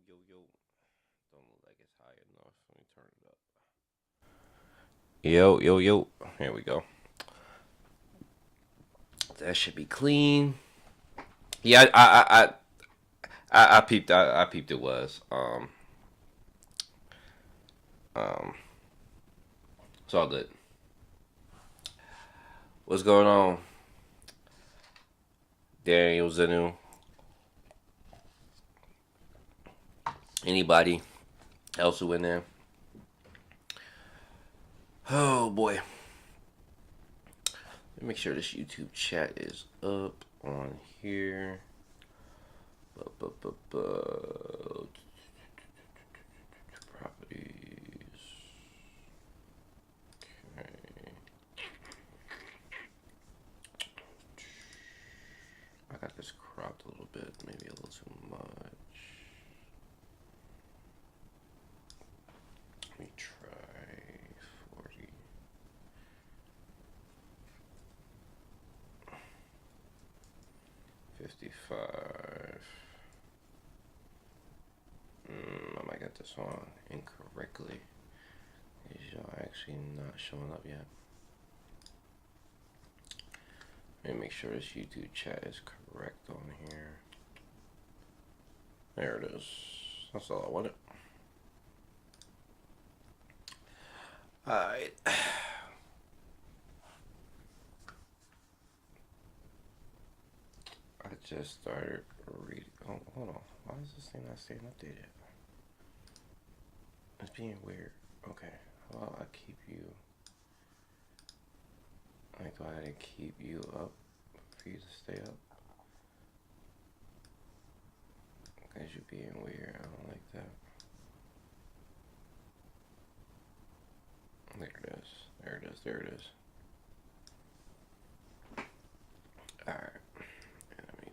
Yo. Don't look like it's high enough. Let me turn it up. Yo. Here we go. That should be clean. Yeah, I peeped. I peeped. It was. It's all good. What's going on, Daniel Zenu? Anybody else who in there? Oh boy. Let me make sure this YouTube chat is up on here. Properties. Okay. I got this cropped a little bit, maybe a little too much. Let me try 40. $55. I might get this on incorrectly. These are actually not showing up yet. Let me make sure this YouTube chat is correct on here. There it is. That's all I wanted. Alright. I just started reading. Oh, hold on. Why is this thing not staying updated? It's being weird. Okay. Well, I keep you. I go ahead and keep you up for you to stay up. Because you're being weird. I don't like that. There it is. Alright. Let me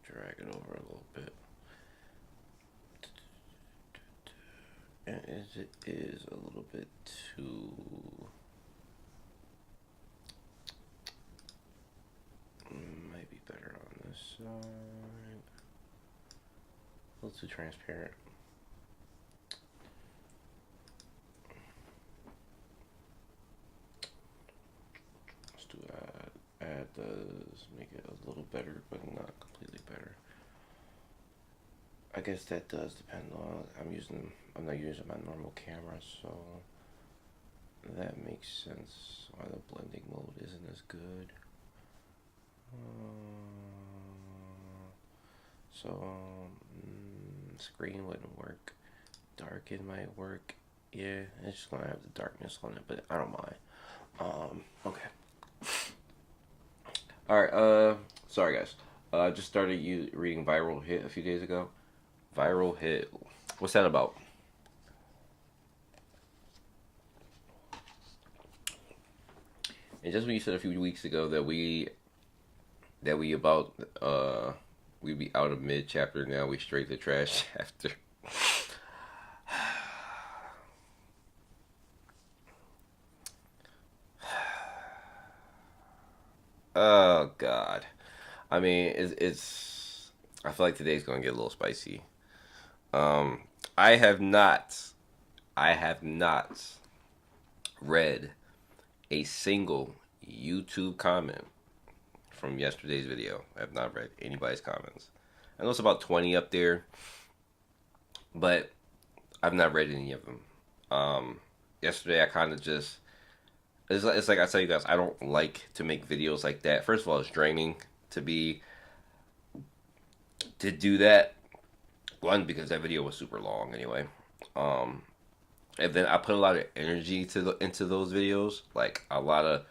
drag it over a little bit. And it is a little bit too... might be better on this side. A little too transparent. Let's do that. Add does make it a little better, but not completely better. I guess that does depend on I'm not using my normal camera, so that makes sense why the blending mode isn't as good. Screen wouldn't work. Darken might work. Yeah, it's just gonna have the darkness on it, but I don't mind. Okay. Alright, sorry guys. I just started reading Viral Hit a few days ago. Viral Hit. What's that about? And just when you said a few weeks ago that we about we be out of mid chapter, now we straight to trash chapter. Oh God. I mean, it's I feel like today's gonna get a little spicy. Um, I have not, I have not read a single YouTube comment from yesterday's video. I have not read anybody's comments. I know it's about 20 up there, but I've not read any of them. Yesterday I kind of just, it's like I tell you guys, I don't like to make videos like that. First of all, it's draining to be, to do that. One, because that video was super long anyway. Um, and then I put a lot of energy into those videos. Like a lot of,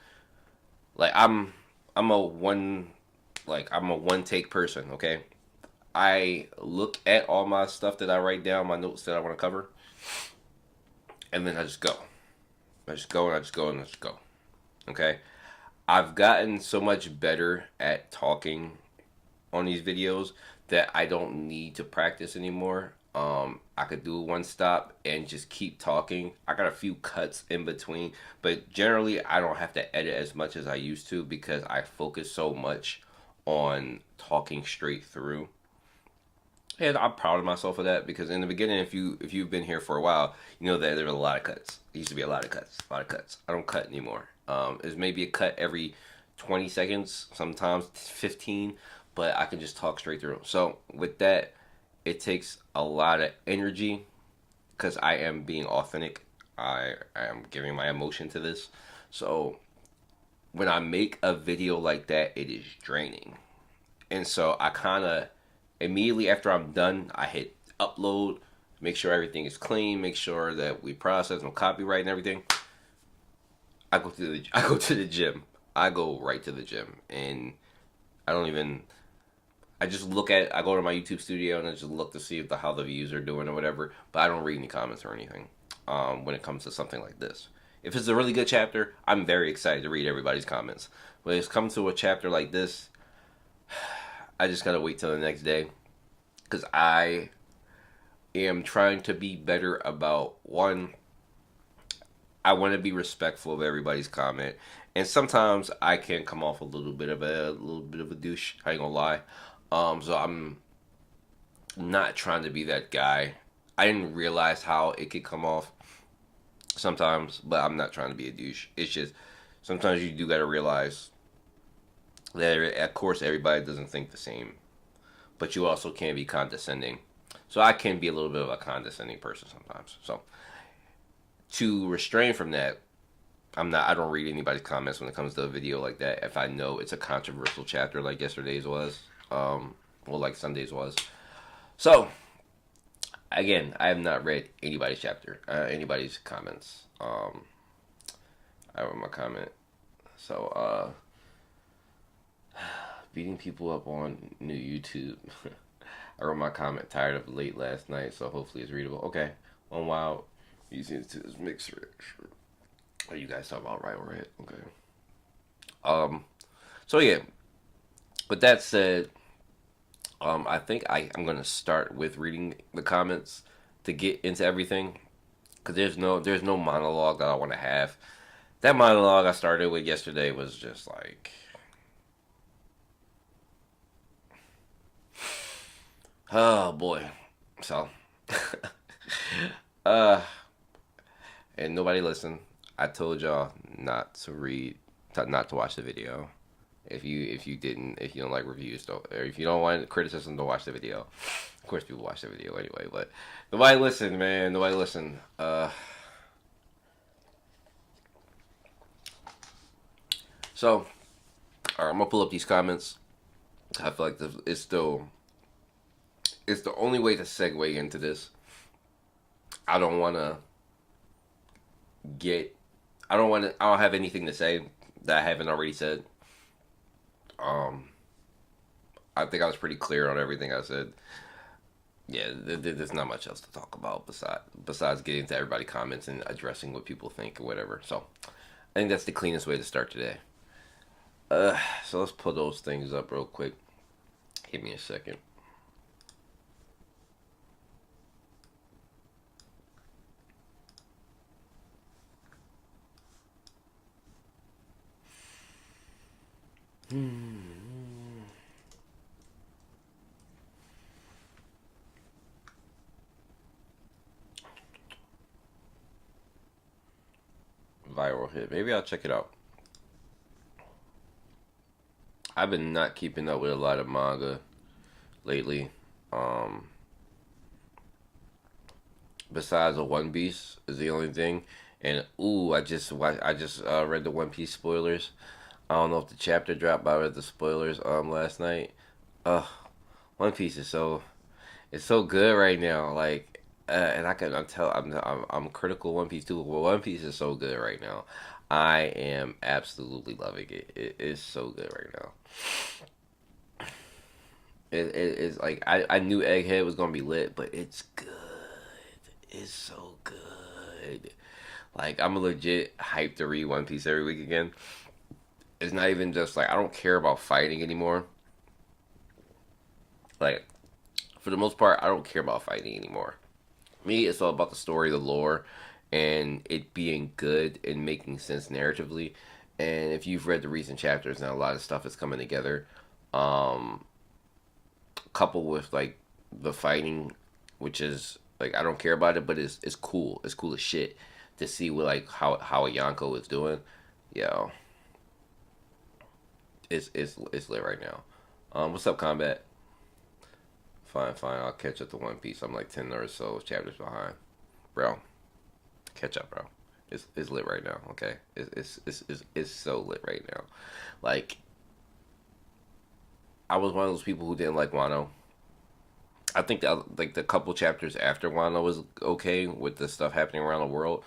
like I'm a one I'm a one take person, okay? I look at all my stuff that I write down, my notes that I want to cover, and then I just go. I just go and I just go and I just go. Okay? I've gotten so much better at talking on these videos that I don't need to practice anymore. I could do one stop and just keep talking. I got a few cuts in between, but generally I don't have to edit as much as I used to because I focus so much on talking straight through. And I'm proud of myself for that because in the beginning, if you've been here for a while, you know that there were a lot of cuts. It used to be a lot of cuts, a lot of cuts. I don't cut anymore. It's maybe a cut every 20 seconds, sometimes 15, but I can just talk straight through. So with that, it takes a lot of energy because I am being authentic. I am giving my emotion to this. So when I make a video like that, it is draining. And so I kind of immediately after I'm done, I hit upload, make sure everything is clean, make sure that we process no copyright and everything. I go to the gym. I go right to the gym, and I don't even. I just look at. I go to my YouTube studio and I just look to see if how the views are doing or whatever. But I don't read any comments or anything. When it comes to something like this, if it's a really good chapter, I'm very excited to read everybody's comments. When it's come to a chapter like this, I just gotta wait till the next day because I am trying to be better about one. I want to be respectful of everybody's comment, and sometimes I can come off a little bit of a douche. I ain't gonna lie. So I'm not trying to be that guy. I didn't realize how it could come off sometimes, but I'm not trying to be a douche. It's just sometimes you do gotta realize that of course everybody doesn't think the same, but you also can't be condescending. So I can be a little bit of a condescending person sometimes. So to restrain from that, I'm not. I don't read anybody's comments when it comes to a video like that. If I know it's a controversial chapter, like yesterday's was, well, like Sunday's was. So again, I have not read anybody's chapter, anybody's comments. I wrote my comment. So beating people up on new YouTube. I wrote my comment. Tired of late last night, so hopefully it's readable. Okay, one wild. Using to this mixer. Oh, you guys talk about right or red? Okay. So yeah. With that said, I think I'm gonna start with reading the comments to get into everything, because there's no monologue that I want to have. That monologue I started with yesterday was just like, oh boy. So, uh, and nobody listened. I told y'all not to read, not to watch the video. If you don't like reviews, don't, or if you don't want criticism, don't watch the video. Of course, people watch the video anyway, but nobody listened, man. Nobody listened. So, all right, I'm gonna pull up these comments. I feel like it's the only way to segue into this. I don't want to get. I don't have anything to say that I haven't already said. Um, I think I was pretty clear on everything I said. Yeah, there's not much else to talk about besides getting to everybody comments and addressing what people think or whatever. So I think that's the cleanest way to start today. So let's pull those things up real quick. Give me a second. Viral hit. Maybe I'll check it out. I've been not keeping up with a lot of manga lately. Um, Besides the One Piece is the only thing. And ooh, I just read the One Piece spoilers. I don't know if the chapter dropped, but I read the spoilers last night. Ugh, One Piece is it's so good right now. Like, and I'm critical One Piece too. But One Piece is so good right now. I am absolutely loving it. It is so good right now. It's like I knew Egghead was gonna be lit, but it's good. It's so good. Like I'm legit hyped to read One Piece every week again. It's not even just like I don't care about fighting anymore. Like for the most part, I don't care about fighting anymore. Me, it's all about the story, the lore, and it being good and making sense narratively. And if you've read the recent chapters, now a lot of stuff is coming together. Um, Coupled with like the fighting, which is like I don't care about it, but it's cool. It's cool as shit to see what like how Yonko is doing. Yo, it's lit right now. What's up, Combat? Fine, fine. I'll catch up to One Piece. I'm like 10 or so chapters behind, bro. Catch up, bro. It's lit right now. Okay, it's so lit right now. Like I was one of those people who didn't like Wano. I think that like the couple chapters after Wano was okay with the stuff happening around the world.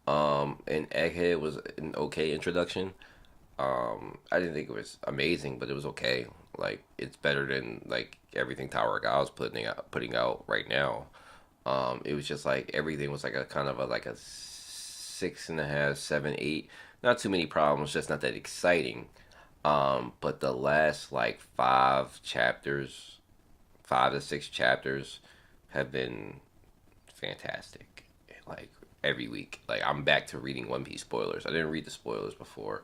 And Egghead was an okay introduction. I didn't think it was amazing, but it was okay. Like it's better than like everything Tower of God's putting out right now. It was just like everything was like a kind of a like a 6.5, 7, 8. Not too many problems, just not that exciting. But the last like 5 chapters, 5 to 6 chapters, have been fantastic. Like every week, like I'm back to reading One Piece spoilers. I didn't read the spoilers before.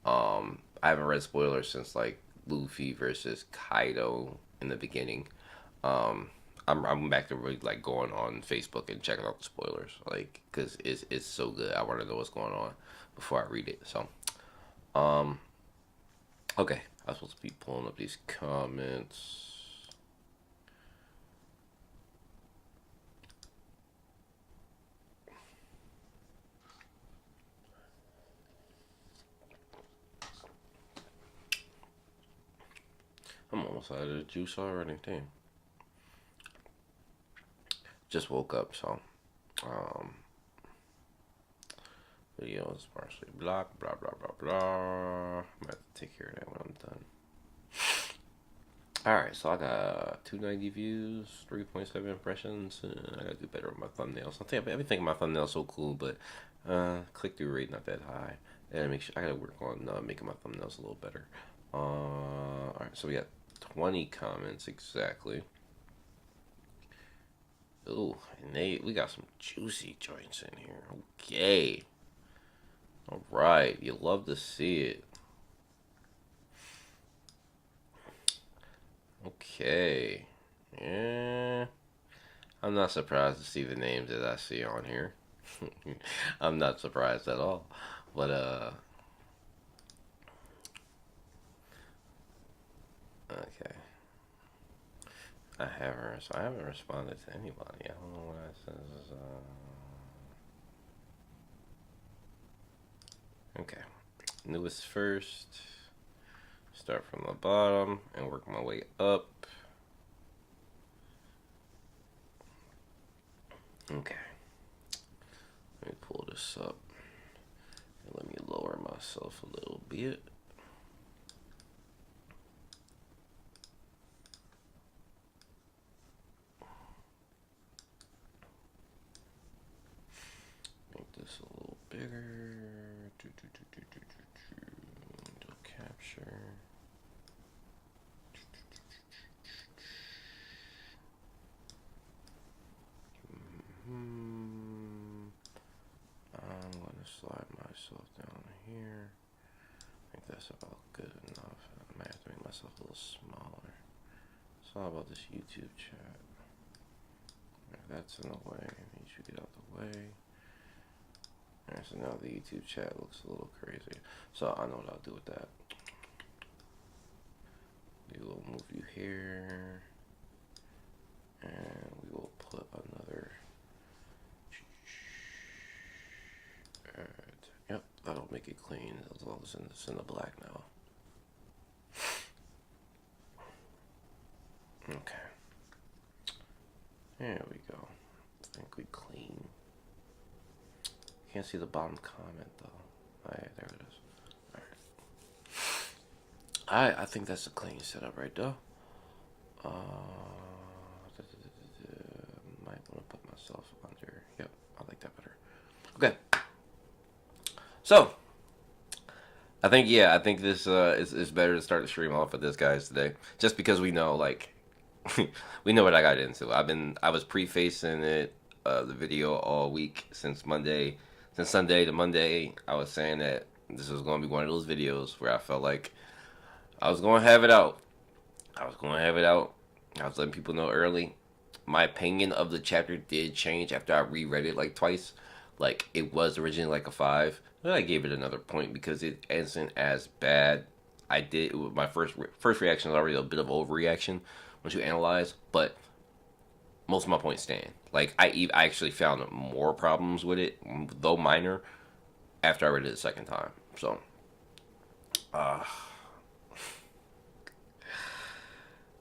I haven't read spoilers since like Luffy versus Kaido in the beginning. Um, I'm back to really like going on Facebook and checking out the spoilers, like because it's so good. I want to know what's going on before I read it. So, um, okay, I'm supposed to be pulling up these comments. I'm almost out of the juice already. Damn. Just woke up, so um, video is partially blocked. Blah blah blah blah. I'm gonna have to take care of that when I'm done. All right, so I got 290 views, 3.7 impressions. I gotta do better with my thumbnails. I think everything my thumbnails so cool, but click through rate not that high. And make sure I gotta work on making my thumbnails a little better. All right, so we got 20 comments exactly. Ooh, and we got some juicy joints in here. Okay. All right, you love to see it. Okay. Yeah. I'm not surprised to see the names that I see on here. I'm not surprised at all. But okay. I haven't responded to anybody. I don't know what I says. Okay. Newest first. Start from the bottom and work my way up. Okay. Let me pull this up. And let me lower myself a little bit. Make this a little bigger. Do capture. I'm going to slide myself down here. I think that's about good enough. I might have to make myself a little smaller. It's all about this YouTube chat. If that's in the way, it should get out the way. Alright, so now the YouTube chat looks a little crazy. So I know what I'll do with that. We will move you here. And we will put another. Yep, that'll make it clean as long as it's in the black now. Okay. There we go. I think we clean. Can't see the bottom comment though. Alright, there it is. Alright. I think that's a clean setup right there. Might want to put myself under. Yep, I like that better. Okay. So, I think this is better to start the stream off with this guys today, just because we know like we know what I got into. I was prefacing it the video all week since Sunday to Monday. I was saying that this was going to be one of those videos where I felt like I was going to have it out. I was going to have it out. I was letting people know early. my opinion of the chapter did change after I reread it like twice. Like it was originally like a 5, but I gave it another point because it isn't as bad. I did my first reaction is already a bit of overreaction once you analyze, but most of my points stand. Like I actually found more problems with it, though minor, after I read it the second time. So, uh,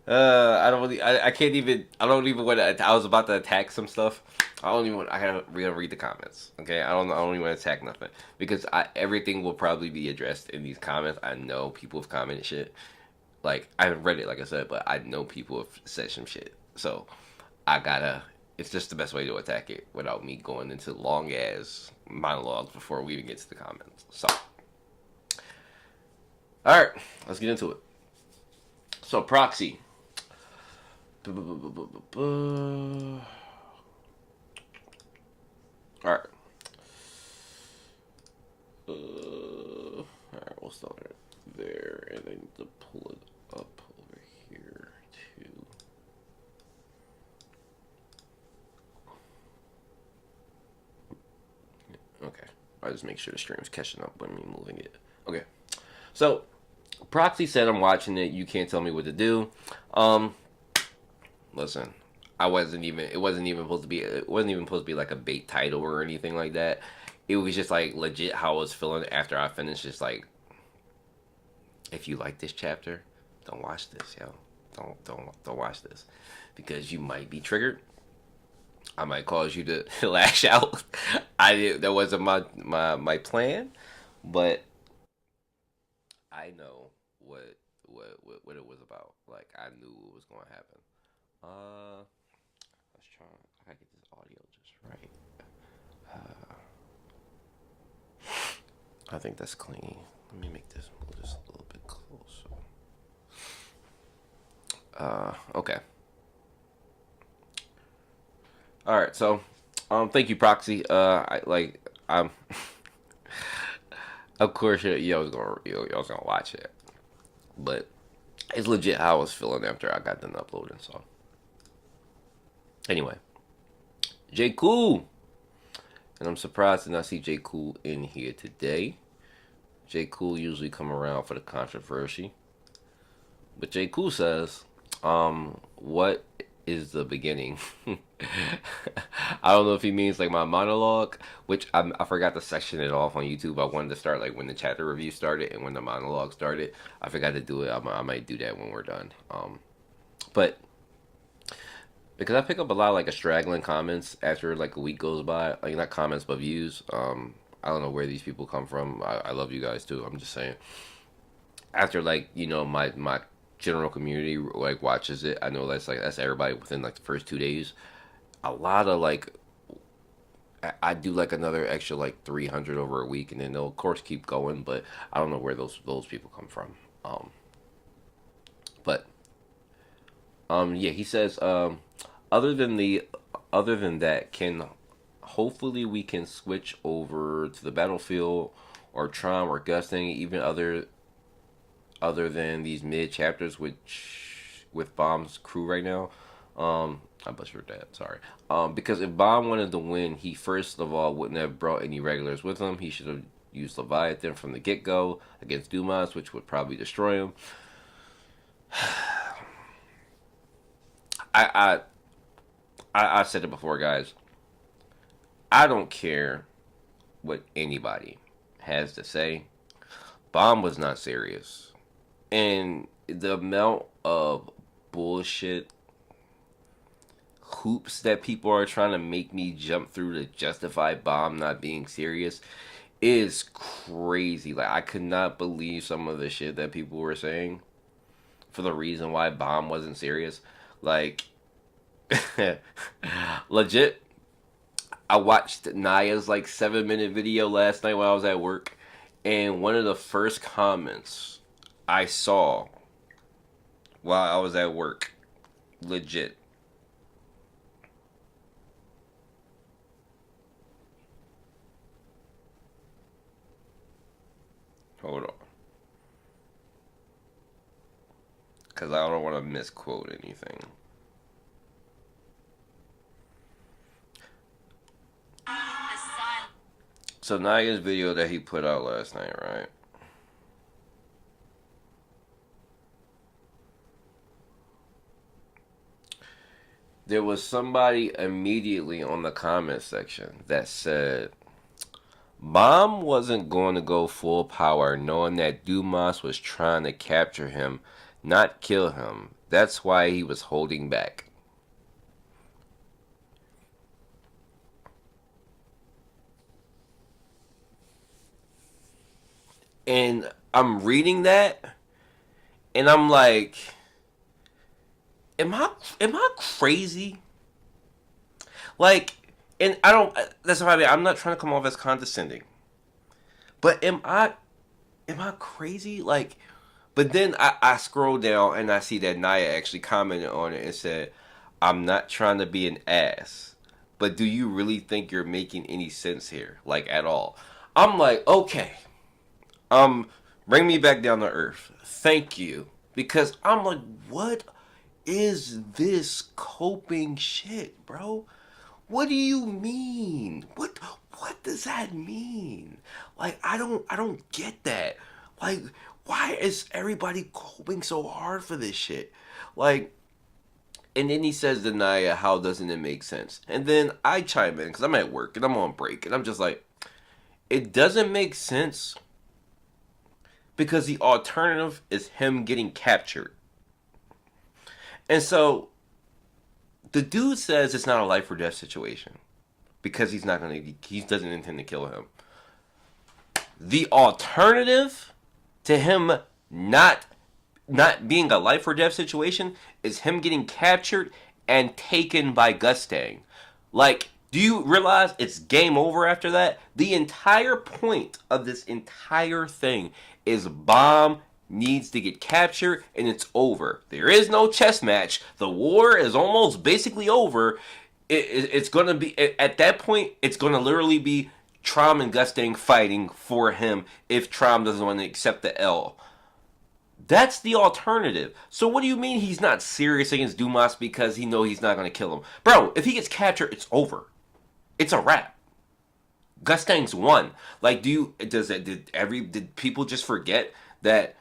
I don't really, I can't even, I don't even want to, I was about to attack some stuff. I don't even want, I gotta read the comments. Okay. I don't even want to attack nothing because everything will probably be addressed in these comments. I know people have commented shit. Like, I haven't read it, like I said, but I know people have said some shit. So, I gotta, it's just the best way to attack it without me going into long ass monologues before we even get to the comments. So, alright, let's get into it. So, proxy. All right. All right, we'll start it there, and I need to pull it up over here too. Okay, I just make sure the stream's catching up with me moving it. Okay, so Proxy said I'm watching it. You can't tell me what to do. Listen, I wasn't even. It wasn't even supposed to be. It wasn't even supposed to be like a bait title or anything like that. It was just like legit how I was feeling after I finished. Just like, if you like this chapter, don't watch this, yo. Don't watch this because you might be triggered. I might cause you to lash out. I did. That wasn't my plan, but I know what it was about. Like I knew what was going to happen. Let's try. I gotta get this audio just right. I think that's clean. Let me move this a little bit closer. Okay. All right. So, thank you, Proxy. I'm. Of course, y'all was gonna watch it, but it's legit how I was feeling after I got done uploading. So, anyway, J. Cool. And I'm surprised to not see J. Cool in here today. J. Cool usually come around for the controversy. But J. Cool says, what is the beginning? I don't know if he means like my monologue, which I forgot to section it off on YouTube. I wanted to start like when the chapter review started and when the monologue started. I forgot to do it. I might do that when we're done. But because I pick up a lot of like a straggling comments after like a week goes by, like not comments but views. I don't know where these people come from. I love you guys too. I'm just saying. After like my general community like watches it, I know that's everybody within like the first 2 days. A lot of like I do like another extra like 300 over a week, and then they'll of course keep going. But I don't know where those people come from. But yeah, he says other than the other than that, can hopefully we can switch over to the battlefield or Tron or Gusting, even other than these mid chapters, which with Bomb's crew right now. I butchered that. Sorry. Because if Bomb wanted to win, he first of all wouldn't have brought any regulars with him. He should have used Leviathan from the get go against Dumas, which would probably destroy him. I, I said it before, guys. I don't care what anybody has to say. Bomb was not serious, and the amount of bullshit hoops that people are trying to make me jump through to justify Bomb not being serious is crazy. Like I could not believe some of the shit that people were saying for the reason why Bomb wasn't serious. Like legit, I watched Naya's like 7 minute video last night while I was at work, and one of the first comments I saw while I was at work, legit. Hold on, because I don't want to misquote anything. So Naya's video that he put out last night, right? There was somebody immediately on the comment section that said Mom wasn't going to go full power knowing that Dumas was trying to capture him, not kill him. That's why he was holding back. And I'm reading that and I'm like, am I crazy? Like, and I don't. That's what I mean. I'm not trying to come off as condescending, but am I crazy? Like, but then I scroll down and I see that Naya actually commented on it and said, "I'm not trying to be an ass, but do you really think you're making any sense here, like at all?" I'm like, okay, um, bring me back down to earth. Thank you, because I'm like, what is this coping shit, bro? What do you mean? What does that mean? Like I don't get that. Like why is everybody coping so hard for this shit? Like and then he says to Naya, how doesn't it make sense? And then I chime in because I'm at work and I'm on break and I'm just like, it doesn't make sense because the alternative is him getting captured. And so the dude says it's not a life or death situation because he doesn't intend to kill him. The alternative to him not not being a life or death situation is him getting captured and taken by Gustang. Like, do you realize it's game over after that? The entire point of this entire thing is Bomb needs to get captured and it's over. There is no chess match. The war is almost basically over. It's going to be, at that point, it's going to literally be Trom and Gustang fighting for him if Trom doesn't want to accept the L. That's the alternative. So what do you mean he's not serious against Dumas because he knows he's not going to kill him? Bro, if he gets captured, it's over. It's a wrap. Gustang's won. Like, did people just forget that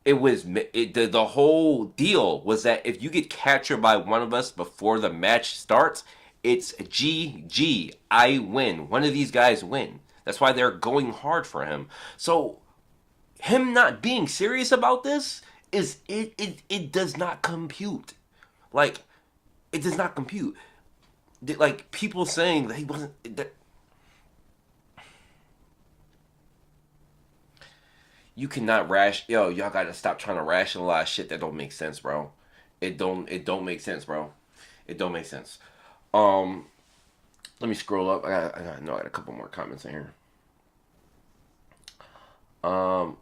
the whole deal was that if you get captured by one of us before the match starts, it's GG. I win. One of these guys win. That's why they're going hard for him. So him not being serious about this it does not compute. Like it does not compute. Like people saying that he wasn't that you cannot y'all gotta stop trying to rationalize shit that don't make sense, bro. It don't make sense, bro. It don't make sense. Um Let me scroll up. I got a couple more comments in here. Um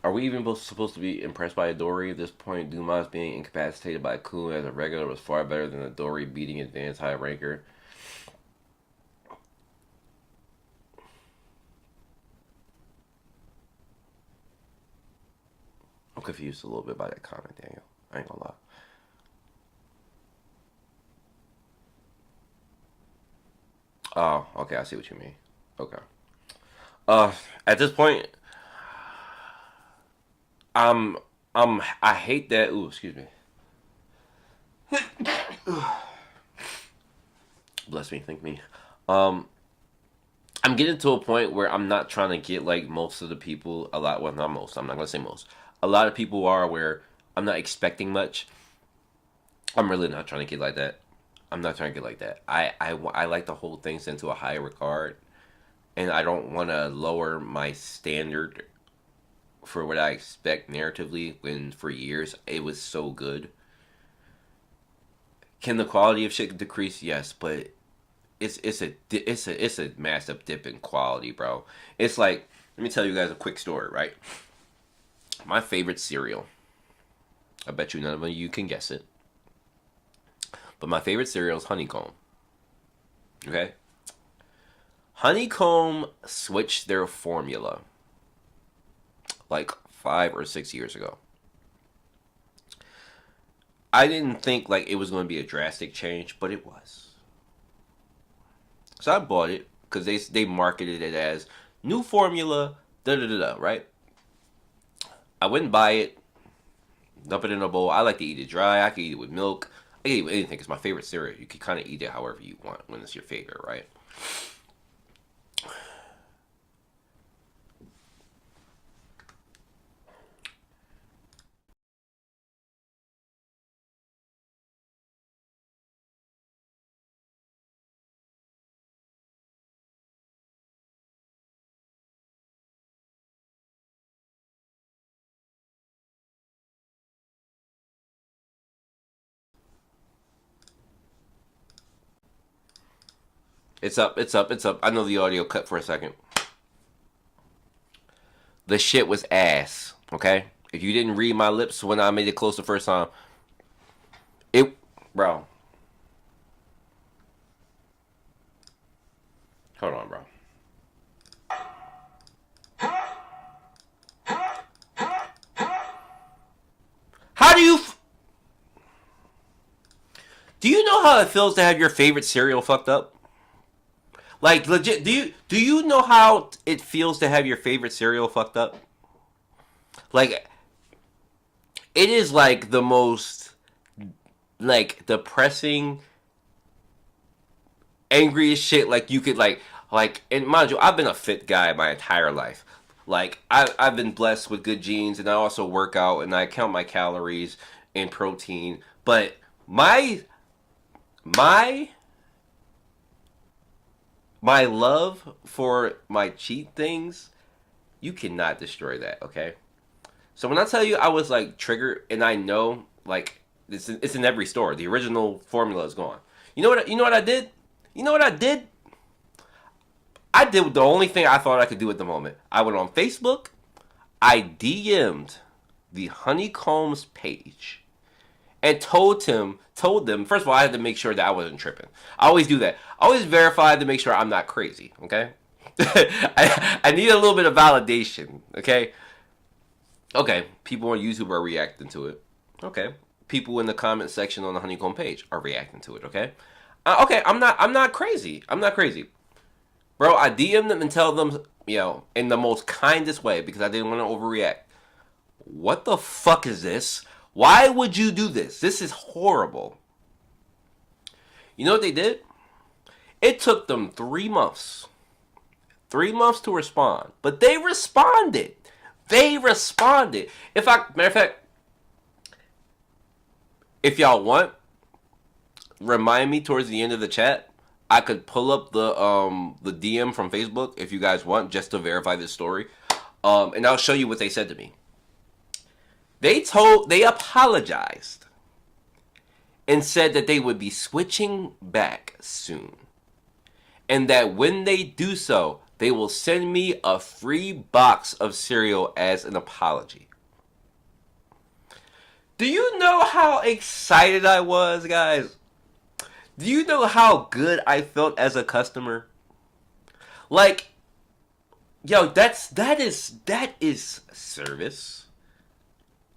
Are we even supposed to be impressed by Adori at this point? Dumas being incapacitated by Kun as a regular was far better than Adori beating advanced high ranker. I'm confused a little bit by that comment, Daniel. I ain't gonna lie. Oh, okay, I see what you mean. Okay. At this point, I'm, I hate that. Ooh, excuse me. Bless me, thank me. Um, I'm getting to a point where I'm not trying to get like most of the people. A lot, well, not most. I'm not gonna say most. A lot of people are where I'm not expecting much. I'm really not trying to get like that. I'm not trying to get like that. I like to hold things into a high regard, and I don't want to lower my standard for what I expect narratively. When for years it was so good. Can the quality of shit decrease? Yes, but it's a massive dip in quality, bro. It's like, let me tell you guys a quick story, right? My favorite cereal. I bet you none of you can guess it. But my favorite cereal is Honeycomb. Okay? Honeycomb switched their formula like 5 or 6 years ago. I didn't think like it was going to be a drastic change, but it was. So I bought it because they marketed it as new formula, da da da da. Right? I wouldn't buy it, dump it in a bowl. I like to eat it dry. I can eat it with milk. I can eat it with anything. It's my favorite cereal. You can kind of eat it however you want when it's your favorite, right? It's up. It's up. It's up. I know the audio cut for a second. The shit was ass. Okay? If you didn't read my lips when I made it close the first time, it, bro. Hold on, bro. How do you? Do you know how it feels to have your favorite cereal fucked up? Like legit, do you know how it feels to have your favorite cereal fucked up? Like it is like the most like depressing, angriest shit like you could like and mind you, I've been a fit guy my entire life. Like I've been blessed with good genes and I also work out and I count my calories and protein. But my my love for my cheat things, you cannot destroy that, okay? So when I tell you I was like triggered, and I know like it's in every store. The original formula is gone. You know what? You know what I did? You know what I did? I did the only thing I thought I could do at the moment. I went on Facebook. I DM'd the Honeycombs page and told them. First of all, I had to make sure that I wasn't tripping. I always do that. I always verify to make sure I'm not crazy. Okay. I need a little bit of validation. Okay. Okay, people on YouTube are reacting to it. Okay, people in the comment section on the Honeycomb page are reacting to it. Okay, okay, I'm not crazy. I'm not crazy, bro. I DM them and tell them, in the most kindest way because I didn't want to overreact. What the fuck is this? Why would you do this? This is horrible. You know what they did? It took them 3 months. 3 months to respond, but they responded. They responded. If I matter of fact, if y'all want, remind me towards the end of the chat. I could pull up the DM from Facebook if you guys want, just to verify this story. And I'll show you what they said to me. They apologized and said that they would be switching back soon. And that when they do so, they will send me a free box of cereal as an apology. Do you know how excited I was, guys? Do you know how good I felt as a customer? Like, yo, that is service.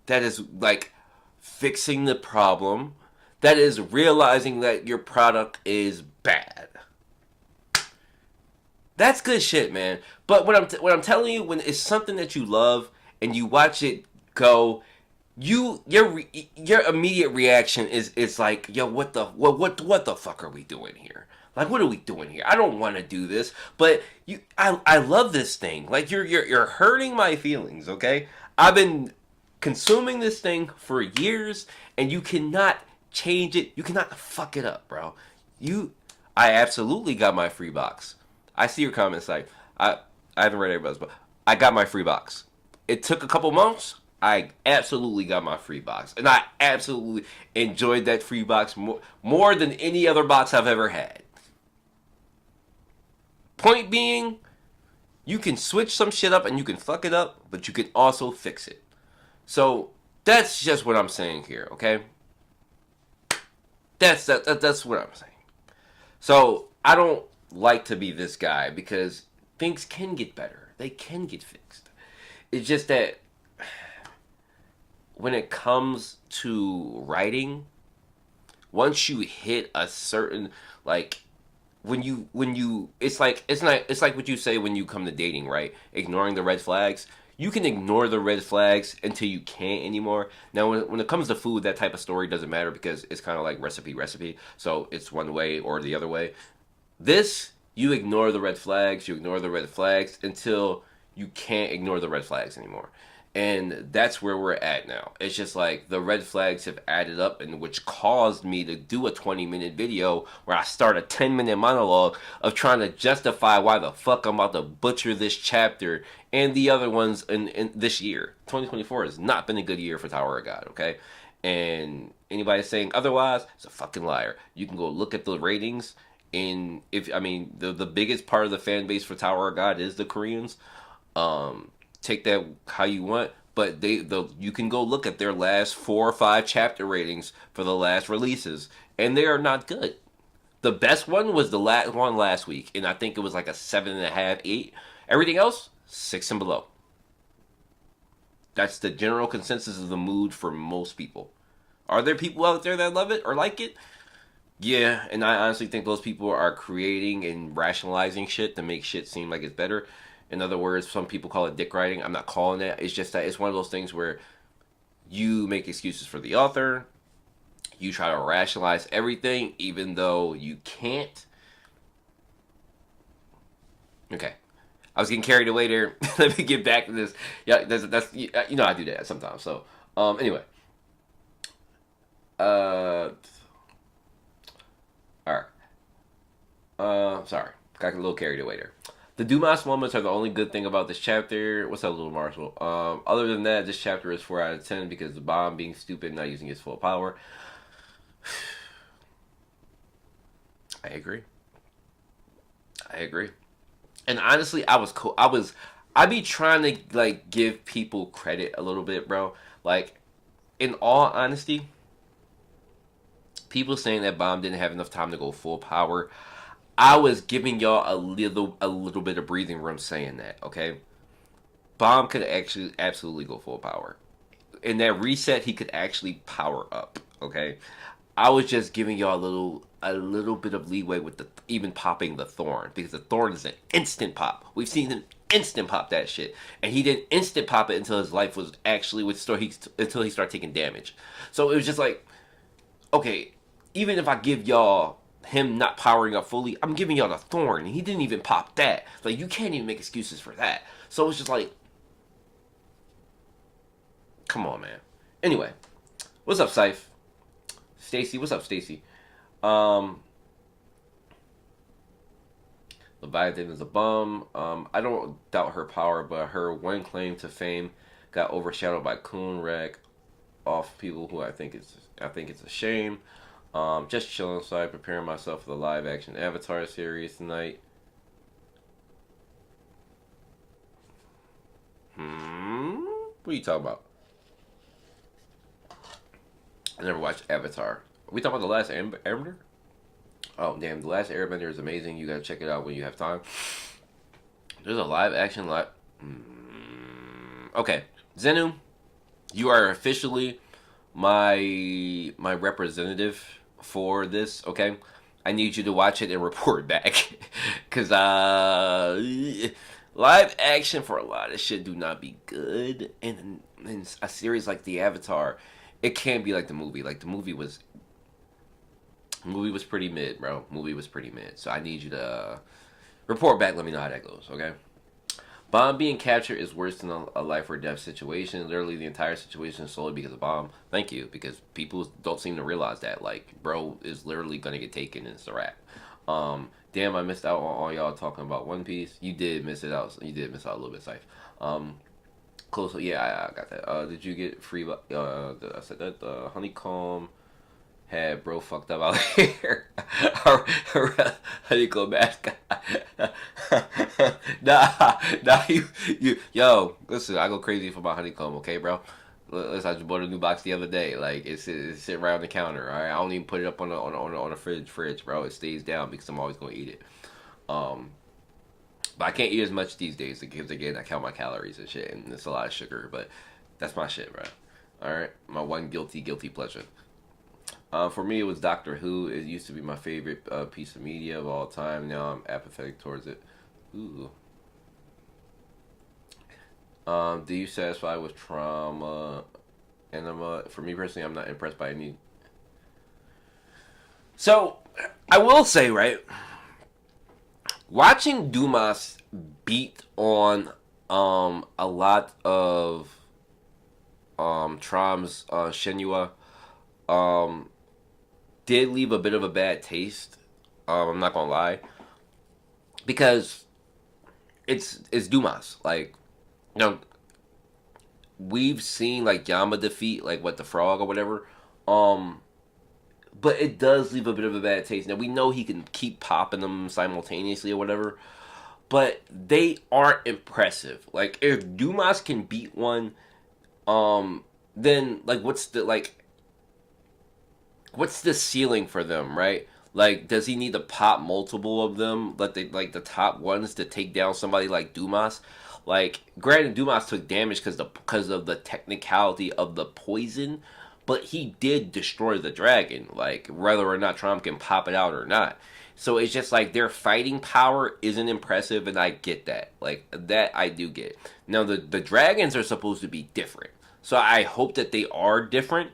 That is like fixing the problem. That is realizing that your product is bad. That's good shit, man. But what I'm telling you, when it's something that you love and you watch it go, your immediate reaction is like, yo, what the fuck are we doing here? Like, what are we doing here? I don't want to do this, but I love this thing. Like, you're hurting my feelings. Okay, I've been consuming this thing for years, and you cannot change it. You cannot fuck it up, bro. I absolutely got my free box. I see your comments. Like, I haven't read everybody's, but I got my free box. It took a couple months. I absolutely got my free box, and I absolutely enjoyed that free box more than any other box I've ever had. Point being, you can switch some shit up and you can fuck it up, but you can also fix it. So that's just what I'm saying here, okay? That's what I'm saying. So I don't like to be this guy because things can get better. They can get fixed. It's just that when it comes to writing, once you hit a certain, like, when you it's like what you say when you come to dating, right? Ignoring the red flags. You can ignore the red flags until you can't anymore. Now, when it comes to food, that type of story doesn't matter because it's kind of like recipe. So it's one way or the other way. This, you ignore the red flags, you ignore the red flags until you can't ignore the red flags anymore. And that's where we're at now. It's just like the red flags have added up, and which caused me to do a 20-minute video where I start a 10-minute monologue of trying to justify why the fuck I'm about to butcher this chapter and the other ones in this year. 2024 has not been a good year for Tower of God, okay? And anybody saying otherwise is a fucking liar. You can go look at the ratings, and if I mean the biggest part of the fan base for Tower of God is the Koreans. Take that how you want, but you can go look at their last 4 or 5 chapter ratings for the last releases, and they are not good. The best one was the last one last week, and I think it was like a 7.5, 8. Everything else 6 and below. That's the general consensus of the mood for most people. Are there people out there that love it or like it? Yeah, and I honestly think those people are creating and rationalizing shit to make shit seem like it's better. In other words, some people call it dick writing. I'm not calling it. It's just that it's one of those things where you make excuses for the author. You try to rationalize everything, even though you can't. Okay, I was getting carried away there. Let me get back to this. Yeah, that's I do that sometimes. So, anyway, all right. Sorry, got a little carried away there. The Dumas moments are the only good thing about this chapter. What's up, little Marshall? Other than that, this chapter is 4 out of 10 because the bomb being stupid, not using its full power. I agree. I agree. And honestly, I was cool. I be trying to like give people credit a little bit, bro. Like, in all honesty, people saying that bomb didn't have enough time to go full power. I was giving y'all a little bit of breathing room saying that, okay? Bomb could actually absolutely go full power. In that reset, he could actually power up, okay? I was just giving y'all a little bit of leeway with the even popping the thorn because the thorn is an instant pop. We've seen him instant pop that shit, and he didn't instant pop it until his life was actually until he started taking damage. So it was just like, okay, even if I give y'all him not powering up fully, I'm giving y'all the thorn. He didn't even pop that. Like, you can't even make excuses for that. So it's just like, come on, man. Anyway, what's up, Scythe? Stacy, what's up, Stacy? Um, Leviathan is a bum. I don't doubt her power, but her one claim to fame got overshadowed by Coon Rag off people who I think it's a shame. Just chilling inside, preparing myself for the live action Avatar series tonight. What are you talking about? I never watched Avatar. Are we talking about the last Airbender? Oh damn, the last Airbender is amazing. You gotta check it out when you have time. There's a live action live. Okay, Zenu, you are officially my representative for this. Okay, I need you to watch it and report back, cause live action for a lot of shit do not be good, and in a series like the Avatar, it can't be like the movie. Like the movie was pretty mid, bro. Movie was pretty mid. So I need you to report back. Let me know how that goes. Okay. Bomb being captured is worse than a life or death situation. Literally, the entire situation is solely because of Bomb. Thank you, because people don't seem to realize that. Like, bro is literally gonna get taken, and it's a wrap. Damn, I missed out on all y'all talking about One Piece. You did miss it out. You did miss out a little bit, Safe. Close. Yeah, I got that. Did you get free? I said that the honeycomb had bro fucked up out here. Honeycomb mascot. nah, yo, listen, I go crazy for my honeycomb, okay, bro? Listen, I just bought a new box the other day. Like, it's sitting right on the counter. All right, I don't even put it up on a fridge, bro. It stays down because I'm always gonna eat it. But I can't eat as much these days because again, I count my calories and shit, and it's a lot of sugar. But that's my shit, bro. All right, my one guilty pleasure. For me, it was Doctor Who. It used to be my favorite piece of media of all time. Now I'm apathetic towards it. Ooh. Do you satisfy with trauma? And for me personally, I'm not impressed by any. So, I will say, right, watching Dumas beat on a lot of Trom's Shenhua um did leave a bit of a bad taste. I'm not gonna lie, because it's Dumas. Like, you know, we've seen like Yama defeat like what the frog or whatever. Um, but it does leave a bit of a bad taste. Now we know he can keep popping them simultaneously or whatever, but they aren't impressive. Like if Dumas can beat one, then like what's the ceiling for them, right? Like, does he need to pop multiple of them, like the top ones, to take down somebody like Dumas? Like, granted, Dumas took damage because of the technicality of the poison, but he did destroy the dragon. Like, whether or not Trump can pop it out or not. So it's just like their fighting power isn't impressive, and I get that. Like that, I do get. Now the dragons are supposed to be different, so I hope that they are different.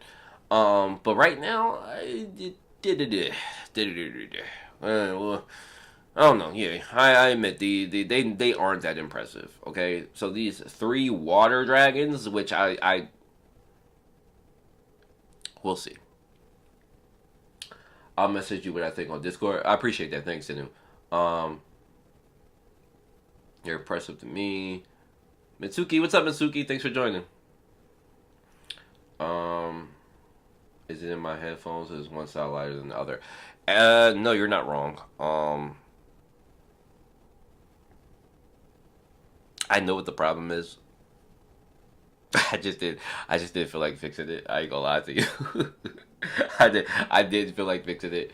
But right now, well, I don't know. Yeah, I admit they aren't that impressive. Okay, so these three water dragons, which I will see. I'll message you what I think on Discord. I appreciate that. Thanks, Sinu. Um, you're impressive to me. Mitsuki, what's up, Mitsuki? Thanks for joining. Um, is it in my headphones? Is one side lighter than the other? No, you're not wrong. I know what the problem is. I just did. I just didn't feel like fixing it. I ain't gonna lie to you. I did. I did feel like fixing it.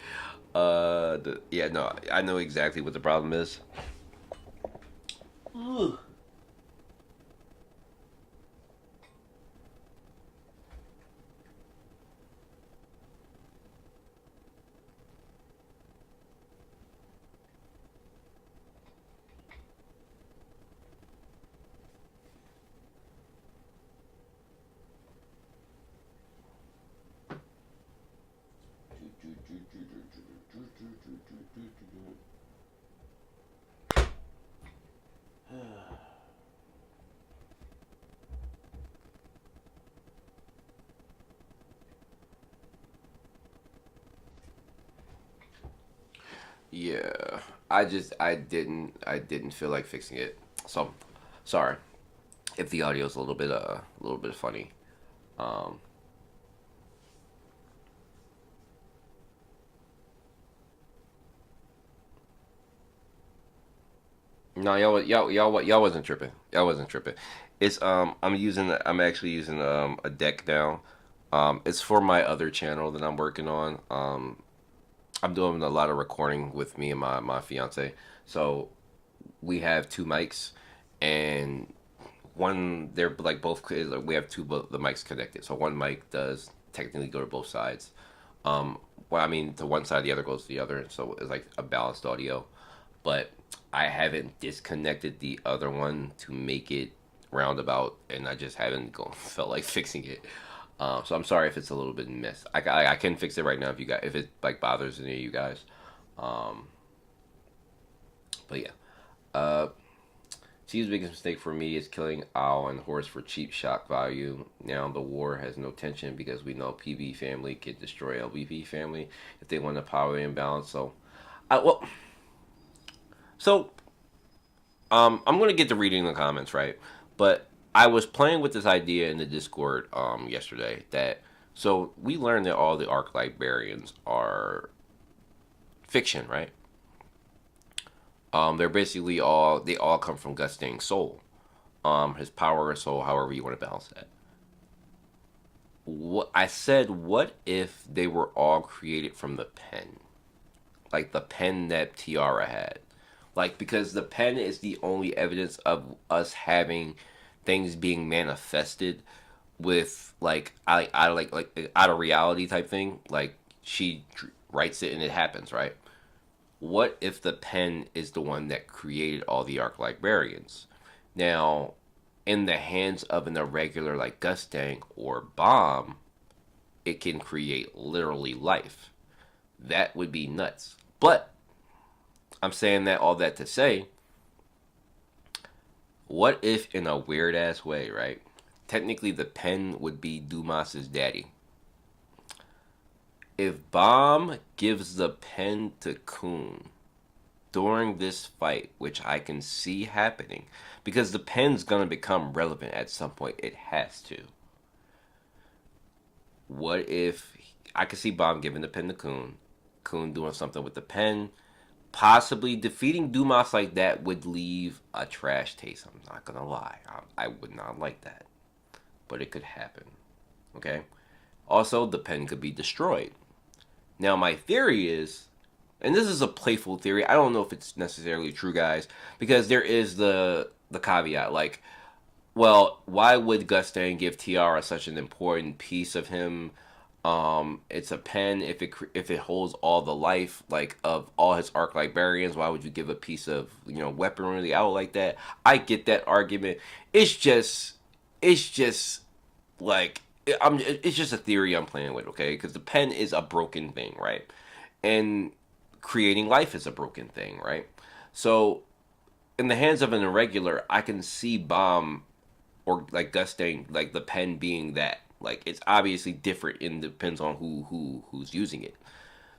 Yeah, no, I know exactly what the problem is. Yeah, I didn't feel like fixing it. So sorry if the audio is a little bit funny. Um, no, y'all wasn't tripping. Y'all wasn't tripping. It's I'm actually using a deck now. It's for my other channel that I'm working on. I'm doing a lot of recording with me and my fiance. So we have two mics, and one they're like both we have the mics connected. So one mic does technically go to both sides. Well, I mean, to one side, the other goes to the other, so it's like a balanced audio. But I haven't disconnected the other one to make it roundabout, and I just haven't felt like fixing it. So I'm sorry if it's a little bit mess. I can fix it right now if it like bothers any of you guys. Um, but yeah. Uh, Chief's biggest mistake for me is killing Owl and Horse for cheap shock value. Now the war has no tension because we know PB family can destroy LVP family if they want a power imbalance. So, I well, so I'm gonna get to reading the comments, right? But I was playing with this idea in the Discord yesterday that so we learned that all the Arc Librarians are fiction, right? They're basically they all come from Gustang's soul, his power or soul, however you want to balance that. What I said, what if they were all created from the pen, like the pen that Tiara had, like because the pen is the only evidence of us having things being manifested with like out of reality type thing. Like She writes it and it happens, right? What if the pen is the one that created all the arc librarians? Now, in the hands of an irregular like Gustang or Bomb, it can create literally life. That would be nuts. But I'm saying that all that to say, what if in a weird ass way, right? Technically, the pen would be Dumas's daddy. If Bomb gives the pen to Kun during this fight, which I can see happening, because the pen's gonna become relevant at some point, it has to. What if I could see Bomb giving the pen to Kun, Kun doing something with the pen, possibly defeating Dumas like that would leave a trash taste. I'm not gonna lie, I would not like that, but it could happen. Okay. Also, the pen could be destroyed. Now, my theory is, and this is a playful theory. I don't know if it's necessarily true, guys, because there is the caveat. Like, well, why would Gustain give Tiara such an important piece of him? It's a pen. If it holds all the life like of all his arc librarians, why would you give a piece of weaponry out like that? I get that argument. It's just like it's just a theory I'm playing with, okay? Because the pen is a broken thing, right? And creating life is a broken thing, right? So in the hands of an irregular, I can see Bomb or like Gustain, like the pen being that. Like it's obviously different and depends on who's using it.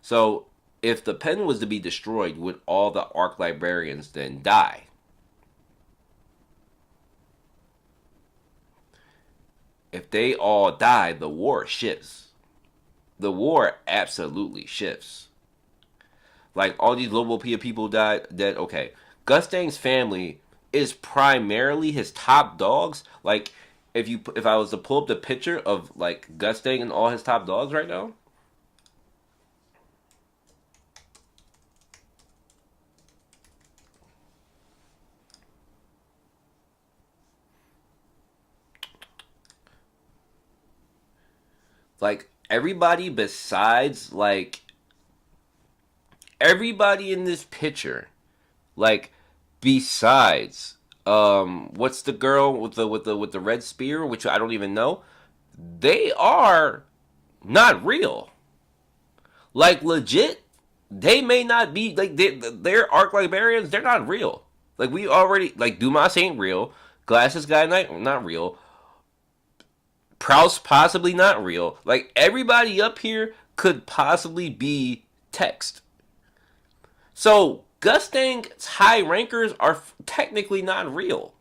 So if the pen was to be destroyed, would all the arc librarians then die? If they all die, the war shifts. The war absolutely shifts. Like all these Lobopia people died. Dead. Okay, Gustang's family is primarily his top dogs. Like if I was to pull up the picture of like Gustang and all his top dogs right now, like everybody besides like everybody in this picture, like besides what's the girl with the red spear, which I don't even know, they are not real. Like legit, they may not be like they're arc librarians. They're not real. Like we already like Dumas ain't real. Glasses guy not real. Prouse possibly not real. Like everybody up here could possibly be text. So Gustang's high rankers are technically not real.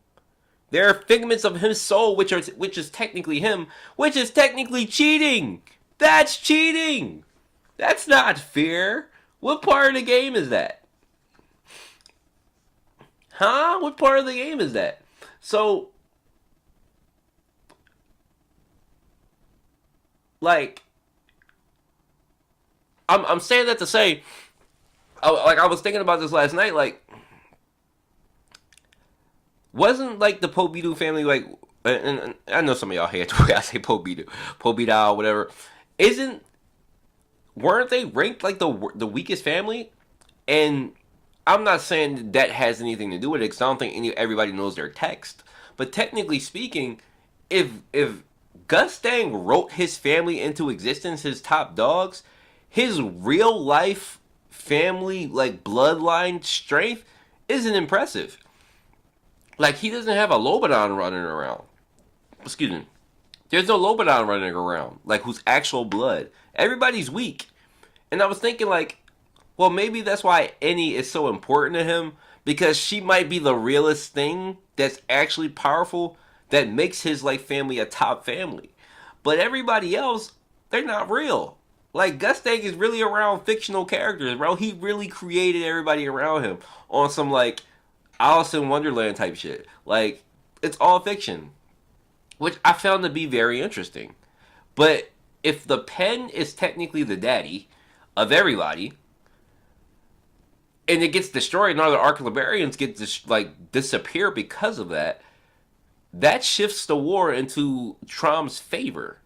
They're figments of his soul, which is technically him, which is technically cheating. That's cheating. That's not fair. What part of the game is that? Huh? What part of the game is that? So, like, I'm saying that to say, like, I was thinking about this last night. Like, wasn't like the Pobidu family like? And I know some of y'all hate the way I say Pobidu, Pobidal, whatever. Isn't weren't they ranked like the weakest family? And I'm not saying that has anything to do with it because I don't think everybody knows their text. But technically speaking, if Gustang wrote his family into existence, his top dogs, his real life family like bloodline strength isn't impressive. Like he doesn't have a Lobanon running around. Excuse me. There's no Lobanon running around like who's actual blood. Everybody's weak. And I was thinking like, well, maybe that's why Annie is so important to him because she might be the realest thing that's actually powerful that makes his like family a top family. But everybody else, they're not real. Like Gustang is really around fictional characters, bro. He really created everybody around him on some like Alice in Wonderland type shit. Like it's all fiction, which I found to be very interesting. But if the pen is technically the daddy of everybody, and it gets destroyed, and other archivarians get disappear because of that. That shifts the war into Trom's favor.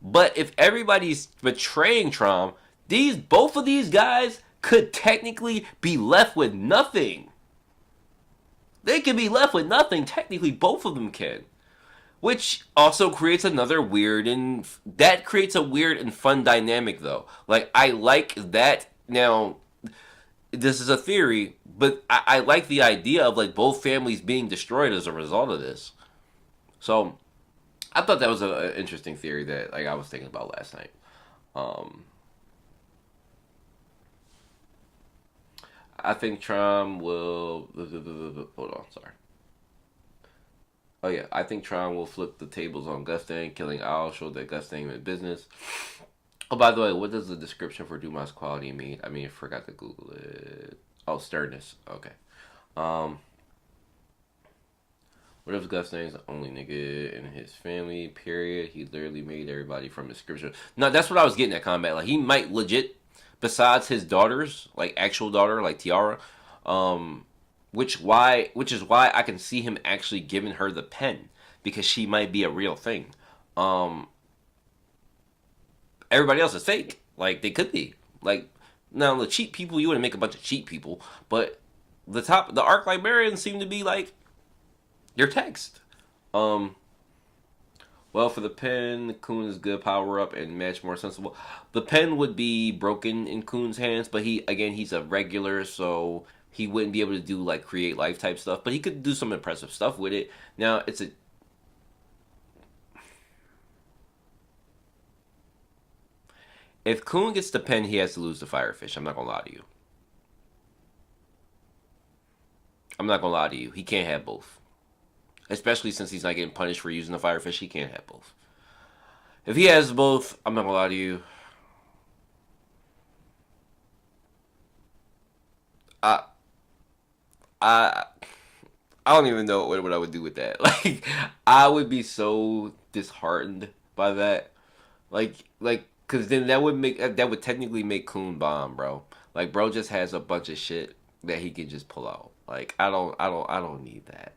But if everybody's betraying Trom, These both of these guys could technically be left with nothing. They could be left with nothing. Technically, both of them can. Which also creates another weird and that creates a weird and fun dynamic though. Like I like that now. This is a theory, but I like the idea of like both families being destroyed as a result of this. So I thought that was an interesting theory that like I was thinking about last night. Um, I think Trump will. Hold on, sorry. Oh yeah, I think Tron will flip the tables on Gustang, killing Al, show that Gustang meant business. Oh, by the way, what does the description for Dumas quality mean? I mean, I forgot to Google it. Oh, sternness. Okay. Um, what if Gustang's the only nigga in his family? Period. He literally made everybody from the scripture. No, that's what I was getting at, combat. Like he might legit, besides his daughters, like actual daughter, like Tiara, um, which is why I can see him actually giving her the pen because she might be a real thing. Um, Everybody else is fake. Like they could be. Like now the cheap people, you wouldn't make a bunch of cheap people, but the arc librarians seem to be like your text. Um, well, for the pen, Kun is good power up and match more sensible. The pen would be broken in Kun's hands, but he's a regular, so he wouldn't be able to do like create life type stuff. But he could do some impressive stuff with it. Now it's a if Kun gets the pen, he has to lose the firefish. I'm not gonna lie to you. I'm not gonna lie to you. He can't have both, especially since he's not getting punished for using the firefish. He can't have both. If he has both, I'm not gonna lie to you. I I I don't even know what I would do with that. Like I would be so disheartened by that. Cause then that would technically make Coon bomb, bro. Like bro just has a bunch of shit that he can just pull out. Like I don't need that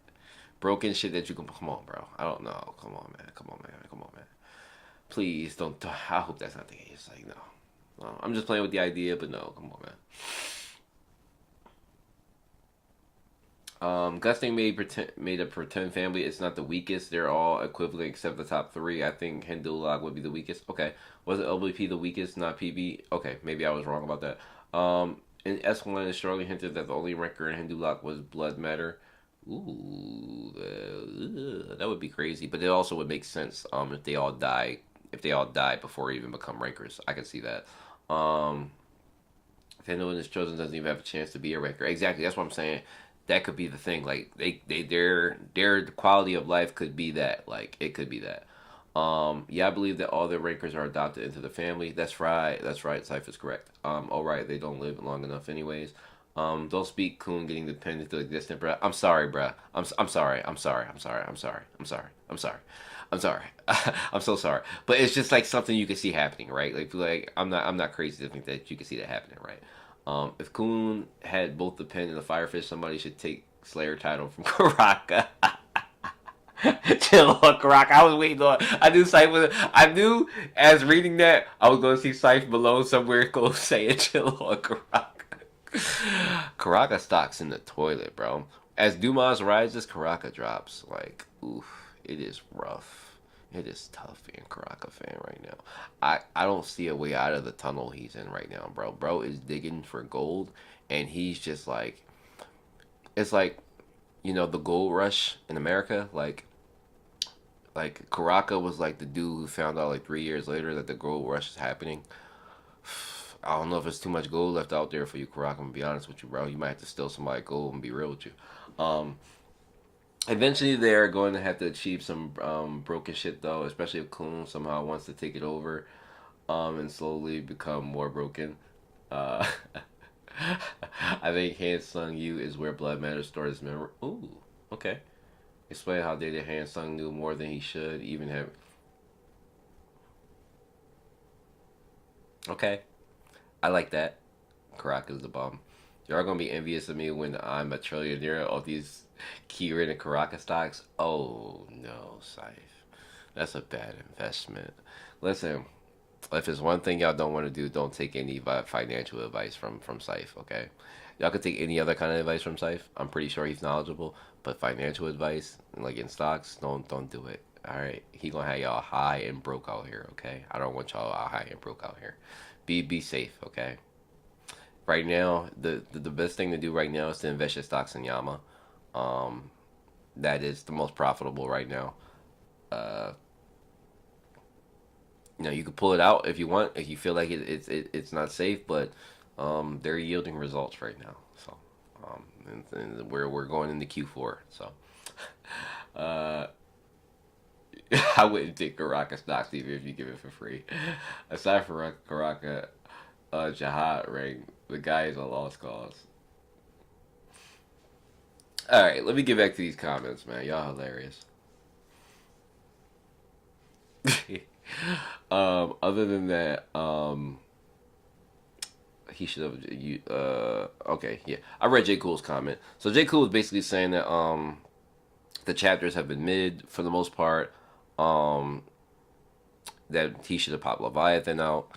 broken shit that you can. Come on, bro. I don't know. Come on, man. Come on, man. Come on, man. Please don't. I hope that's not the case. Like no, no. I'm just playing with the idea, but no. Come on, man. Gusting made a pretend family. It's not the weakest. They're all equivalent except the top three. I think Hindulog would be the weakest. Okay, was it LBP the weakest, not PB? Okay, maybe I was wrong about that. In S1, it strongly hinted that the only ranker in Hindulog was blood matter. Ooh, that would be crazy. But it also would make sense. If they all die, before they even become rankers, I can see that. Um, if anyone is chosen doesn't even have a chance to be a ranker. Exactly. That's what I'm saying. That could be the thing. Like their quality of life could be that. Like it could be that. Yeah, I believe that all their rankers are adopted into the family. That's right. That's right. Cypher is correct. All right. They don't live long enough, anyways. Don't speak Coon getting the pen into existence, bruh. I'm sorry, bruh. I'm sorry. I'm sorry. I'm sorry. I'm sorry. I'm sorry. I'm sorry. I'm sorry. I'm so sorry. But it's just like something you can see happening, right? Like I'm not crazy to think that you can see that happening, right? If Kun had both the pen and the firefish, somebody should take Slayer title from Karaka. Chill on Karaka. I was waiting on. I knew Scythe was. I knew as reading that I was going to see Scythe below somewhere go saying chill on Karaka. Karaka stocks in the toilet, bro. As Dumas rises, Karaka drops. Like, oof, it is rough. It is tough being a Karaka fan right now. I don't see a way out of the tunnel he's in right now, bro. Bro is digging for gold, and he's just like, it's like, the gold rush in America. Like Karaka was like the dude who found out like 3 years later that the gold rush is happening. I don't know if there's too much gold left out there for you, Karaka. I'm gonna be honest with you, bro. You might have to steal somebody's gold and be real with you. Um, Eventually, they're going to have to achieve some broken shit, though, especially if Kun somehow wants to take it over and slowly become more broken. Uh, I think Han Sung Yu is where Blood Matter stores his memory. Ooh, okay. Explain how dated Han Sung knew more than he should even have. Okay, I like that. Karaka's the bomb. Y'all gonna be envious of me when I'm a trillionaire of these Kieran and Karaka stocks? Oh no, Scythe. That's a bad investment. Listen, If it's one thing y'all don't want to do, don't take any financial advice from Scythe. Okay, y'all could take any other kind of advice from Scythe. I'm pretty sure he's knowledgeable, but financial advice, like in stocks, don't do it. All right, he gonna have y'all high and broke out here. Okay, I don't want y'all high and broke out here. Be safe. Okay. Right now, the best thing to do right now is to invest your stocks in Yama. Um, that is the most profitable right now. Uh, you can pull it out if you want, if you feel like it's not safe, but they're yielding results right now. So, and we're going into Q4. So, uh, I wouldn't take Karaka stocks even if you give it for free. Aside from Karaka, Jihad ring, the guy is a lost cause. All right, let me get back to these comments, man. Y'all hilarious. Other than that, he should have you. Okay, yeah, I read J Cool's comment. So J Cool was basically saying that the chapters have been mid for the most part. Um, that he should have popped Leviathan out.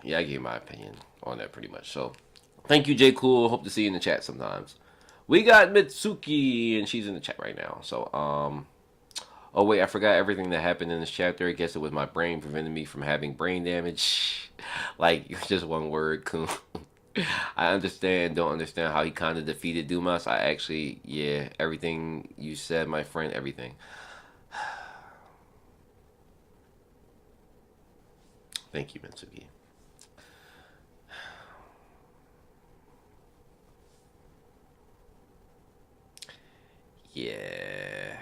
Yeah, I gave my opinion on that pretty much. So, thank you, J Cool. Hope to see you in the chat sometimes. We got Mitsuki, and she's in the chat right now. So, oh wait, I forgot everything that happened in this chapter. I guess it was my brain preventing me from having brain damage. Like just one word, Kun. I understand, don't understand how he kind of defeated Dumas. I actually, yeah, everything you said, my friend, everything. Thank you, Mitsuki. Yeah.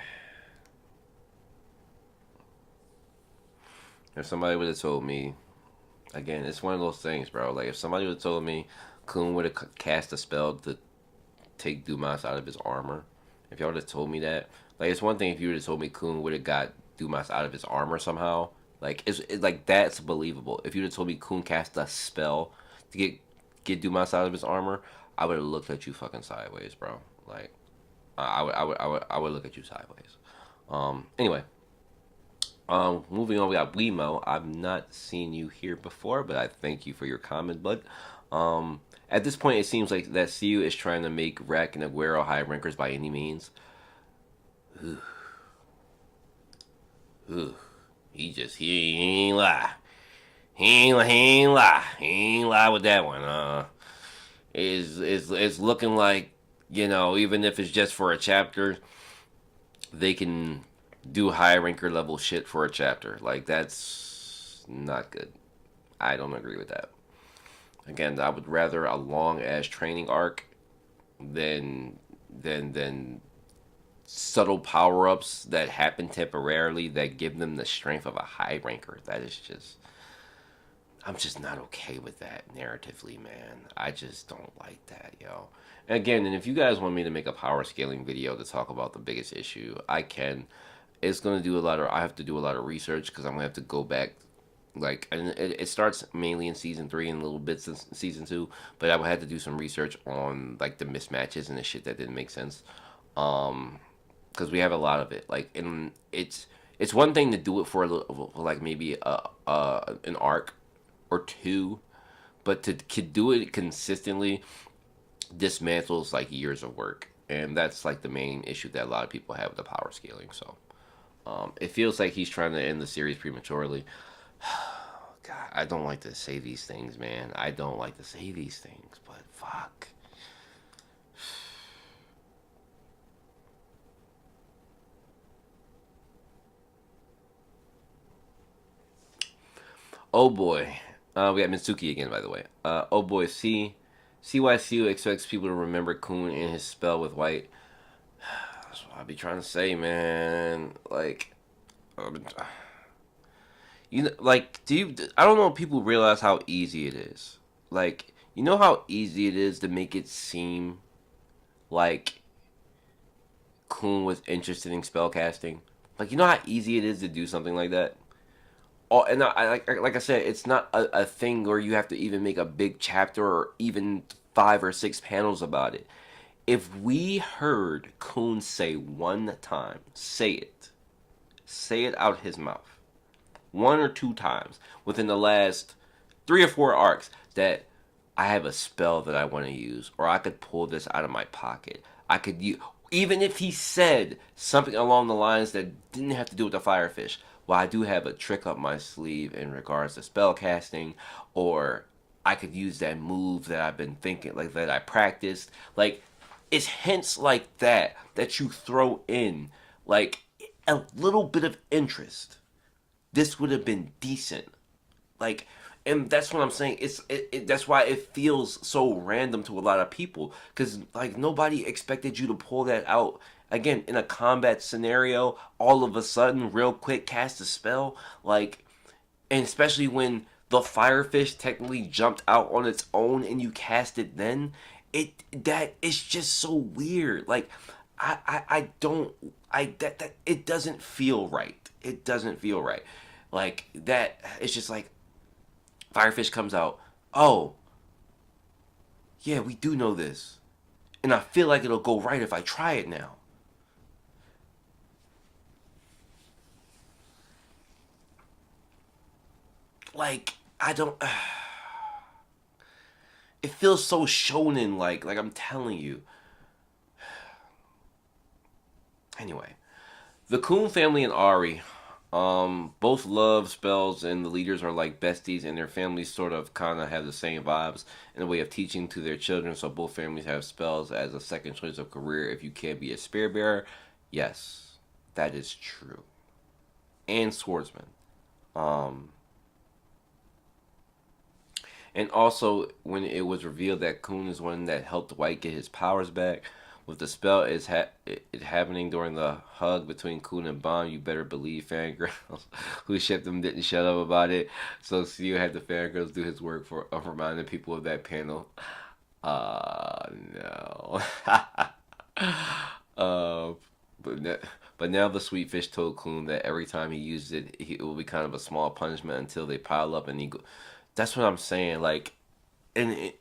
If somebody would have told me, again, it's one of those things, bro. Like if somebody would have told me Kun would have cast a spell to take Dumas out of his armor, if y'all would have told me that, like it's one thing if you would have told me Kun would have got Dumas out of his armor somehow. Like it's like that's believable. If you'd have told me Kun cast a spell to get Dumas out of his armor, I would have looked at you fucking sideways, bro. Like I would look at you sideways. Anyway, moving on, we got Wemo. I've not seen you here before, but I thank you for your comment, bud. At this point, it seems like that CU is trying to make Rack and Aguero high rankers by any means. Ooh, ooh. He ain't lie. He ain't lie with that one. It's looking like, even if it's just for a chapter, they can do high ranker level shit for a chapter. Like that's not good. I don't agree with that. Again, I would rather a long ass training arc than subtle power ups that happen temporarily that give them the strength of a high ranker. That is just I'm just not okay with that narratively, man. I just don't like that, yo. And again, and if you guys want me to make a power scaling video to talk about the biggest issue, I can. It's gonna do a lot of. I have to do a lot of research because I'm gonna have to go back. Like, and it starts mainly in season 3 and little bits in season 2, but I would have to do some research on like the mismatches and the shit that didn't make sense. Because we have a lot of it. Like, and it's one thing to do it for a little, for like maybe an arc or two, but to do it consistently dismantles like years of work, and that's like the main issue that a lot of people have with the power scaling. So it feels like he's trying to end the series prematurely. God, I don't like to say these things, man. I don't like to say these things, but fuck. Oh boy. We got Mitsuki again, by the way. Oh boy, CYCU expects people to remember Kun and his spell with white. That's what I be trying to say, man. Like, like, do you? I don't know if people realize how easy it is. Like, you know how easy it is to make it seem like Kun was interested in spell casting. Like, you know how easy it is to do something like that. Oh, and like I said, it's not a thing where you have to even make a big chapter or even 5 or 6 panels about it. If we heard Kun say one time, say it out his mouth. one or two times within the last 3 or 4 arcs that I have a spell that I want to use, or I could pull this out of my pocket. I could use, even if he said something along the lines that didn't have to do with the firefish. Well, I do have a trick up my sleeve in regards to spell casting, or I could use that move that I've been thinking, like that I practiced. Like, it's hints like that that you throw in, like a little bit of interest. This would have been decent. Like, and that's what I'm saying. That's why it feels so random to a lot of people, because like nobody expected you to pull that out again in a combat scenario. All of a sudden, real quick, cast a spell, like, and especially when the firefish technically jumped out on its own and you cast it then. That it's just so weird. Like, I don't I that it doesn't feel right. It doesn't feel right. Like that. It's just like Firefish comes out. Oh, yeah, we do know this. And I feel like it'll go right if I try it now. Like, I don't. It feels so shonen like I'm telling you. Anyway, the Coon family and Ari, both love spells, and the leaders are like besties, and their families sort of kind of have the same vibes in a way of teaching to their children. So both families have spells as a second choice of career if you can't be a spear bearer. Yes, that is true. And swordsman. Um, and also, when it was revealed that Coon is one that helped White get his powers back, with the spell it happening during the hug between Coon and Bomb, you better believe fangirls who shipped them didn't shut up about it. So Steve had the fangirls do his work for reminding people of that panel. No. uh, but but now the sweet fish told Coon that every time he uses it, it will be kind of a small punishment until they pile up and he go. That's what I'm saying. Like, and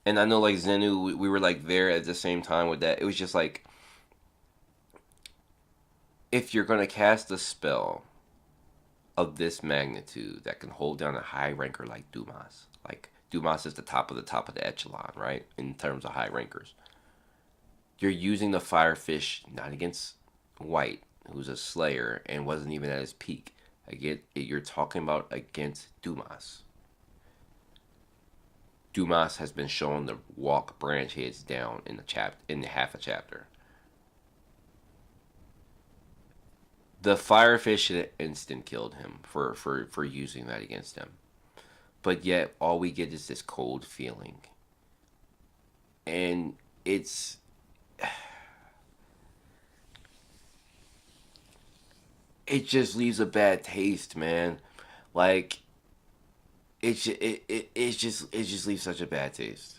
and I know like Zenu, we were like there at the same time with that. It was just like, if you're gonna cast a spell of this magnitude that can hold down a high ranker like Dumas, like Dumas is the top of the echelon, right? In terms of high rankers, you're using the Firefish not against White, who's a Slayer and wasn't even at his peak. Again, you're talking about against Dumas. Dumas has been shown to walk branch heads down in the half a chapter. The Firefish should have instant killed him for using that against him. But yet all we get is this cold feeling. And it just leaves a bad taste, man. Like it just leaves such a bad taste.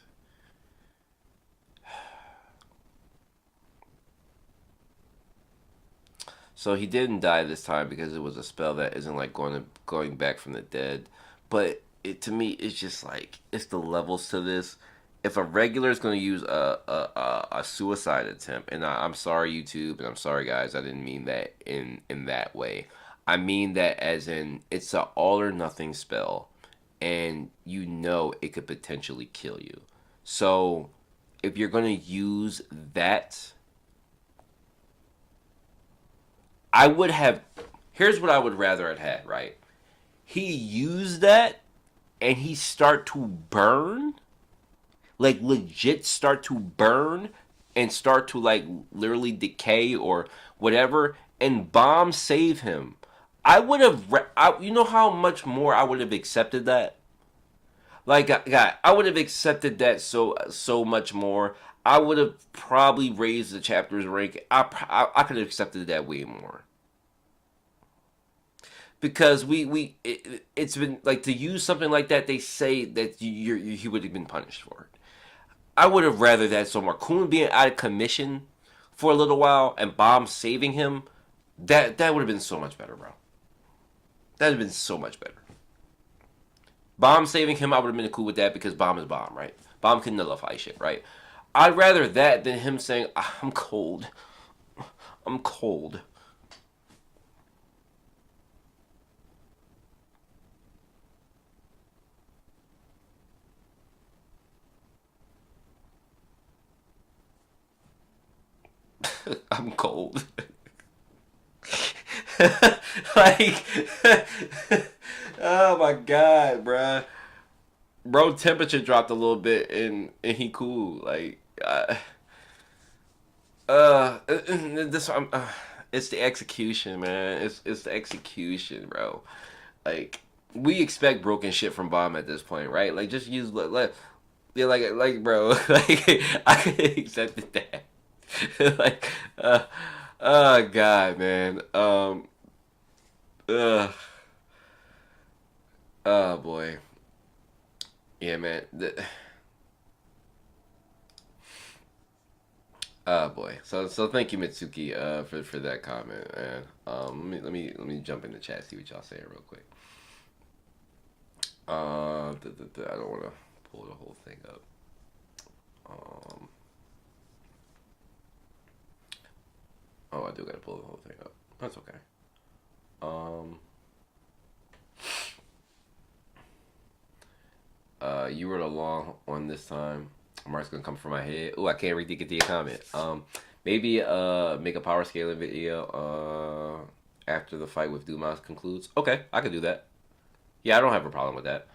So he didn't die this time because it was a spell that isn't like going back from the dead. But to me, it's just like it's the levels to this. If a regular is going to use a suicide attempt, and I'm sorry YouTube, and I'm sorry guys, I didn't mean that in that way. I mean that as in it's a all or nothing spell, and you know it could potentially kill you. So if you're going to use that, I would have. Here's what I would rather have had. Right, he used that, and he start to burn, like legit start to burn, and start to like literally decay or whatever, and Bomb save him. I would have. You know how much more I would have accepted that. Like, God, I would have accepted that so much more. I would have probably raised the chapter's rank. I could have accepted that way more, because it's been like to use something like that. They say that he would have been punished for it. I would have rather that so more. Coon being out of commission for a little while and Bomb saving him. That would have been so much better, bro. That would have been so much better. Bomb saving him, I would have been cool with that because Bomb is Bomb, right? Bomb can nullify shit, right? I'd rather that than him saying, I'm cold. I'm cold. I'm cold. Like, oh my god, bruh. Bro, temperature dropped a little bit and he cool. Like, this it's the execution, man. It's the execution, bro. Like, we expect broken shit from Bomb at this point, right? Like, just use yeah, bro, like I could have accepted that. Like, oh god, man. Uh, oh boy, yeah, man. Oh boy. So thank you, Mitsuki, for that comment, man. Let me jump in the chat, see what y'all saying real quick. I don't want to pull the whole thing up. Um, oh, I do gotta pull the whole thing up. That's okay. Um, you wrote a long one this time. Mark's gonna come from my head. Oh, I can't read the comment. Maybe make a power scaling video after the fight with Dumas concludes. Okay, I could do that. Yeah, I don't have a problem with that.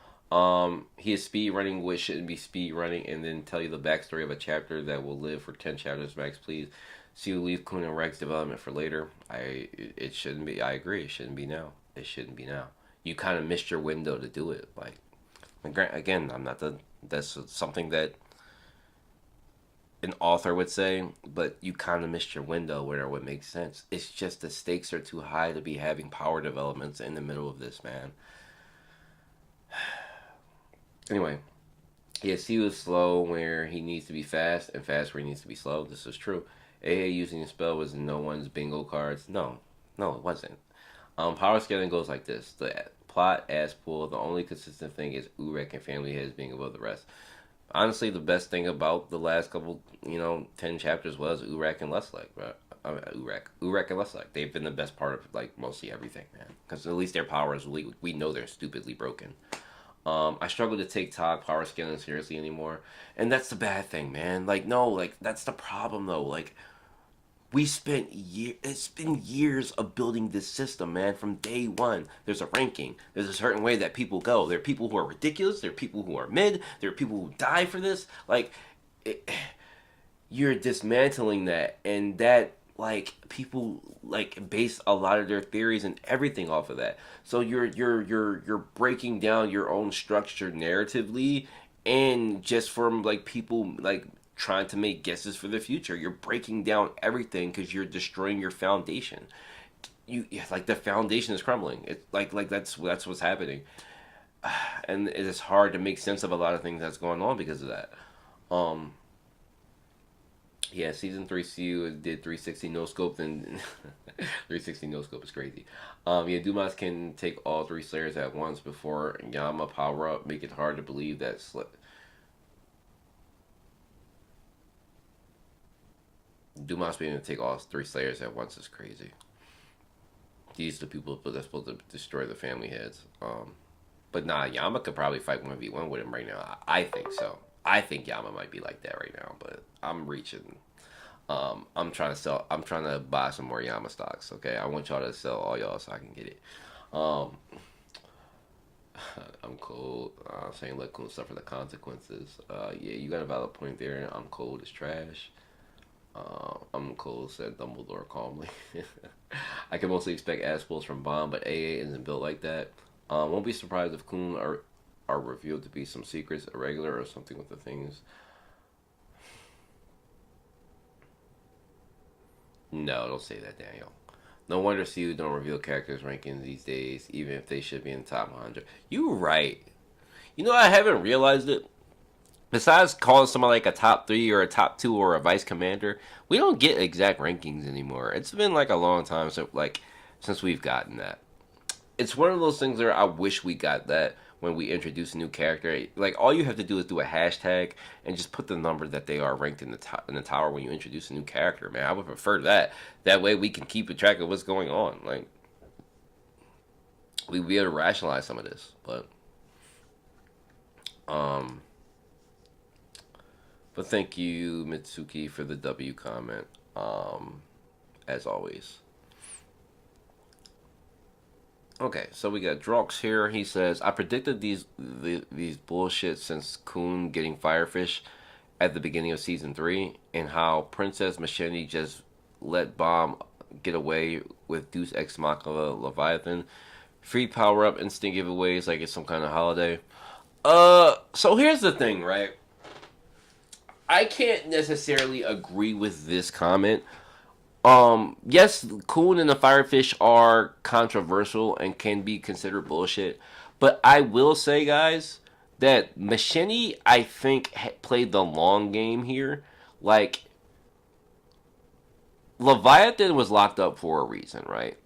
He is speed running what shouldn't be speed running, and then tell you the backstory of a chapter that will live for 10 chapters max, please. So you leave Kun and Rex development for later. It shouldn't be. I agree. It shouldn't be now. It shouldn't be now. You kind of missed your window to do it. Like again, I'm not the. That's something that an author would say, but you kind of missed your window where it would make sense. It's just the stakes are too high to be having power developments in the middle of this, man. Anyway, yes, he was slow where he needs to be fast and fast where he needs to be slow. This is true. AA using the spell was no one's bingo cards. No, no, it wasn't. Power scaling goes like this. The plot as pool. The only consistent thing is Urek and family heads being above the rest. Honestly, the best thing about the last couple, 10 chapters was Urek and Leslie, right? Urek and Leslie. They've been the best part of like mostly everything, man. Because at least their powers, we know they're stupidly broken. I struggle to take Todd power scaling seriously anymore, and that's the bad thing, man. Like, no, like that's the problem though. Like, we spent years. It's been years of building this system, man. From day one, there's a ranking. There's a certain way that people go. There are people who are ridiculous. There are people who are mid. There are people who die for this. Like, it, you're dismantling that, and that like people like base a lot of their theories and everything off of that. So you're breaking down your own structure narratively, and just from like people like trying to make guesses for the future. You're breaking down everything because you're destroying your foundation. You like the foundation is crumbling. It's like that's what's happening, and it is hard to make sense of a lot of things that's going on because of that. Um, yeah, season three CU did 360 no scope, and 360 no scope is crazy. Yeah, Dumas can take all three Slayers at once before Yama power up, make it hard to believe that Dumas being able to take all three Slayers at once is crazy. These are the people that's supposed to destroy the family heads. But nah, Yama could probably fight 1v1 with him right now. I think so. I think Yama might be like that right now, but I'm reaching. I'm trying to sell. I'm trying to buy some more Yama stocks. Okay, I want y'all to sell all y'all so I can get it. Um, I'm cold. Saying let Kun suffer the consequences. Yeah, you got a valid point there. I'm cold as trash. I'm cold, said Dumbledore calmly. I can mostly expect ass pulls from Bomb, but AA isn't built like that. Won't be surprised if Kun are revealed to be some secrets, irregular, or something with the things. No, don't say that, Daniel. No wonder CU don't reveal characters' rankings these days, even if they should be in the top 100. You right. You know, I haven't realized it. Besides calling someone like a top three or a top two or a vice commander, we don't get exact rankings anymore. It's been like a long time since we've gotten that. It's one of those things where I wish we got that when we introduce a new character. Like all you have to do is do a hashtag and just put the number that they are ranked in the tower when you introduce a new character. Man, I would prefer that. That way we can keep a track of what's going on. Like we be able to rationalize some of this, but um. But thank you, Mitsuki, for the W comment. Um, as always. Okay, so we got Drox here. He says, "I predicted these bullshit since Kun getting Firefish at the beginning of season 3, and how Princess Machete just let Bomb get away with Deus Ex Machina Leviathan, free power up instant giveaways like it's some kind of holiday." So here's the thing, right? I can't necessarily agree with this comment. Yes, Coon and the Firefish are controversial and can be considered bullshit, but I will say, guys, that Machete, I think, played the long game here. Like, Leviathan was locked up for a reason, right?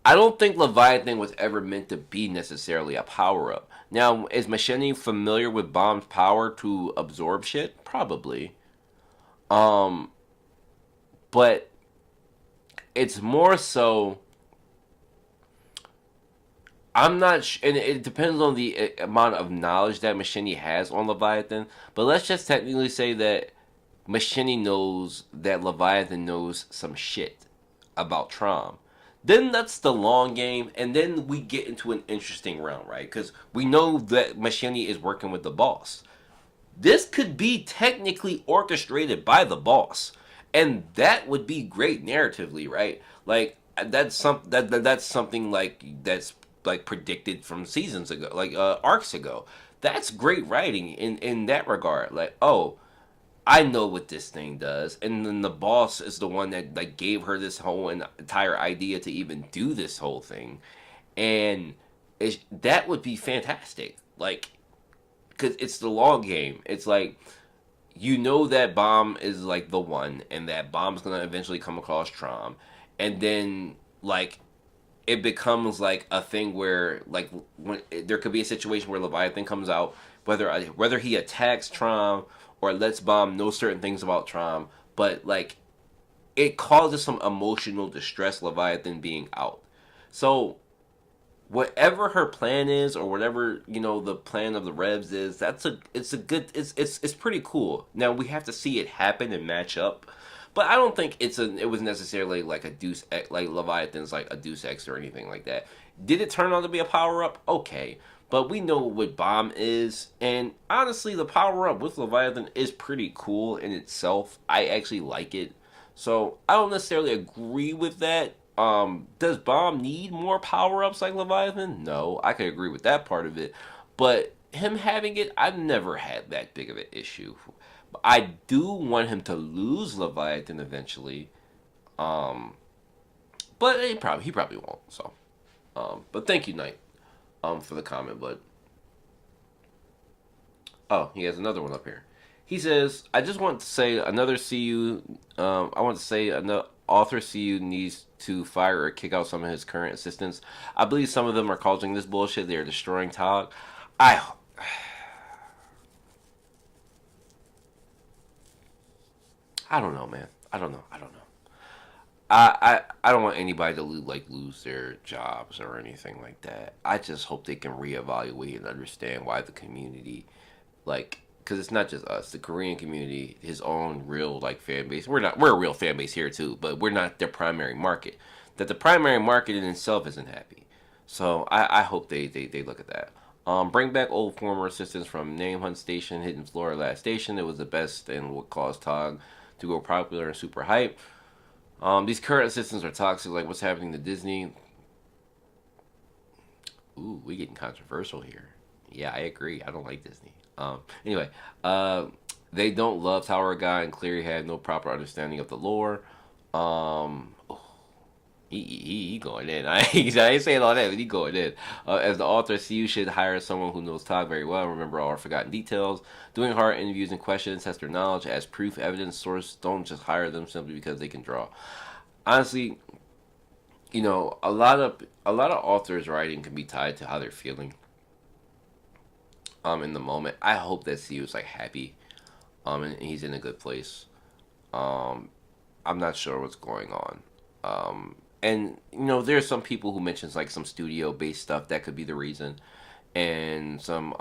I don't think Leviathan was ever meant to be necessarily a power up. Now, is Machete familiar with Bomb's power to absorb shit? Probably. Um, but it's more so I'm not, and it depends on the amount of knowledge that Machete has on Leviathan. But let's just technically say that Machete knows that Leviathan knows some shit about Trom. Then that's the long game, and then we get into an interesting round, right? Because we know that Machete is working with the boss. This could be technically orchestrated by the boss, and that would be great narratively, right? Like that's something like that's like predicted from seasons ago, like arcs ago. That's great writing in that regard. Like, oh, I know what this thing does, and then the boss is the one that like gave her this whole entire idea to even do this whole thing, and that would be fantastic. Like, because it's the long game. It's like you know that Bomb is like the one, and that Bomb's gonna eventually come across Trom, and then like it becomes like a thing where like when there could be a situation where Leviathan comes out, whether he attacks Trom or lets Bomb know certain things about Trom, but like it causes some emotional distress Leviathan being out. So whatever her plan is or whatever the plan of the Revs is, it's a good it's pretty cool. Now we have to see it happen and match up, but I don't think it was necessarily like a Deuce like Leviathan's like a Deuce X or anything like that. Did it turn out to be a power up? Okay, but we know what Bomb is, and honestly the power up with Leviathan is pretty cool in itself. I actually like it, so I don't necessarily agree with that. Does Bomb need more power ups like Leviathan? No, I could agree with that part of it. But him having it, I've never had that big of an issue. I do want him to lose Leviathan eventually. Um, but he probably won't. So, but thank you, Knight, for the comment. But oh, he has another one up here. He says, "I just want to say another CU. I want to say another author CU needs to fire or kick out some of his current assistants. I believe some of them are causing this bullshit. They are destroying Tog. I, I don't know, man. I don't know. I don't know. I don't want anybody to lose their jobs or anything like that. I just hope they can reevaluate and understand why the community like because it's not just us, the Korean community, his own real like fan base. We're a real fan base here too, but we're not their primary market. That the primary market in itself isn't happy. So I hope they look at that. Bring back old former assistants from Name Hunt Station, Hidden Floor, Last Station. It was the best and what caused Tog to go popular and super hype. These current assistants are toxic. Like what's happening to Disney? Ooh, we getting controversial here. Yeah, I agree. I don't like Disney. Anyway, uh, they don't love Tower Guy and clearly have no proper understanding of the lore. Oh, he going in. I ain't saying all that, but he going in. As the author, CU should hire someone who knows Todd very well, remember all our forgotten details, doing hard interviews and questions, test their knowledge as proof, evidence, source. Don't just hire them simply because they can draw. Honestly, a lot of authors' writing can be tied to how they're feeling in the moment. I hope that CU is like happy and he's in a good place. Um, I'm not sure what's going on. And there's some people who mentions like some studio based stuff that could be the reason, and some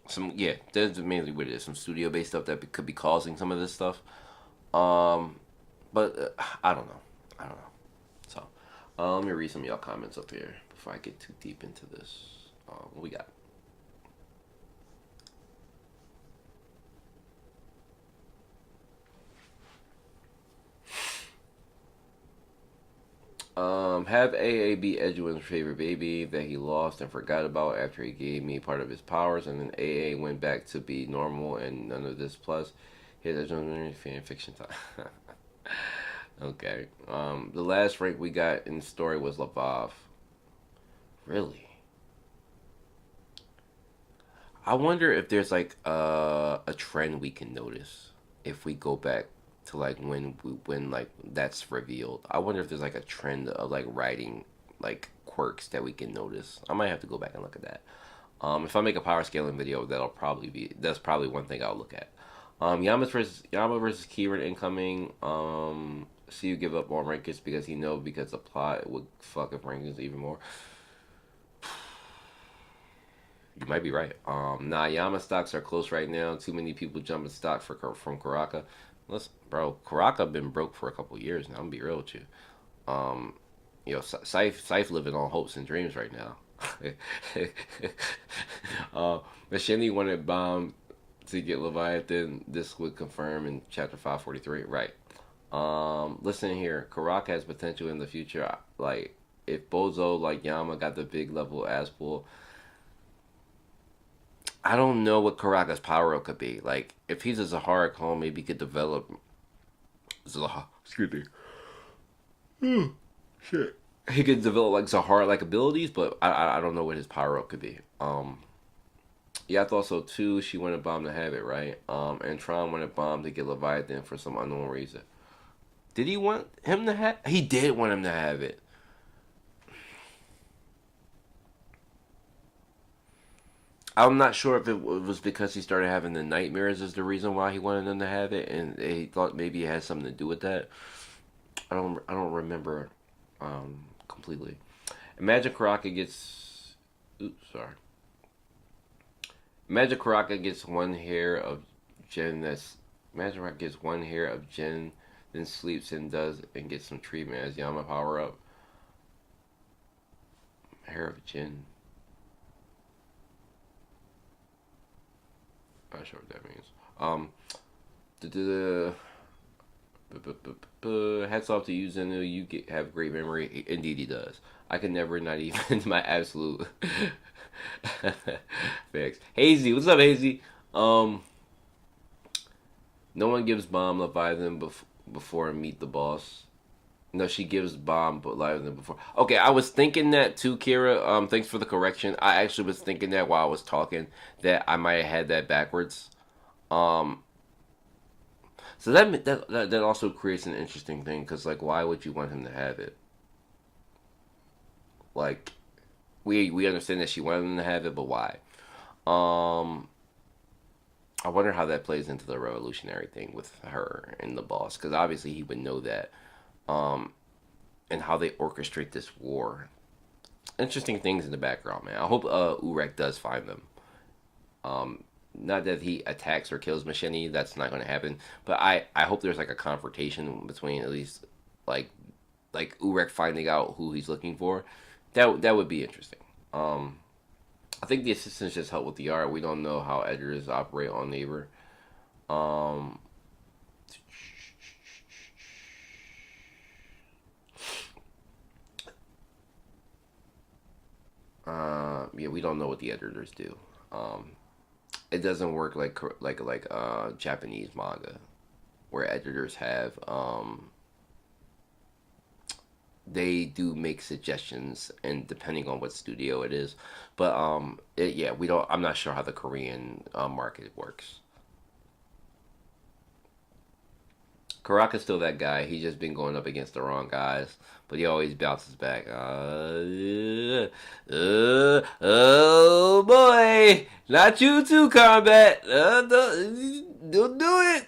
some yeah, that's mainly what it is. Some studio based stuff that could be causing some of this stuff. Um, but I don't know. I don't know. So, let me read some of y'all comments up here before I get too deep into this. What we got? Have AA be Edwin's favorite baby that he lost and forgot about after he gave me part of his powers, and then AA went back to be normal and none of this. Plus, here's Edwin's fan fiction time. Okay. The last rank we got in the story was Lavav. Really? I wonder if there's like a trend we can notice if we go back to like when like that's revealed. I wonder if there's like a trend of like writing like quirks that we can notice. I might have to go back and look at that. If I make a power scaling video, that's probably one thing I'll look at. Yama versus Kieran incoming. See you give up on rankings because he know because the plot would fuck up rankings even more. You might be right. Nah, Yama stocks are close right now. Too many people jumping stock from Karaka. Listen, bro, Karaka been broke for a couple years now. I'm gonna be real with you. Um, Scythe living on hopes and dreams right now. uh, Machine wanted Bomb to get Leviathan. This would confirm in chapter 543. Right. Listen here. Karaka has potential in the future. Like, if Bozo, like Yama, got the big level ass pull, I don't know what Karaka's power up could be. Like, if he's a Zahara clone, maybe he could develop Zahara. Excuse me. Shit. He could develop like Zahara like abilities, but I don't know what his power up could be. Yeah, I thought so too. She wanted Bomb to have it, right? And Tron wanted Bomb to get Leviathan for some unknown reason. Did he want him to have? He did want him to have it. I'm not sure if it was because he started having the nightmares is the reason why he wanted them to have it, and he thought maybe it had something to do with that. I don't remember completely. Imagine Karaka gets. Oops, sorry. Imagine Karaka gets one hair of Jen. Imagine Karaka gets one hair of Jen, then sleeps and gets some treatment as Yama power up. Hair of Jen. Not sure what that means. The hats off to you, Zenu. Have great memory. Indeed, he does. I can never, not even my absolute facts. Hazy, what's up, Hazy? No one gives Bomb Leviathan before Meet the Boss. No, she gives Bomb but Leviathan before. Okay, I was thinking that too, Kira. Thanks for the correction. I actually was thinking that while I was talking that I might have had that backwards. Um, so that also creates an interesting thing because like, why would you want him to have it? Like, we understand that she wanted him to have it, but why? Um, I wonder how that plays into the revolutionary thing with her and the boss because obviously he would know that. Um, and how they orchestrate this war. Interesting things in the background, man. I hope Urek does find them. Not that he attacks or kills Machine, that's not going to happen. But I hope there's like a confrontation between at least like Urek finding out who he's looking for. That would be interesting. I think the assistants just help with the art. We don't know how editors operate on Neighbor. Um, yeah, we don't know what the editors do. Um, it doesn't work like Japanese manga, where editors have they do make suggestions and depending on what studio it is, but yeah, we don't. I'm not sure how the Korean market works. Karaka's still that guy. He's just been going up against the wrong guys, but he always bounces back. Oh boy, not you too, combat. Don't do it.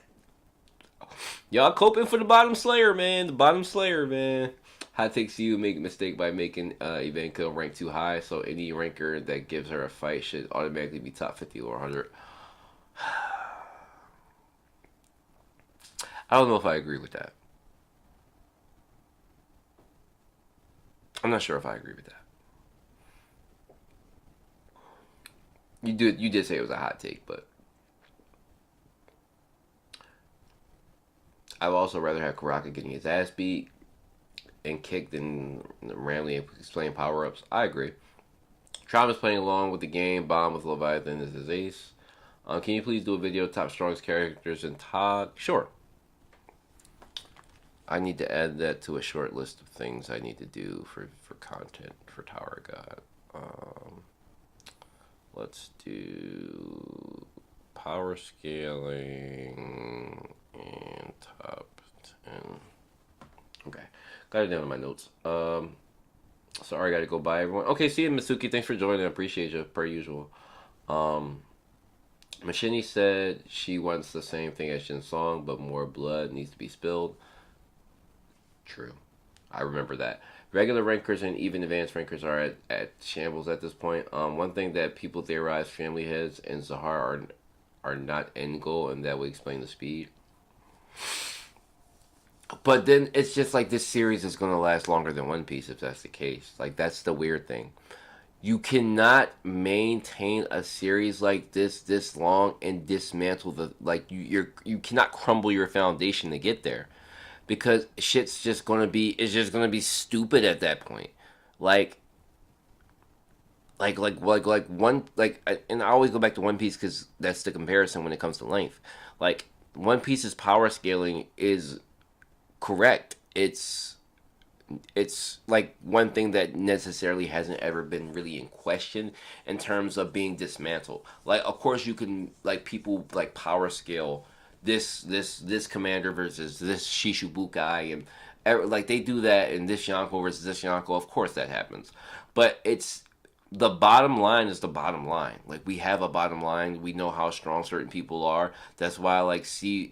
Y'all coping for the bottom slayer, man. The bottom slayer, man. Hot takes you make a mistake by making Ivanka rank too high, so any ranker that gives her a fight should automatically be top 50 or 100. I don't know if I agree with that. I'm not sure if I agree with that. You did say it was a hot take, but I would also rather have Karaka getting his ass beat and kicked than randomly explaining power ups. I agree. Trauma's playing along with the game. Bomb with Leviathan is his ace. Can you please do a video top strongest characters in TOG? Sure. I need to add that to a short list of things I need to do for content for Tower God. Let's do power scaling and top 10. Okay, got it down in my notes. Sorry, I got to go bye, everyone. Okay, see you, Mitsuki. Thanks for joining. I appreciate you, per usual. Um, Machini said she wants the same thing as Jin Song, but more blood needs to be spilled. True. I remember that. Regular rankers and even advanced rankers are at shambles at this point. One thing that people theorize family heads and Zahar are not end goal, and that would explain the speed. But then it's just like this series is going to last longer than One Piece if that's the case. Like, that's the weird thing. You cannot maintain a series like this long and dismantle the like you cannot crumble your foundation to get there because shit's just gonna be it's just gonna be stupid at that point. Like like one like and I always go back to One Piece because that's the comparison when it comes to length. Like One Piece's power scaling is correct. It's like one thing that necessarily hasn't ever been really in question in terms of being dismantled. Like, of course, you can like people like power scale this commander versus this Shishibukai and like they do that in this Yonko versus this Yonko. Of course, that happens, but it's the bottom line is the bottom line. Like we have a bottom line. We know how strong certain people are. That's why like see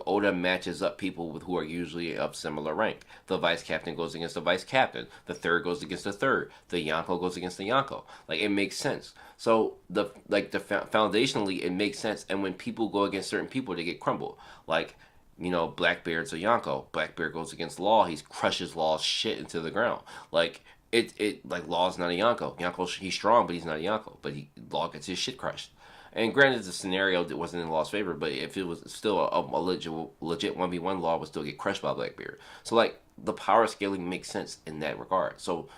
Oda matches up people with who are usually of similar rank. The vice captain goes against the vice captain. The third goes against the third. The Yonko goes against the Yonko. Like it makes sense. So foundationally it makes sense. And when people go against certain people, they get crumbled. Like Blackbeard's a Yonko. Blackbeard goes against Law. He crushes Law's shit into the ground. Like it like Law's not a Yonko. Yonko he's strong, but he's not a Yonko. But Law gets his shit crushed. And granted, the scenario that wasn't in Law's favor, but if it was still a legit 1v1, Law would still get crushed by Blackbeard. So like the power scaling makes sense in that regard. So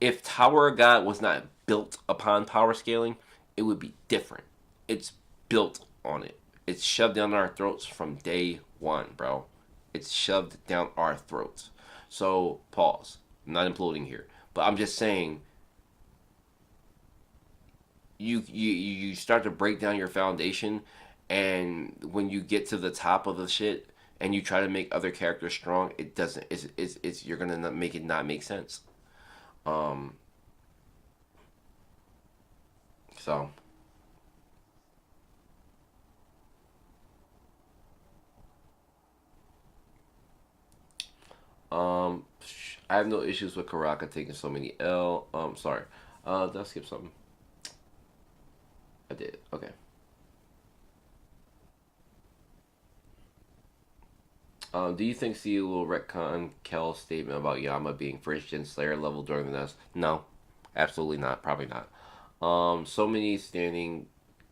if Tower of God was not built upon power scaling, it would be different. It's built on it. It's shoved down our throats from day one, bro. It's shoved down our throats. So pause. I'm not imploding here, but I'm just saying. You start to break down your foundation, and when you get to the top of the shit, and you try to make other characters strong, it doesn't. It's you're gonna not make it not make sense. Um. So. Um. I have no issues with Karaka taking so many L. Sorry. Did I skip something? I did. Okay. Do you think CU will retcon Kel's statement about Yama being first gen Slayer level during the next? No, absolutely not. Probably not. So many standing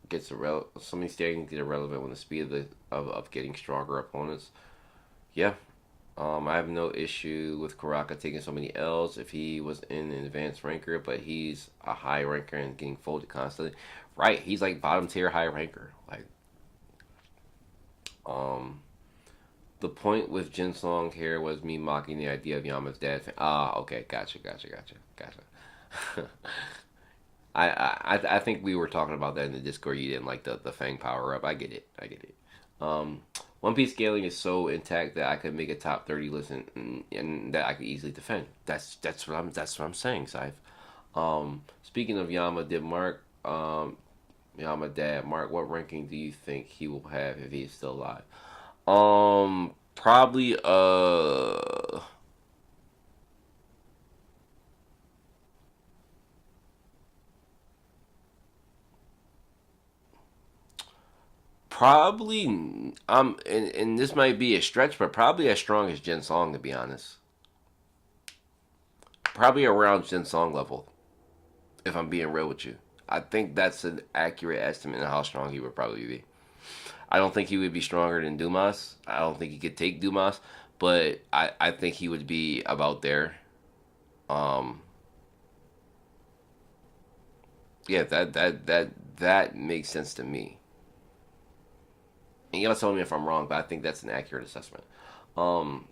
so many standing get irrelevant when the speed of getting stronger opponents. Yeah. I have no issue with Karaka taking so many L's if he was in an advanced ranker, but he's a high ranker and getting folded constantly. Right, he's like bottom tier high ranker. Like, um, the point with Jinsong here was me mocking the idea of Yama's dad. Okay, gotcha. I think we were talking about that in the Discord. You didn't like the Fang power up. I get it. Um, One Piece scaling is so intact that I could make a top 30 list and that I could easily defend. That's what I'm saying, Saif. Speaking of Yama, did Mark Yama dad Mark, what ranking do you think he will have if he is still alive? Probably probably and this might be a stretch, but probably as strong as Jin Song, to be honest. Probably around Jin Song level, if I'm being real with you. I think that's an accurate estimate of how strong he would probably be. I don't think he would be stronger than Dumas. I don't think he could take Dumas, but I think he would be about there. Um, yeah, that makes sense to me. And y'all tell me if I'm wrong, but I think that's an accurate assessment. Um,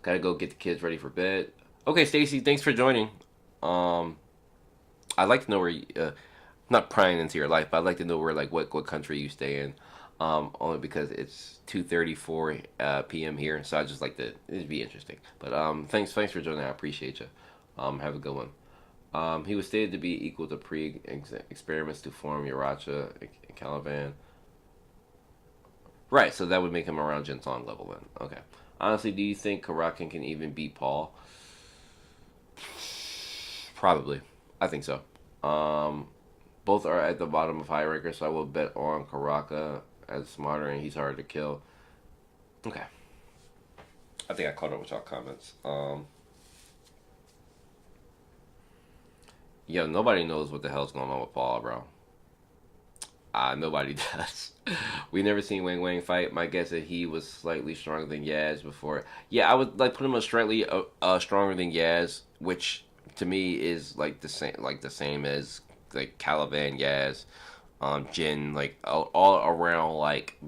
Gotta go get the kids ready for bed. Okay, Stacy, thanks for joining. Um, I'd like to know where you, not prying into your life, but I'd like to know where like what country you stay in. Only because it's 2:34 p.m. here, so I just like to it'd be interesting. But thanks for joining. I appreciate you. Have a good one. He was stated to be equal to pre-experiments to form Uracha and Caliban. Right, so that would make him around Jin-Song level then. Okay. Honestly, do you think Karakin can even beat Paul? Probably. I think so. Um, Both are at the bottom of high ranker, so I will bet on Karaka as smarter and he's hard to kill. Okay. I think I caught up with y'all comments. Yo, nobody knows what the hell's going on with Paul, bro. Nobody does. We never seen Wang Wang fight. My guess is he was slightly stronger than Yaz before. Yeah, I would like put him a slightly stronger than Yaz, which to me is like the same as like Caliban, Yaz, Jin, like all around like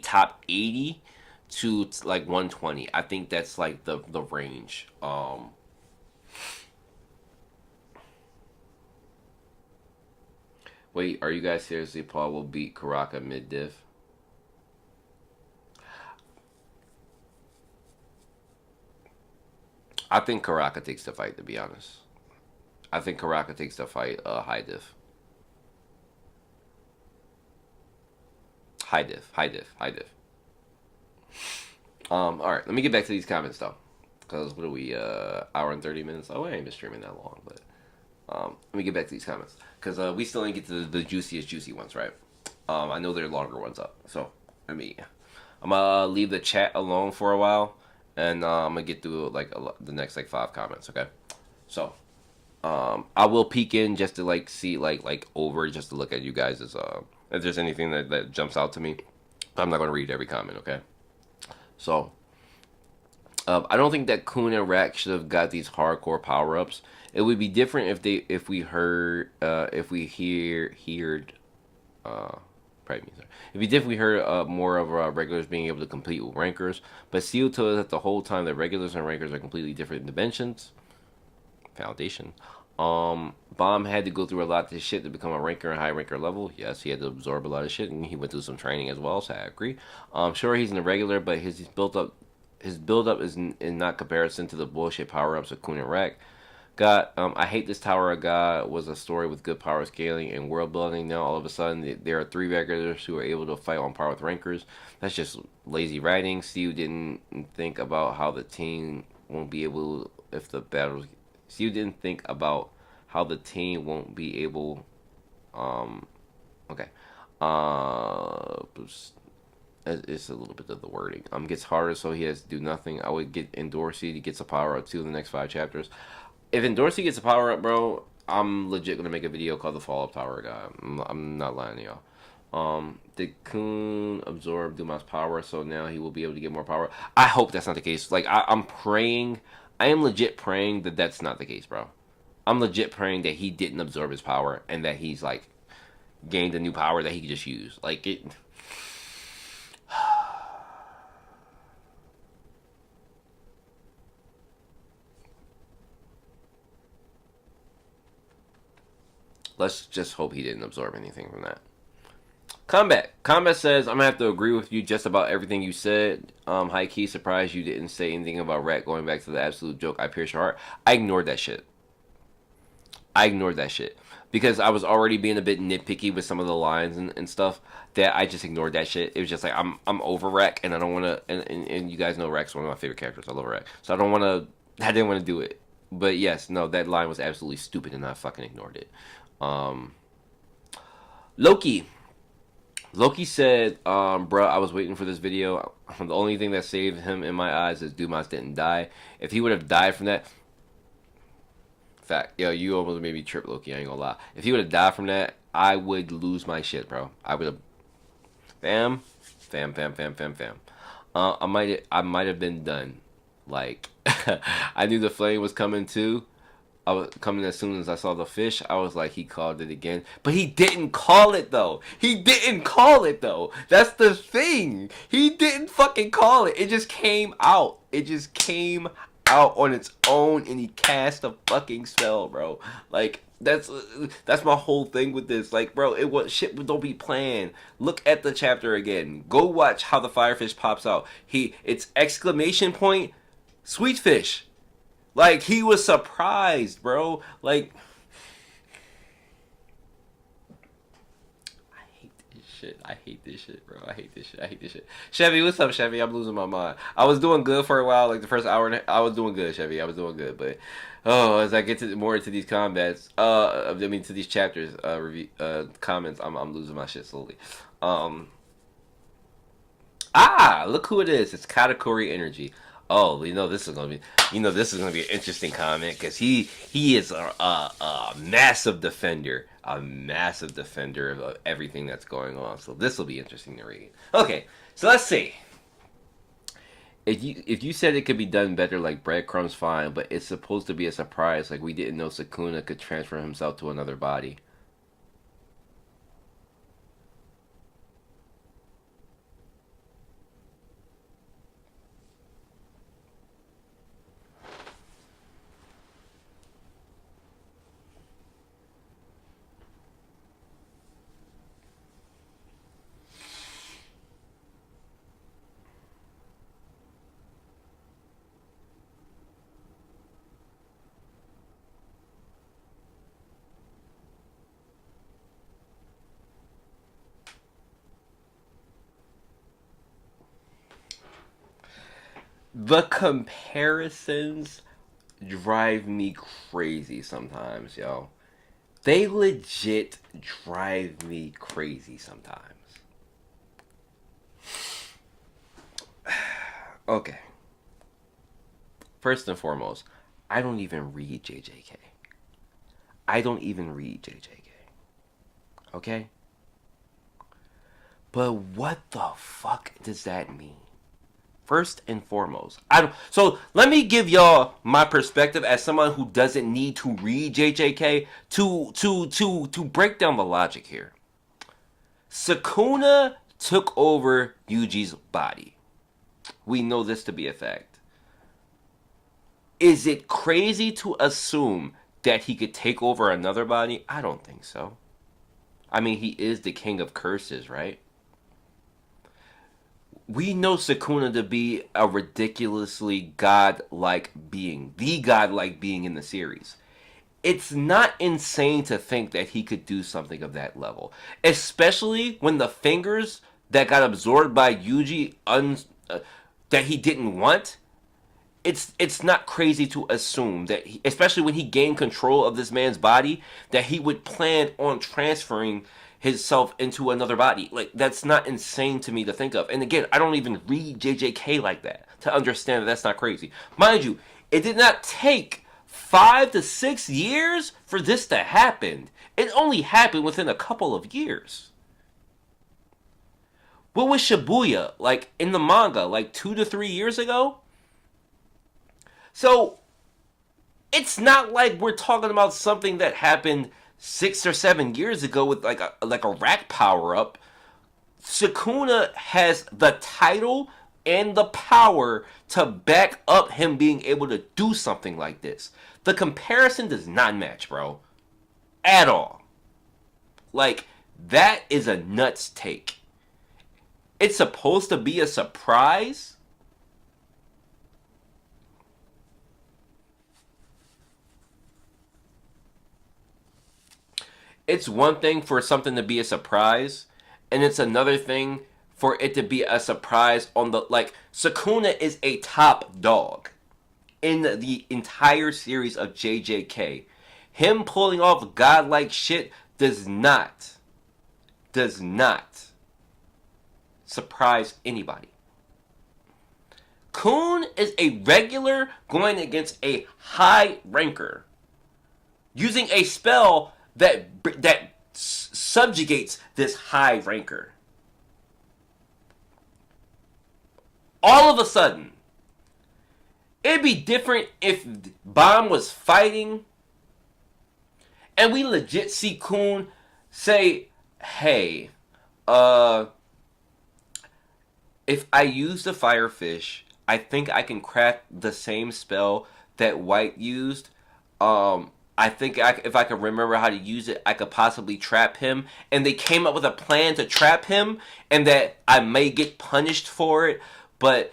top 80 to like 120. I think that's like the range. Wait, are you guys seriously? Paul will beat Karaka mid diff. I think Karaka takes the fight. To be honest, I think Karaka takes the fight. High diff, high diff. All right. Let me get back to these comments though, because what are we? Hour and 30 minutes. Oh, I ain't been streaming that long, but let me get back to these comments because we still didn't get to the juiciest juicy ones, right? I know there are longer ones up, so I'm gonna leave the chat alone for a while, and I'm gonna get through like the next like 5 comments. Okay, so I will peek in just to like see like over just to look at you guys as if there's anything that jumps out to me. I'm not gonna read every comment. Okay, so I don't think that Kun and Rack should have got these hardcore power ups. It would be different if we heard if we heard uh probably means if we different we heard more of regulars being able to compete with rankers. But Seal told us that the whole time that regulars and rankers are completely different dimensions. Foundation. Bomb had to go through a lot of shit to become a ranker and high ranker level. Yes, he had to absorb a lot of shit, and he went through some training as well. So I agree. Sure, he's in the regular, but his build up is not comparison to the bullshit power ups of Kun and Rack. God, I hate this Tower of God was a story with good power scaling and world building. Now all of a sudden there are 3 regulars who are able to fight on par with rankers. That's just lazy writing. Steve didn't think about how the team won't be able if the battles. Steve didn't think about how the team won't be able. Um, okay. It's a little bit of the wording. Gets harder, so he has to do nothing. I would get Endorsey. He gets a power up 2 in the next 5 chapters. If Endorsey gets a power up, bro, I'm legit gonna make a video called the Fall Up Tower Guy. I'm not lying to y'all. Did Kun absorb Dumas' power, so now he will be able to get more power? I hope that's not the case. Like I'm praying, I am legit praying that that's not the case, bro. I'm legit praying that he didn't absorb his power and that he's like gained a new power that he could just use. Like it. Let's just hope he didn't absorb anything from that. Combat says, I'm gonna have to agree with you just about everything you said. High key surprised you didn't say anything about Rat going back to the absolute joke. I pierced your heart. I ignored that shit. I ignored that shit because I was already being a bit nitpicky with some of the lines and stuff. That I just ignored that shit. It was just like I'm over Rec, and I don't want to. And you guys know Rec's one of my favorite characters. I love Rec, so I don't want to. I didn't want to do it. But yes, no, that line was absolutely stupid, and I fucking ignored it. Um, Loki. Loki said, bruh, I was waiting for this video. The only thing that saved him in my eyes is Dumas didn't die. If he would have died from that, fact, yo, you almost made me trip, Loki. I ain't gonna lie. If he would have died from that, I would lose my shit, bro. I would have, fam, fam. I might have been done. Like, I knew the flame was coming too. I was coming as soon as I saw the fish. I was like, he called it again. But he didn't call it though. He didn't call it though. That's the thing. He didn't fucking call it. It just came out. It just came out on its own and he cast a fucking spell, bro. Like that's my whole thing with this. Like, bro, it was shit don't be planned. Look at the chapter again. Go watch how the firefish pops out. It's exclamation point sweet fish. Like, he was surprised, bro. Like, I hate this shit. I hate this shit, bro. I hate this shit. I hate this shit. Chevy, what's up, Chevy? I'm losing my mind. I was doing good for a while, like the first hour. I was doing good, Chevy. I was doing good, but as I get to more into these combats, to these chapters, review, comments, I'm losing my shit slowly. Um, look who it is. It's Katakuri Energy. Oh, this is gonna be an interesting comment because he is a massive defender of everything that's going on. So this will be interesting to read. Okay, so let's see. If you said it could be done better, like breadcrumbs, fine, but it's supposed to be a surprise. Like we didn't know Sukuna could transfer himself to another body. The comparisons drive me crazy sometimes, yo. They legit drive me crazy sometimes. Okay. First and foremost, I don't even read JJK. I don't even read JJK. Okay? But what the fuck does that mean? First and foremost, I don't. So let me give y'all my perspective as someone who doesn't need to read JJK to break down the logic here. Sukuna took over Yuji's body. We know this to be a fact. Is it crazy to assume that he could take over another body? I don't think so. I mean, he is the king of curses, right? We know Sukuna to be a ridiculously godlike being, the godlike being in the series. It's not insane to think that he could do something of that level, especially when the fingers that got absorbed by Yuji that he didn't want. It's not crazy to assume that, especially when he gained control of this man's body, that he would plan on transferring himself into another body. Like, that's not insane to me to think of. And again, I don't even read JJK like that to understand that that's not crazy. Mind you, it did not take 5 to 6 years for this to happen. It only happened within a couple of years. What was Shibuya like in the manga? Like 2 to 3 years ago? So it's not like we're talking about something that happened 6 or 7 years ago with like a rack power up. Sukuna has the title and the power to back up him being able to do something like this. The comparison does not match, bro. At all. Like, that is a nuts take. It's supposed to be a surprise. it's one thing for something to be a surprise, and it's another thing for it to be a surprise on the like. Sakuna is a top dog in the entire series of JJK. Him pulling off godlike shit does not surprise anybody. Kun is a regular going against a high ranker using a spell that subjugates this high ranker. All of a sudden, it'd be different if Bomb was fighting and we legit see Kun say, "Hey, uh, if I use the Firefish, I think I can craft the same spell that White used. I think if I could remember how to use it, I could possibly trap him." And they came up with a plan to trap him, and that I may get punished for it, but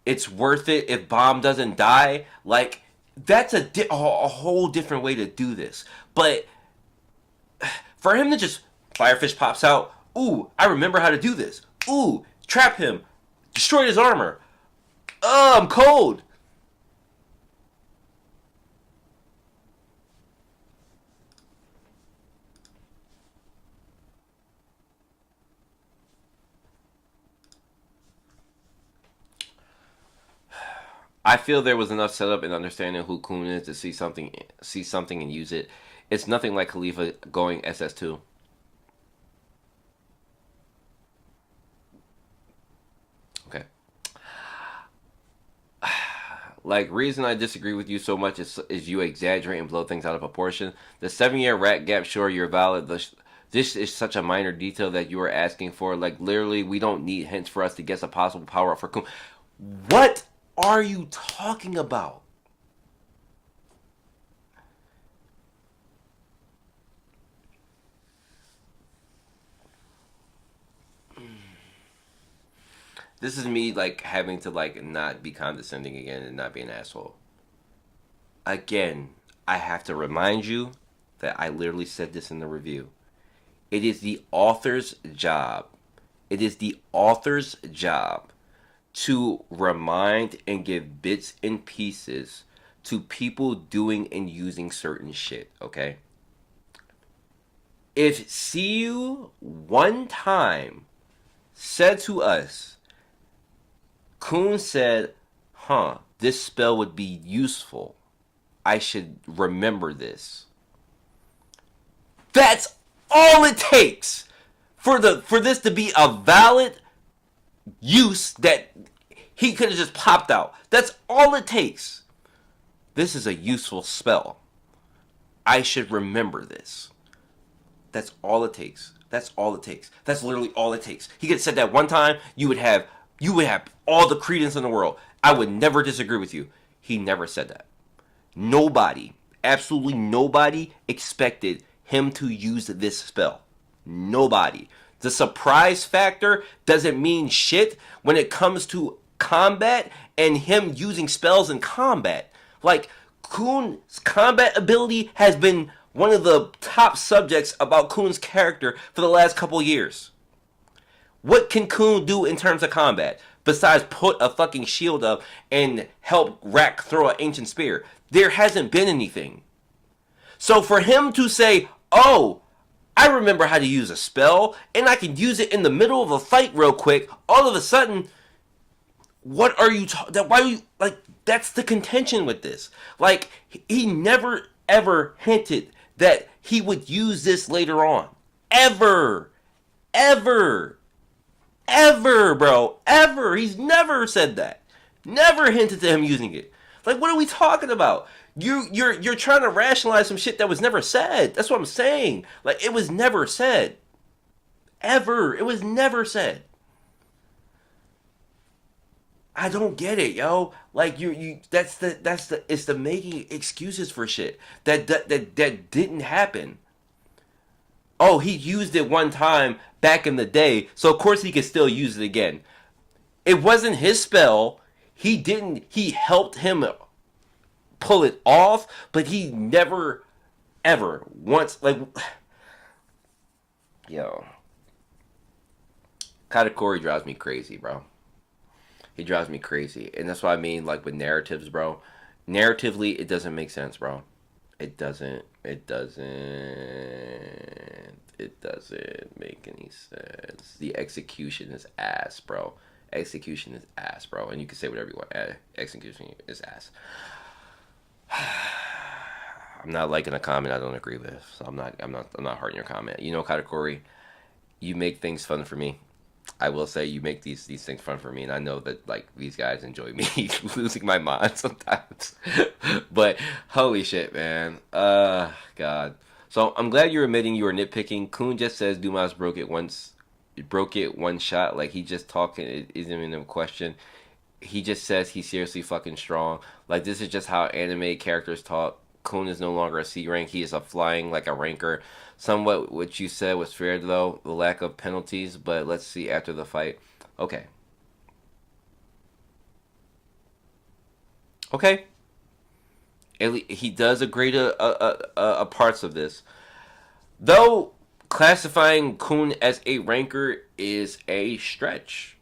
it's worth it if Bomb doesn't die. Like, that's a whole different way to do this. But for him to just, Firefish pops out, ooh, I remember how to do this. Ooh, trap him, destroyed his armor. Oh, I'm cold. I feel there was enough setup and understanding who Kun is to see something and use it. It's nothing like Khalifa going SS2. Okay. Like, reason I disagree with you so much is you exaggerate and blow things out of proportion. The 7 year rat gap, sure, you're valid. This is such a minor detail that you are asking for. Like, literally, we don't need hints for us to guess a possible power up for Kun. What are you talking about? This is me, like, having to, like, not be condescending again and not be an asshole. Again, I have to remind you that I literally said this in the review. It is the author's job. It is the author's job to remind and give bits and pieces to people doing and using certain shit, okay? If CU one time said to us, Kun said, this spell would be useful. I should remember this. That's all it takes for this to be a valid use that he could have just popped out. That's all it takes. This is a useful spell. I should remember this. That's all it takes. That's all it takes. That's literally all it takes. He could have said that one time, you would have all the credence in the world. I would never disagree with you. He never said that. Nobody, absolutely nobody expected him to use this spell. Nobody. The surprise factor doesn't mean shit when it comes to combat and him using spells in combat. Like, Kun's combat ability has been one of the top subjects about Kun's character for the last couple years. What can Kun do in terms of combat besides put a fucking shield up and help Rack throw an ancient spear? There hasn't been anything. So for him to say, oh, I remember how to use a spell and I can use it in the middle of a fight real quick, all of a sudden, what are you why are you, like, that's the contention with this. Like, he never ever hinted that he would use this later on. Ever. Ever. Ever, bro. Ever. He's never said that. Never hinted to him using it. Like, what are we talking about? You're trying to rationalize some shit that was never said. That's what I'm saying. Like, it was never said. Ever. It was never said. I don't get it, yo. Like, it's the making excuses for shit that didn't happen. Oh, he used it one time back in the day, so of course he could still use it again. It wasn't his spell. He helped him pull it off, but he never ever once, like, Yo, Katakuri drives me crazy, bro. He drives me crazy, and that's what I mean. Like with narratives, bro. Narratively, it doesn't make sense, bro. It doesn't. It doesn't. It doesn't make any sense. The execution is ass, bro. Execution is ass, bro. And you can say whatever you want. Execution is ass. I'm not liking a comment I don't agree with, so I'm not. I'm not hearting your comment. You know, Katakuri, you make things fun for me. I will say you make these things fun for me, and I know that like these guys enjoy me losing my mind sometimes. But holy shit, man! God. So I'm glad you're admitting you were nitpicking. Kun just says Dumas broke it once, broke it one shot. Like he just talking. It isn't even a question. He just says he's seriously fucking strong. Like this is just how anime characters talk. Kun is no longer a C rank. He is a flying like a ranker. Somewhat what you said was fair though, the lack of penalties. But let's see after the fight. Okay. Okay. He does agree to parts of this, though. Classifying Kun as a ranker is a stretch.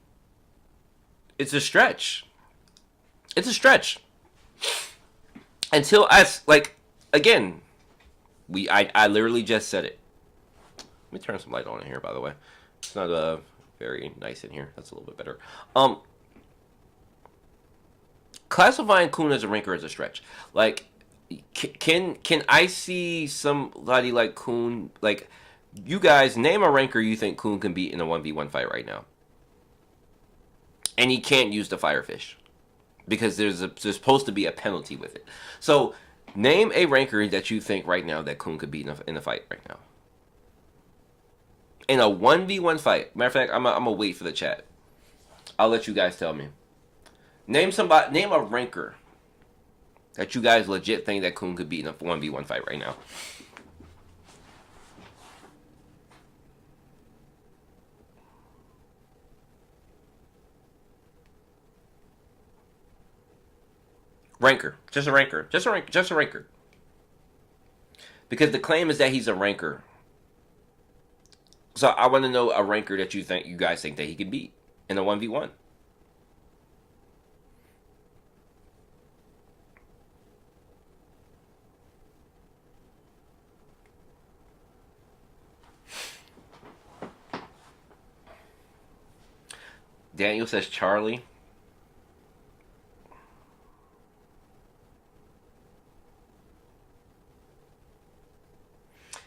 It's a stretch. It's a stretch. Until I like again, I literally just said it. Let me turn some light on in here. By the way, it's not very nice in here. That's a little bit better. Classifying Kun as a ranker is a stretch. Like, can I see somebody like Kun? Like, you guys name a ranker you think Kun can beat in a 1v1 fight right now, and he can't use the firefish because there's supposed to be a penalty with it. So, name a ranker that you think right now that Kun could beat in a fight right now. In a 1v1 fight. Matter of fact, I'm gonna wait for the chat. I'll let you guys tell me. Name somebody. Name a ranker that you guys legit think that Kun could beat in a 1v1 fight right now. Ranker. Just a ranker. Just a ranker. Just a ranker. Because the claim is that he's a ranker. So I want to know a ranker that you guys think that he could beat in a 1v1. Daniel says Charlie.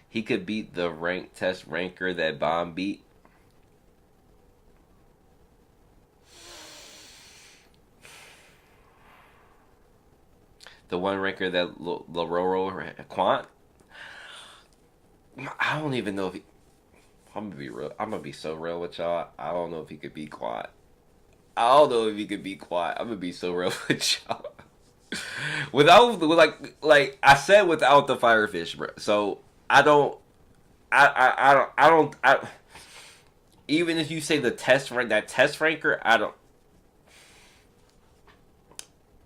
He could beat the rank test ranker that Bomb beat. The one ranker that Lororo Quant. I don't even know if he. I'm gonna be real. I'm gonna be so real with y'all. I don't know if he could beat Quant. I don't know if he could beat Quant. I'm gonna be so real with y'all. Without like I said, without the firefish, bro. So I don't. I don't. Even if you say the test rank, that test ranker, I don't.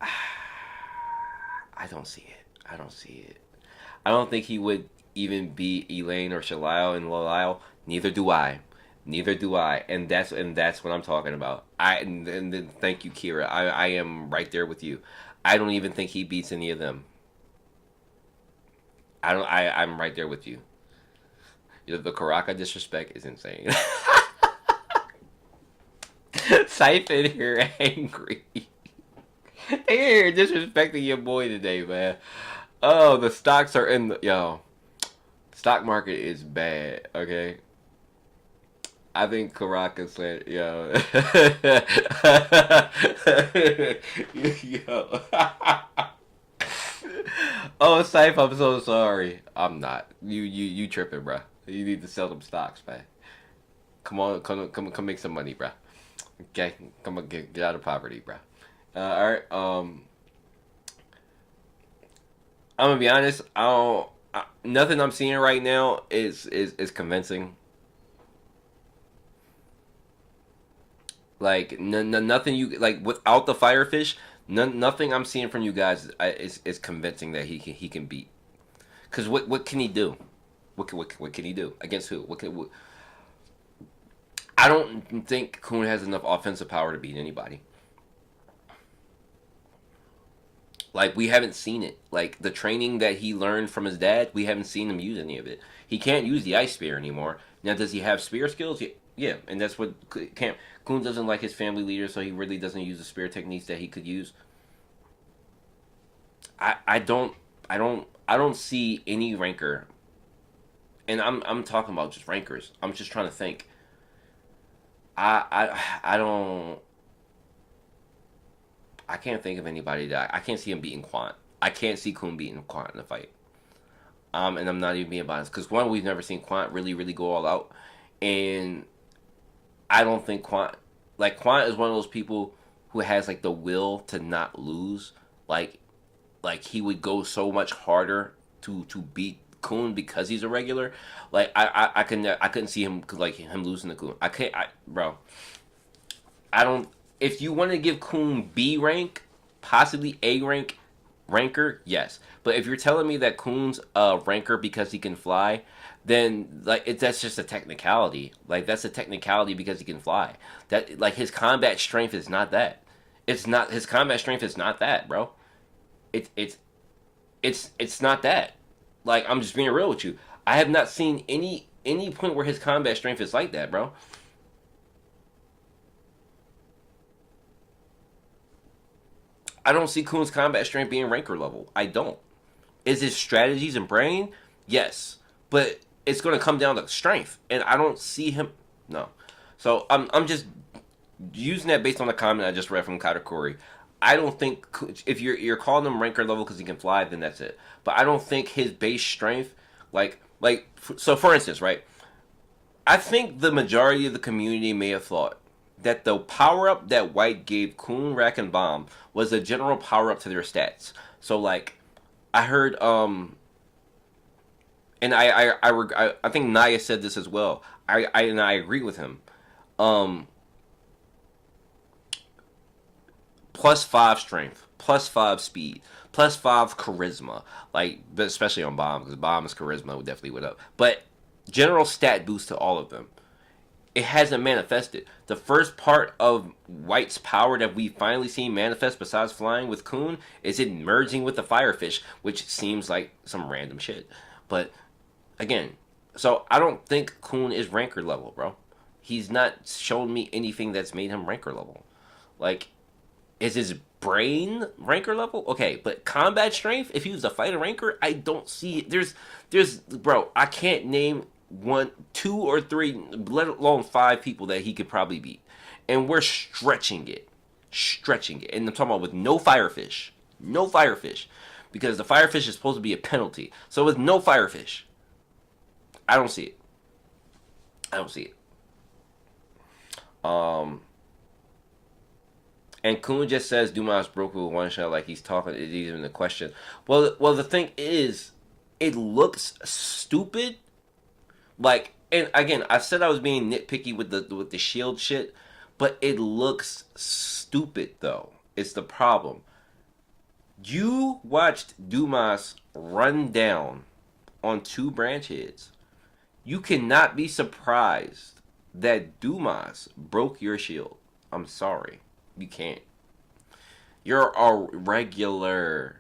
I don't see it. I don't see it. I don't think he would even beat Elaine or Shalile and Lalile. Neither do I. Neither do I. And that's what I'm talking about. And then thank you, Kira. I am right there with you. I don't even think he beats any of them. I'm right there with you. The Karaka disrespect is insane. Siphon here angry. Here disrespecting your boy today, man. Oh, the stocks are in the stock market is bad. Okay, I think Karaka said yo. Yo. Oh, Siph, I'm so sorry. I'm not. You tripping, bro. You need to sell them stocks, man. Come on, come make some money, bro. Okay, come on, get out of poverty, bro. All right. I'm gonna be honest. Nothing I'm seeing right now is convincing. Like nothing you like without the firefish. Nothing I'm seeing from you guys is convincing that he can beat. Cause what can he do? What can he do against who? I don't think Kun has enough offensive power to beat anybody. Like, we haven't seen it. Like, the training that he learned from his dad, we haven't seen him use any of it. He can't use the ice spear anymore. Now, does he have spear skills? Yeah, yeah. And that's what can't. Kun doesn't like his family leader, so he really doesn't use the spear techniques that he could use. I don't I don't see any ranker, and I'm talking about just rankers. I'm just trying to think. I don't. I can't think of anybody that I can't see him beating Quant. I can't see Kun beating Quant in a fight. And I'm not even being biased because one, we've never seen Quant really go all out, and I don't think Quant is one of those people who has like the will to not lose. Like he would go so much harder to beat Kun because he's a regular. Like I couldn't see him like him losing to Kun. I can't, bro. I don't. If you want to give Kun B rank, possibly A rank, ranker, yes. But if you're telling me that Kun's a ranker because he can fly, then that's just a technicality. Like that's a technicality because he can fly. That like his combat strength is not that. It's not his combat strength is not that, bro. It's it's it's not that. Like I'm just being real with you. I have not seen any point where his combat strength is like that, bro. I don't see Kun's combat strength being ranker level. I don't. Is his strategies and brain? Yes, but it's going to come down to strength, and I don't see him. No, so I'm just using that based on the comment I just read from Katakuri. I don't think if you're calling him ranker level because he can fly, then that's it. But I don't think his base strength, so for instance, right? I think the majority of the community may have thought that the power up that White gave Kun, Rack, and Bomb was a general power up to their stats. So like, I heard and I think Naya said this as well. I agree with him. Um, +5 strength, +5 speed, +5 charisma. Like, but especially on Bomb because Bomb's charisma would definitely went up. But general stat boost to all of them. It hasn't manifested. The first part of White's power that we finally seen manifest besides flying with Kun is it merging with the Firefish, which seems like some random shit. But again, so I don't think Kun is ranker level, bro. He's not shown me anything that's made him ranker level. Like, is his brain ranker level? Okay, but combat strength, if he was a fighter ranker, I don't see it. Bro, I can't name one, two, or three, let alone five people that he could probably beat. And we're stretching it. And I'm talking about with no firefish, because the firefish is supposed to be a penalty. So with no firefish, I don't see it. I don't see it. Um, and Kun just says Dumas broke with one shot like he's talking. It even a question. Well, the thing is, it looks stupid. Like, and again, I said I was being nitpicky with the shield shit, but it looks stupid though. It's the problem. You watched Dumas run down on two branch heads. You cannot be surprised that Dumas broke your shield. I'm sorry. You can't. You're a regular.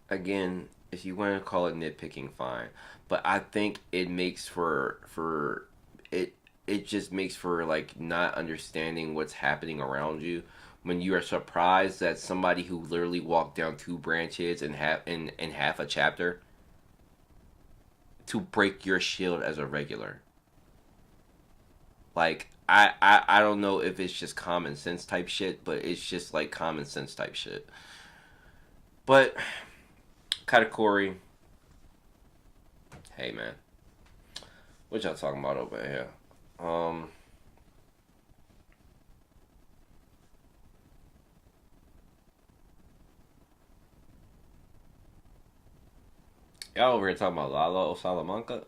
Again, if you want to call it nitpicking, fine. But I think it makes for it it just makes for like not understanding what's happening around you when you are surprised that somebody who literally walked down two branches and in half a chapter to break your shield as a regular. Like I don't know if it's just common sense type shit, but it's just like common sense type shit. But Katakuri, hey man, what y'all talking about over here? Y'all over here talking about Lala o Salamanca?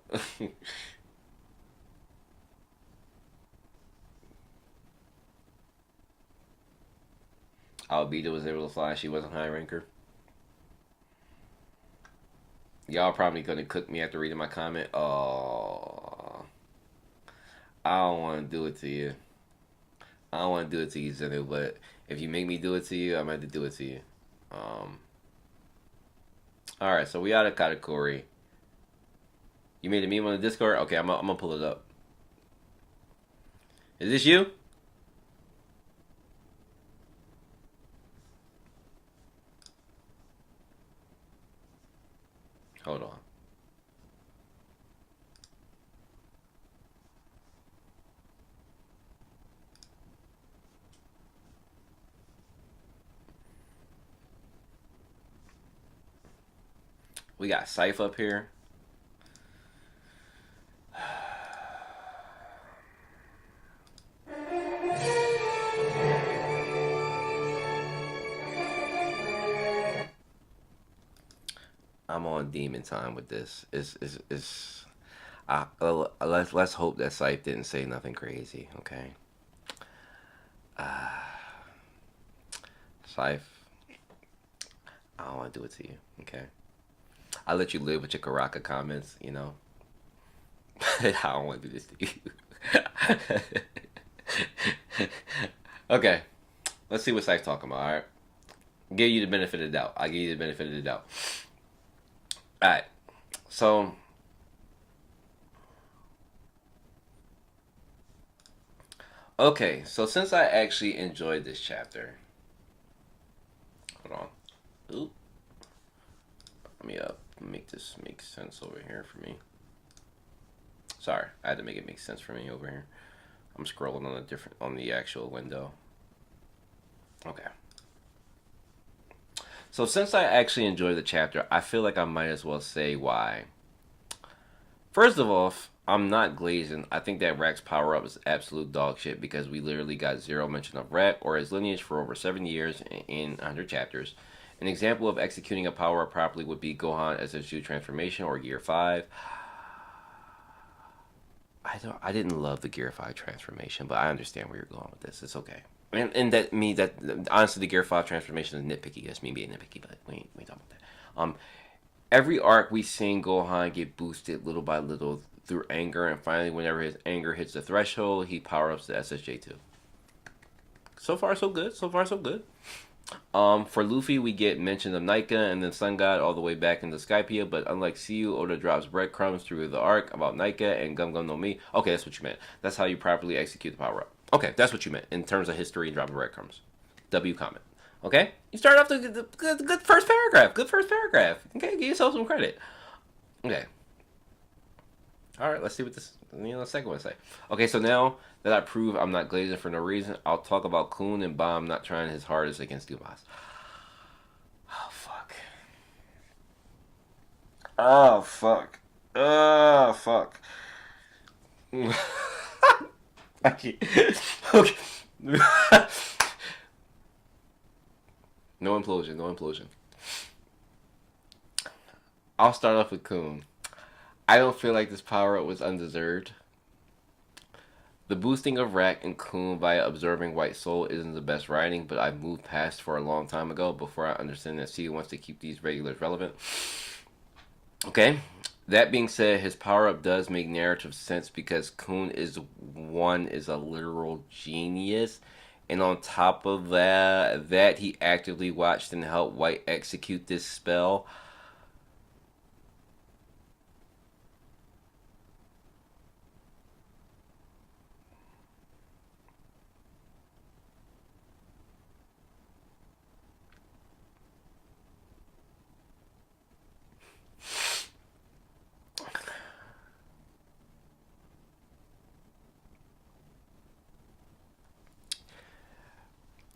Albedo was able to fly. She wasn't high ranker. Y'all probably gonna cook me after reading my comment. Oh, I don't want to do it to you. I don't want to do it to you, Zenu, but if you make me do it to you, I'm going to do it to you. Um, all right, so we out of category. You made a meme on the Discord? Okay, I'm gonna pull it up. Is this you? Hold on. We got Scythe up here. I'm on demon time with this. Let's hope that Scythe didn't say nothing crazy. Okay. Scythe, I don't want to do it to you. Okay. I let you live with your Karaka comments. You know. I don't want to do this to you. Okay. Let's see what Scythe's talking about. All right. Give you the benefit of the doubt. I'll give you the benefit of the doubt. All right. So okay, so since I actually enjoyed this chapter, hold on. Oop. Let me make this make sense over here for me. Sorry, I had to make it make sense for me over here. I'm scrolling on the actual window. Okay. So since I actually enjoyed the chapter, I feel like I might as well say why. First of all, I'm not glazing. I think that Rack's power up is absolute dog shit because we literally got zero mention of Rack or his lineage for over 7 years in 100 chapters. An example of executing a power up properly would be Gohan SSU transformation or Gear 5. I didn't love the Gear 5 transformation, but I understand where you're going with this. It's okay. And that honestly the Gear 5 transformation is nitpicky. That's me being nitpicky, but we ain't talking about that. Every arc we seen Gohan get boosted little by little through anger, and finally, whenever his anger hits the threshold, he power ups the SSJ2. So far, so good. So far, so good. For Luffy, we get mention of Nika and then Sun God all the way back into Skypiea, but unlike CU, Oda drops breadcrumbs through the arc about Nika and Gum Gum no Mi. Okay, that's what you meant. That's how you properly execute the power up. Okay, that's what you meant in terms of history and dropping breadcrumbs. W comment. Okay, you start off the good first paragraph. Good first paragraph. Okay, give yourself some credit. Okay. All right, let's see what this the second one say. Okay, so now that I prove I'm not glazing for no reason, I'll talk about Kun and Bomb not trying his hardest against Dumas. Oh fuck. Oh fuck. Oh fuck. I can't. Okay. No implosion. No implosion. I'll start off with Kun. I don't feel like this power up was undeserved. The boosting of Rack and Kun via observing White Soul isn't the best writing, but I've moved past for a long time ago before I understand that C wants to keep these regulars relevant. Okay. That being said, his power up does make narrative sense because Kun is a literal genius, and on top of that he actively watched and helped White execute this spell.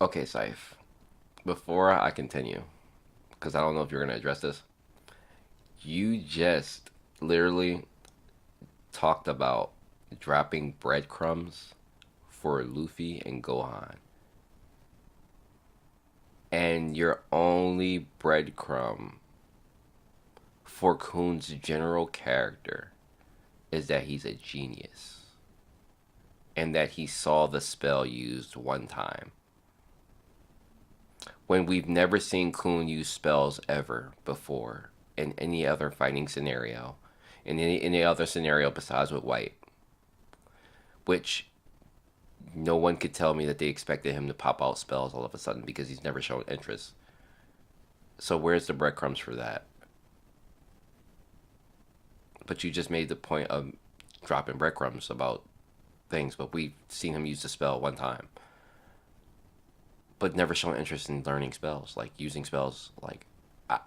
Okay, Saif. Before I continue, because I don't know if you're gonna address this, you just literally talked about dropping breadcrumbs for Luffy and Gohan. And your only breadcrumb for Kun's general character is that he's a genius. And that he saw the spell used one time. When we've never seen Kun use spells ever before in any other fighting scenario, in any other scenario besides with White, which no one could tell me that they expected him to pop out spells all of a sudden because he's never shown interest. So where's the breadcrumbs for that? But you just made the point of dropping breadcrumbs about things, but we've seen him use the spell one time, but never shown interest in learning spells, like using spells. Like, I,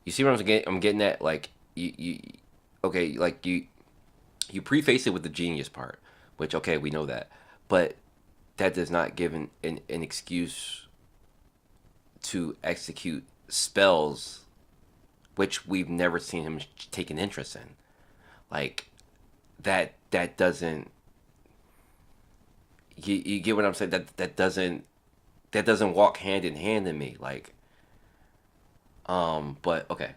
you see what I'm getting at? Like, okay, like you preface it with the genius part, which okay, we know that, but that does not give an excuse to execute spells which we've never seen him take an interest in. Like that doesn't you get what I'm saying? That doesn't walk hand in hand in me. Like but okay.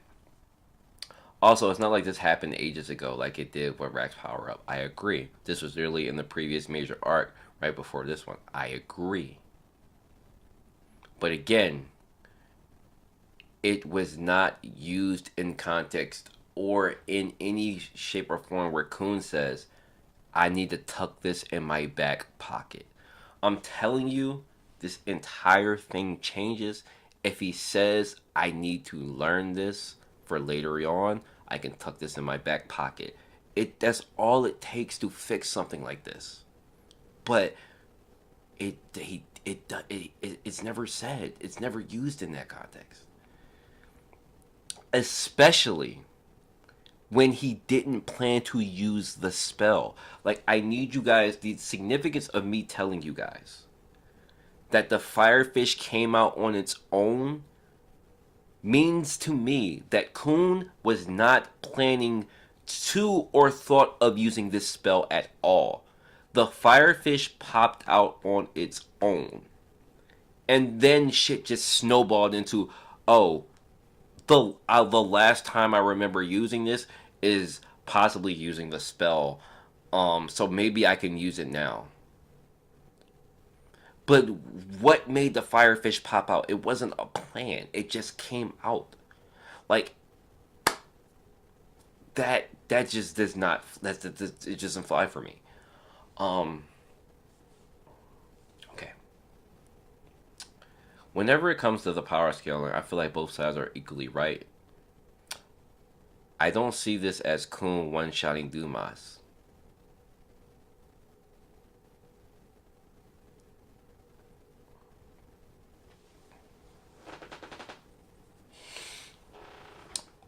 Also, it's not like this happened ages ago like it did with Rack's power up. I agree. This was literally in the previous major arc right before this one. I agree. But again, it was not used in context or in any shape or form where Kuhn says, I need to tuck this in my back pocket. I'm telling you, this entire thing changes if he says, I need to learn this for later on. I can tuck this in my back pocket. That's all it takes to fix something like this. But it's never said. It's never used in that context. Especially when he didn't plan to use the spell. Like, I need you guys, the significance of me telling you guys that the firefish came out on its own means to me that Kuhn was not planning to or thought of using this spell at all. The firefish popped out on its own. And then shit just snowballed into, oh, the last time I remember using this is possibly using the spell. So maybe I can use it now. But what made the firefish pop out? It wasn't a plan. It just came out. Like that just does not it just doesn't fly for me. Um okay. Whenever it comes to the power scaling, I feel like both sides are equally right. I don't see this as Kuhn one-shotting Dumas.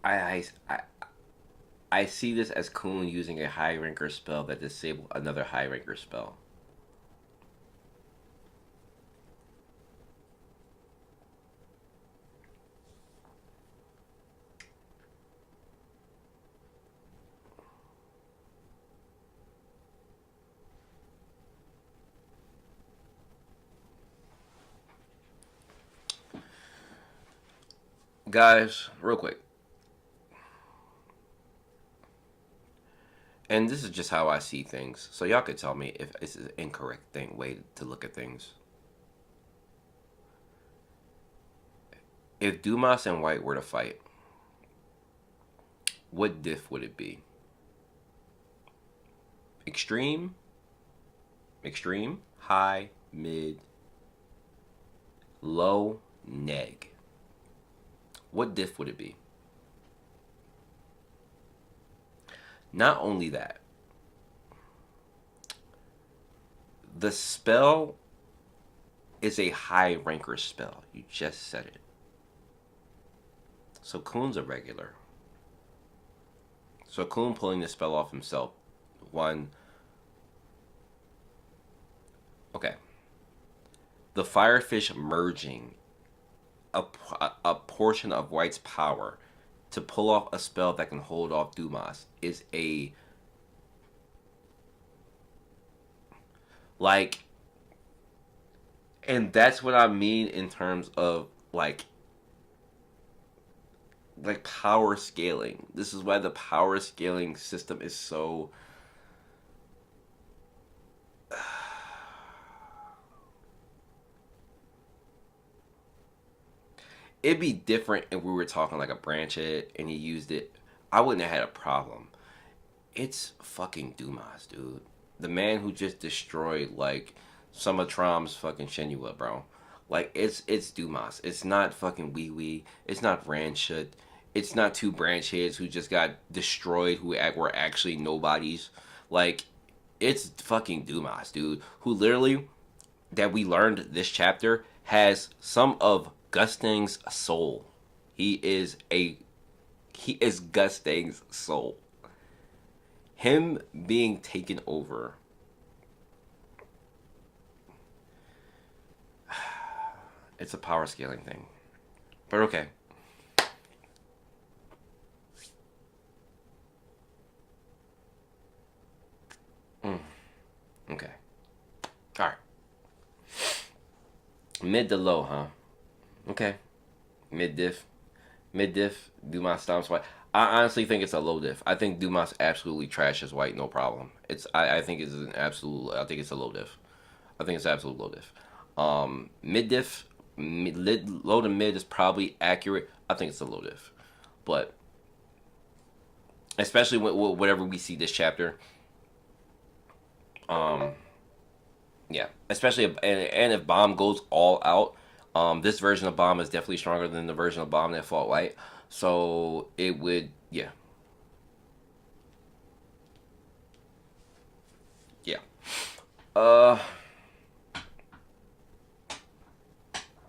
I, I, I see this as Kuhn using a high ranker spell that disabled another high ranker spell. Guys, real quick. And this is just how I see things. So y'all could tell me if this is an incorrect way to look at things. If Dumas and White were to fight, what diff would it be? Extreme? Extreme? High? Mid? Low? Neg? What diff would it be? Not only that, the spell is a high ranker spell. You just said it. So Kuhn's a regular. So Kuhn pulling the spell off himself. One. Okay. The Firefish merging a portion of White's power to pull off a spell that can hold off Dumas is a like, and that's what I mean in terms of like power scaling. This is why the power scaling system is so it'd be different if we were talking like a branch head and he used it. I wouldn't have had a problem. It's fucking Dumas, dude. The man who just destroyed like some of Trom's fucking Shenua, bro. Like it's Dumas. It's not fucking Wee Wee. It's not Ranshut. It's not two branch heads who just got destroyed who were actually nobodies. Like it's fucking Dumas, dude. Who literally that we learned this chapter has some of Gusting's soul. He is a he is Gusting's soul. Him being taken over. It's a power scaling thing. But okay. Mm, okay. Alright. Mid to low, huh? Okay. Mid diff. Mid diff. Dumas stomps white. I honestly think it's a low diff. I think Dumas absolutely trashes white, no problem. I think it's an absolute I think it's a low diff. I think it's absolute low diff. Mid diff, low to mid is probably accurate. I think it's a low diff, but especially whatever we see this chapter, um, yeah. Especially and if Bomb goes all out, this version of Bomb is definitely stronger than the version of Bomb that fought White. So it would, yeah, yeah. Uh,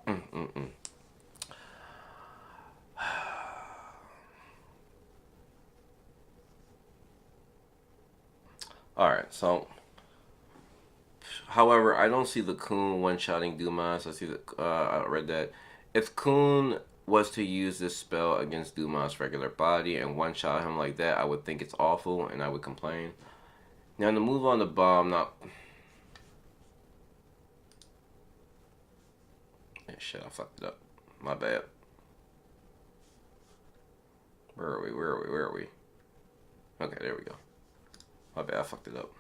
mm, mm, mm. All right. So, however, I don't see the Coon one-shotting Dumas. I see the I read that if Coon was to use this spell against Dumas' regular body and one-shot him like that, I would think it's awful and I would complain. Now to move on to Bomb, not shit, I fucked it up. My bad. Where are we? Where are we? Where are we? Okay, there we go. My bad, I fucked it up.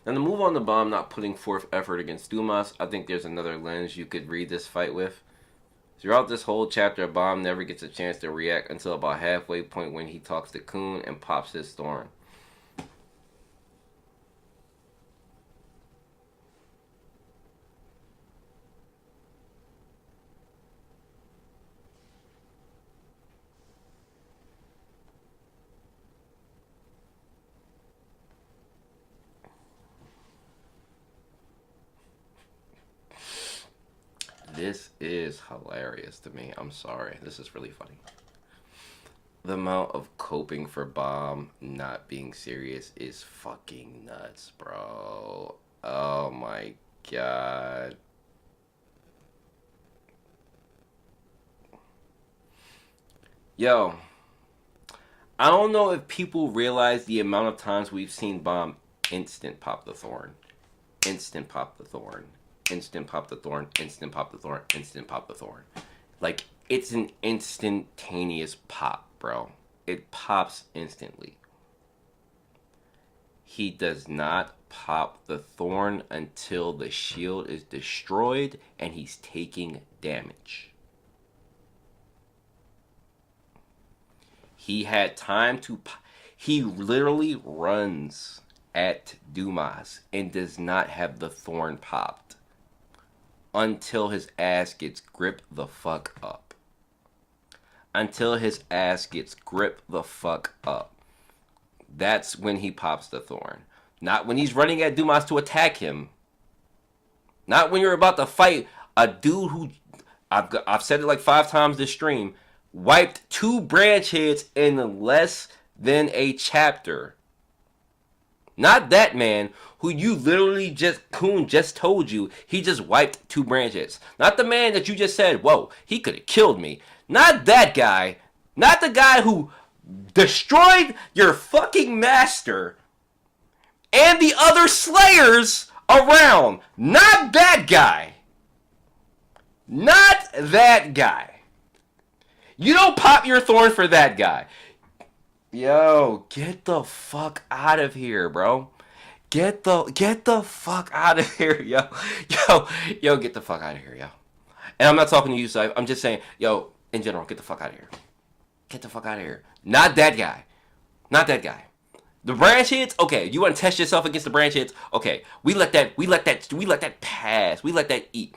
Now to move on to Bomb not putting forth effort against Dumas, I think there's another lens you could read this fight with. Throughout this whole chapter, Bomb never gets a chance to react until about halfway point when he talks to Coon and pops his thorn. This is hilarious to me. I'm sorry. This is really funny. The amount of coping for Bomb not being serious is fucking nuts, bro. Oh my god. Yo, I don't know if people realize the amount of times we've seen Bomb instant pop the thorn. Instant pop the thorn. Instant pop the thorn. Instant pop the thorn. Instant pop the thorn. Like, it's an instantaneous pop, bro. It pops instantly. He does not pop the thorn until the shield is destroyed and he's taking damage. He had time to he literally runs at Dumas and does not have the thorn popped until his ass gets gripped the fuck up. Until his ass gets gripped the fuck up. That's when he pops the thorn. Not when he's running at Dumas to attack him. Not when you're about to fight a dude who I've said it like 5 times this stream, wiped 2 branch heads in less than a chapter. Not that man who you literally just, Coon just told you, he just wiped 2 branch heads. Not the man that you just said, whoa, he could have killed me. Not that guy. Not the guy who destroyed your fucking master and the other slayers around. Not that guy. Not that guy. You don't pop your thorn for that guy. Yo, get the fuck out of here, bro. Get the fuck out of here, yo. Yo, get the fuck out of here, yo. And I'm not talking to you, so I'm just saying, yo, in general, get the fuck out of here. Get the fuck out of here. Not that guy. Not that guy. The branch hits, okay. You want to test yourself against the branch hits, okay. We let that pass. We let that eat.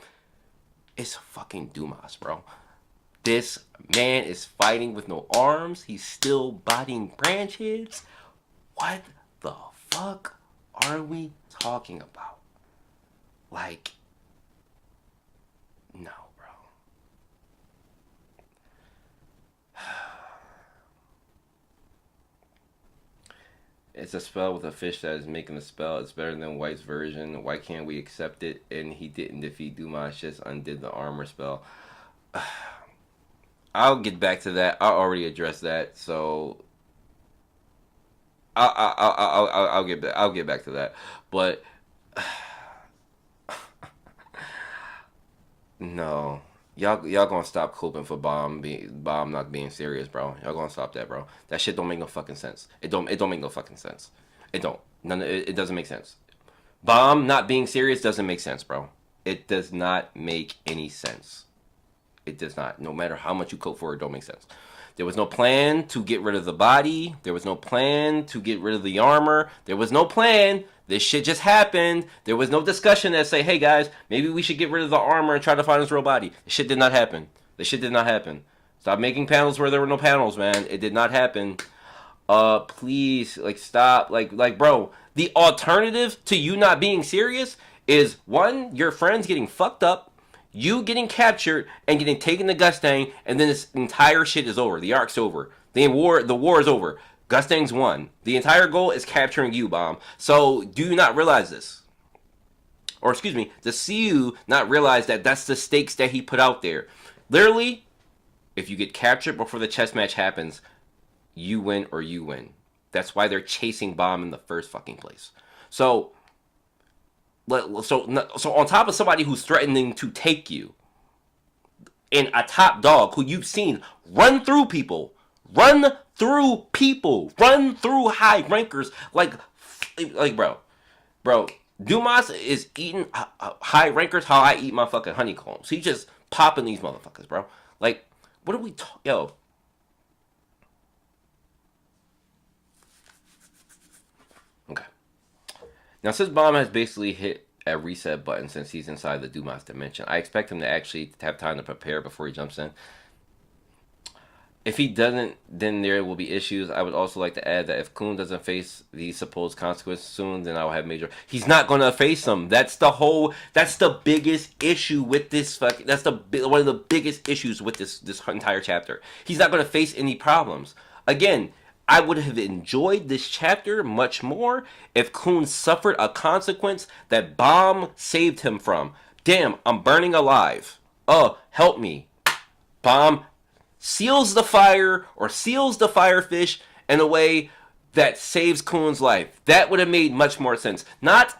It's fucking Dumas, bro. This man is fighting with no arms. He's still biting branch hits. What the fuck are we talking about? Like, no, bro. It's a spell with a fish that is making the spell. It's better than White's version. Why can't we accept it? And he didn't defeat Dumas, just undid the armor spell. I'll get back to that. I already addressed that, so I'll get back to that. But no, y'all gonna stop coping for bomb not being serious, bro. Y'all gonna stop that, bro. That shit don't make no fucking sense. It don't make no fucking sense. It don't. It doesn't make sense. Bomb not being serious doesn't make sense, bro. It does not make any sense. It does not. No matter how much you cope for it, don't make sense. There was no plan to get rid of the body. There was no plan to get rid of the armor. There was no plan. This shit just happened. There was no discussion that say, hey guys, maybe we should get rid of the armor and try to find his real body. This shit did not happen. This shit did not happen. Stop making panels where there were no panels, man. It did not happen. Please, like, stop. Like, bro, the alternative to you not being serious is, one, your friends getting fucked up, you getting captured and getting taken to Gustang, and then this entire shit is over. The arc's over. The war is over. Gustang's won. The entire goal is capturing you, Bomb. So do you not realize this? Or excuse me, does CU not realize that that's the stakes that he put out there? Literally, if you get captured before the chess match happens, you win or you win. That's why they're chasing Bomb in the first fucking place. So on top of somebody who's threatening to take you, and a top dog who you've seen run through people, run through high rankers, like bro, Dumas is eating high rankers how I eat my fucking honeycombs. He's just popping these motherfuckers, bro. Like, what are we yo? Okay. Now, since Bomb has basically hit a reset button since he's inside the Dumas dimension, I expect him to actually have time to prepare before he jumps in. If he doesn't, then there will be issues. I would also like to add that if Kun doesn't face these supposed consequences soon, then I will have major... He's not going to face them. That's the biggest issue with this fucking... That's one of the biggest issues with this entire chapter. He's not going to face any problems. Again, I would have enjoyed this chapter much more if Kun suffered a consequence that Bomb saved him from. Damn, I'm burning alive. Oh, help me. Bomb seals the fire or seals the firefish in a way that saves Kun's life. That would have made much more sense. Not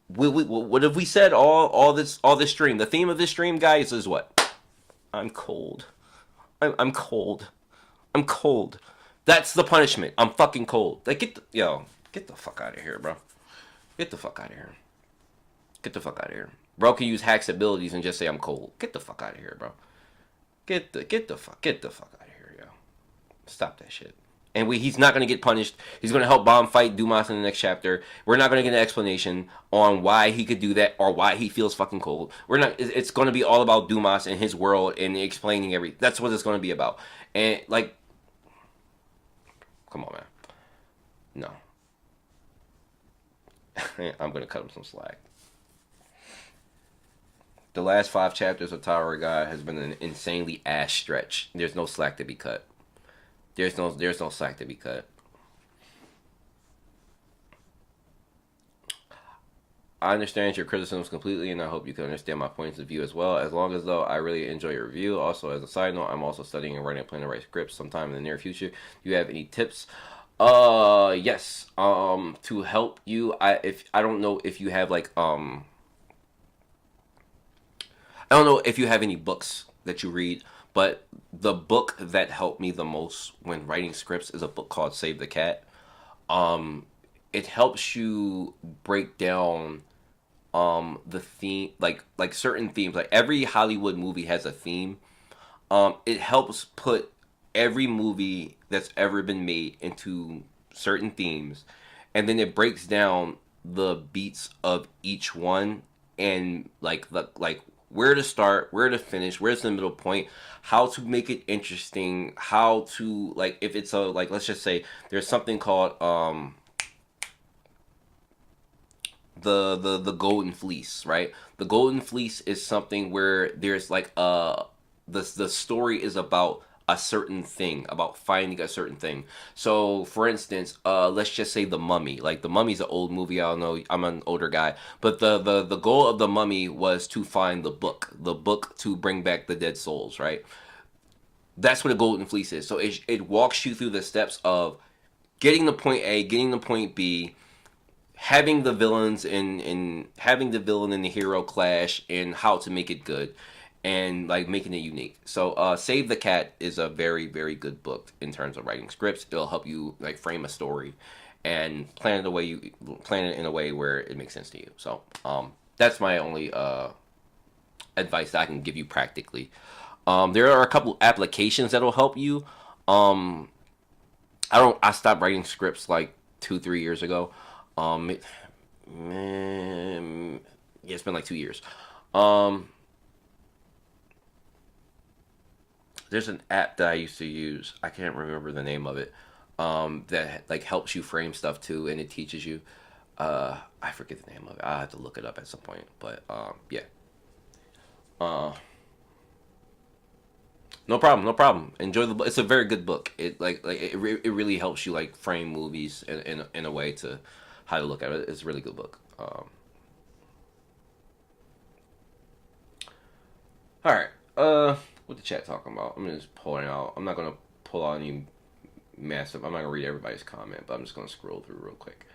what have we said all this stream? The theme of this stream, guys, is what? I'm cold. I'm cold. I'm cold. That's the punishment. I'm fucking cold. Like, get the fuck out of here, bro. Get the fuck out of here. Get the fuck out of here. Bro can use Hack's abilities and just say I'm cold. Get the fuck out of here, bro. Get the fuck out of here, yo. Stop that shit. And he's not gonna get punished. He's gonna help Bomb fight Dumas in the next chapter. We're not gonna get an explanation on why he could do that or why he feels fucking cold. We're not. It's gonna be all about Dumas and his world and explaining everything. That's what it's gonna be about. And like, come on, man. No. I'm gonna cut him some slack. The last 5 chapters of Tower of God has been an insanely ass stretch. There's no slack to be cut. There's no slack to be cut. I understand your criticisms completely, and I hope you can understand my points of view as well. As long as though I really enjoy your review. Also, as a side note, I'm also studying and writing a plan to write scripts sometime in the near future. Do you have any tips? Yes. To help you, I don't know if you have like I don't know if you have any books that you read, but the book that helped me the most when writing scripts is a book called Save the Cat. It helps you break down the theme, like certain themes, like every Hollywood movie has a theme. It helps put every movie that's ever been made into certain themes, and then it breaks down the beats of each one, and like where to start, where to finish, where's the middle point, how to make it interesting, how to, like, if it's a, like, let's just say there's something called the golden fleece, right? The golden fleece is something where there's like the story is about a certain thing, about finding a certain thing. So for instance, let's just say the mummy. Like the mummy's an old movie, I don't know, I'm an older guy, but the goal of the mummy was to find the book to bring back the dead souls, right? That's what a golden fleece is. So it walks you through the steps of getting to point A, getting to point B, having the villains and having the villain and the hero clash, and how to make it good, and like making it unique. So Save the Cat is a very, very good book in terms of writing scripts. It'll help you like frame a story and plan it in a way where it makes sense to you. So that's my only advice that I can give you practically. There are a couple applications that'll help you. um I stopped writing scripts like 2 3 years ago. Man, yeah, it's been like 2 years. Um, there's an app that I used to use. I can't remember the name of it. That like helps you frame stuff too, and it teaches you. I forget the name of it. I have to look it up at some point. But yeah. Uh, no problem, no problem. Enjoy the book. It's a very good book. It really helps you like frame movies in a way to how to look at it. It's a really good book. All right. What the chat talking about? I'm just pulling out. I'm not gonna pull out any massive. I'm not gonna read everybody's comment, but I'm just gonna scroll through real quick.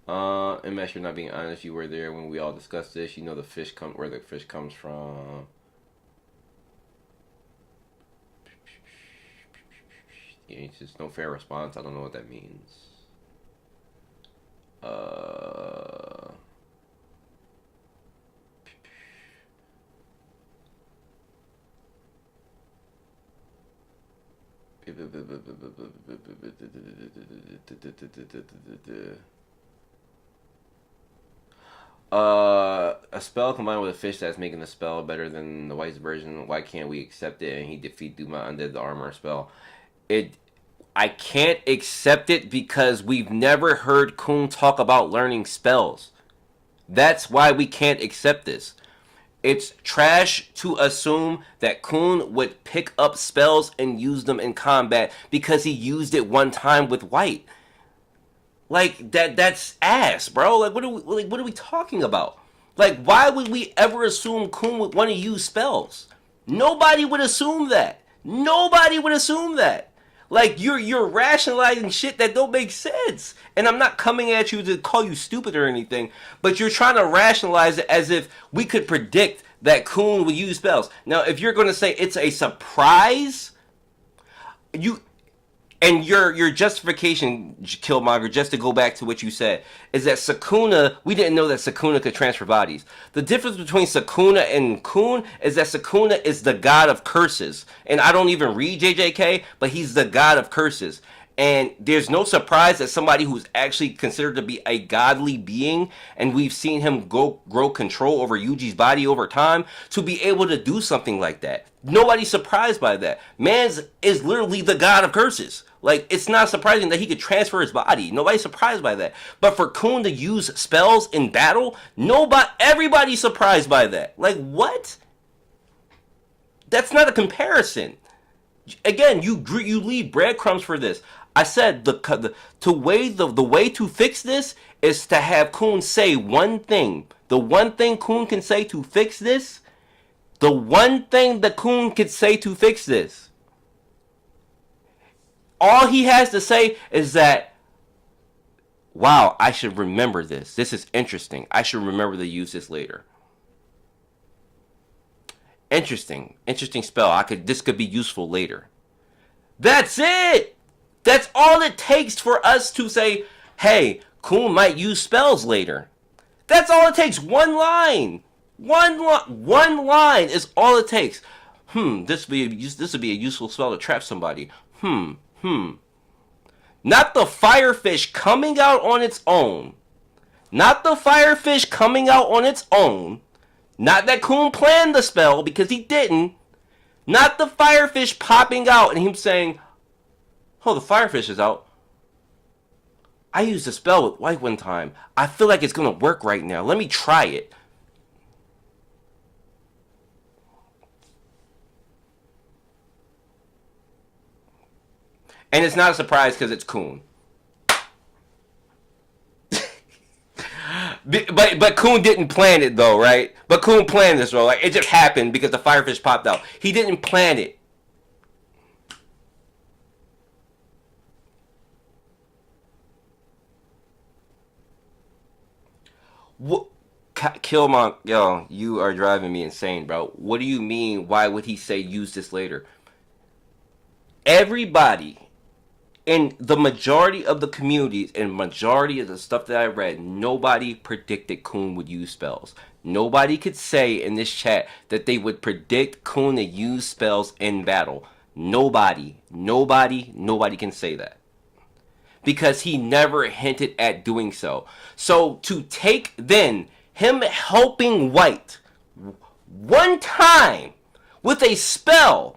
Unless you're not being honest, you were there when we all discussed this. You know the fish come where the fish comes from. Yeah, it's just no fair response. I don't know what that means. Uh, a spell combined with a fish that's making the spell better than the white's version. Why can't we accept it? And he defeat Duma under the armor spell. It, I can't accept it because we've never heard Kun talk about learning spells. That's why we can't accept this. It's trash to assume that Kun would pick up spells and use them in combat because he used it one time with White. Like that's ass, bro. What are we talking about? Like why would we ever assume Kun would want to use spells? Nobody would assume that. Nobody would assume that. Like you're rationalizing shit that don't make sense. And I'm not coming at you to call you stupid or anything, but you're trying to rationalize it as if we could predict that Kun would use spells. Now, if you're going to say it's a surprise, you and your justification, Killmonger, just to go back to what you said, is that Sukuna, we didn't know that Sukuna could transfer bodies. The difference between Sukuna and Kun is that Sukuna is the god of curses. And I don't even read JJK, but he's the god of curses. And there's no surprise that somebody who's actually considered to be a godly being, and we've seen him grow control over Yuji's body over time, to be able to do something like that. Nobody's surprised by that. Man's is literally the god of curses. Like, it's not surprising that he could transfer his body. Nobody's surprised by that. But for Kun to use spells in battle, everybody's surprised by that. Like, what? That's not a comparison. Again, you leave breadcrumbs for this. I said the way to fix this is to have Kun say one thing. The one thing Kun can say to fix this. The one thing that Kun can say to fix this. All he has to say is that, wow, I should remember this. This is interesting. I should remember to use this later. Interesting spell. This could be useful later. That's it. That's all it takes for us to say, hey, Kun might use spells later. That's all it takes. One line. One line is all it takes. This would be a useful spell to trap somebody. Hmm. Hmm. Not the firefish coming out on its own. Not the firefish coming out on its own. Not that Coon planned the spell, because he didn't. Not the firefish popping out and him saying, "Oh, the firefish is out. I used a spell with White one time. I feel like it's gonna work right now. Let me try it." And it's not a surprise because it's Coon. But Coon didn't plan it though, right? But Coon planned this, bro. Like it just happened because the firefish popped out. He didn't plan it. What? Killmonger, yo, you are driving me insane, bro. What do you mean? Why would he say use this later? Everybody in the majority of the communities and majority of the stuff that I read, nobody predicted Coon would use spells. Nobody could say in this chat that they would predict Coon to use spells in battle. Nobody can say that. Because he never hinted at doing so. So to take then him helping White one time with a spell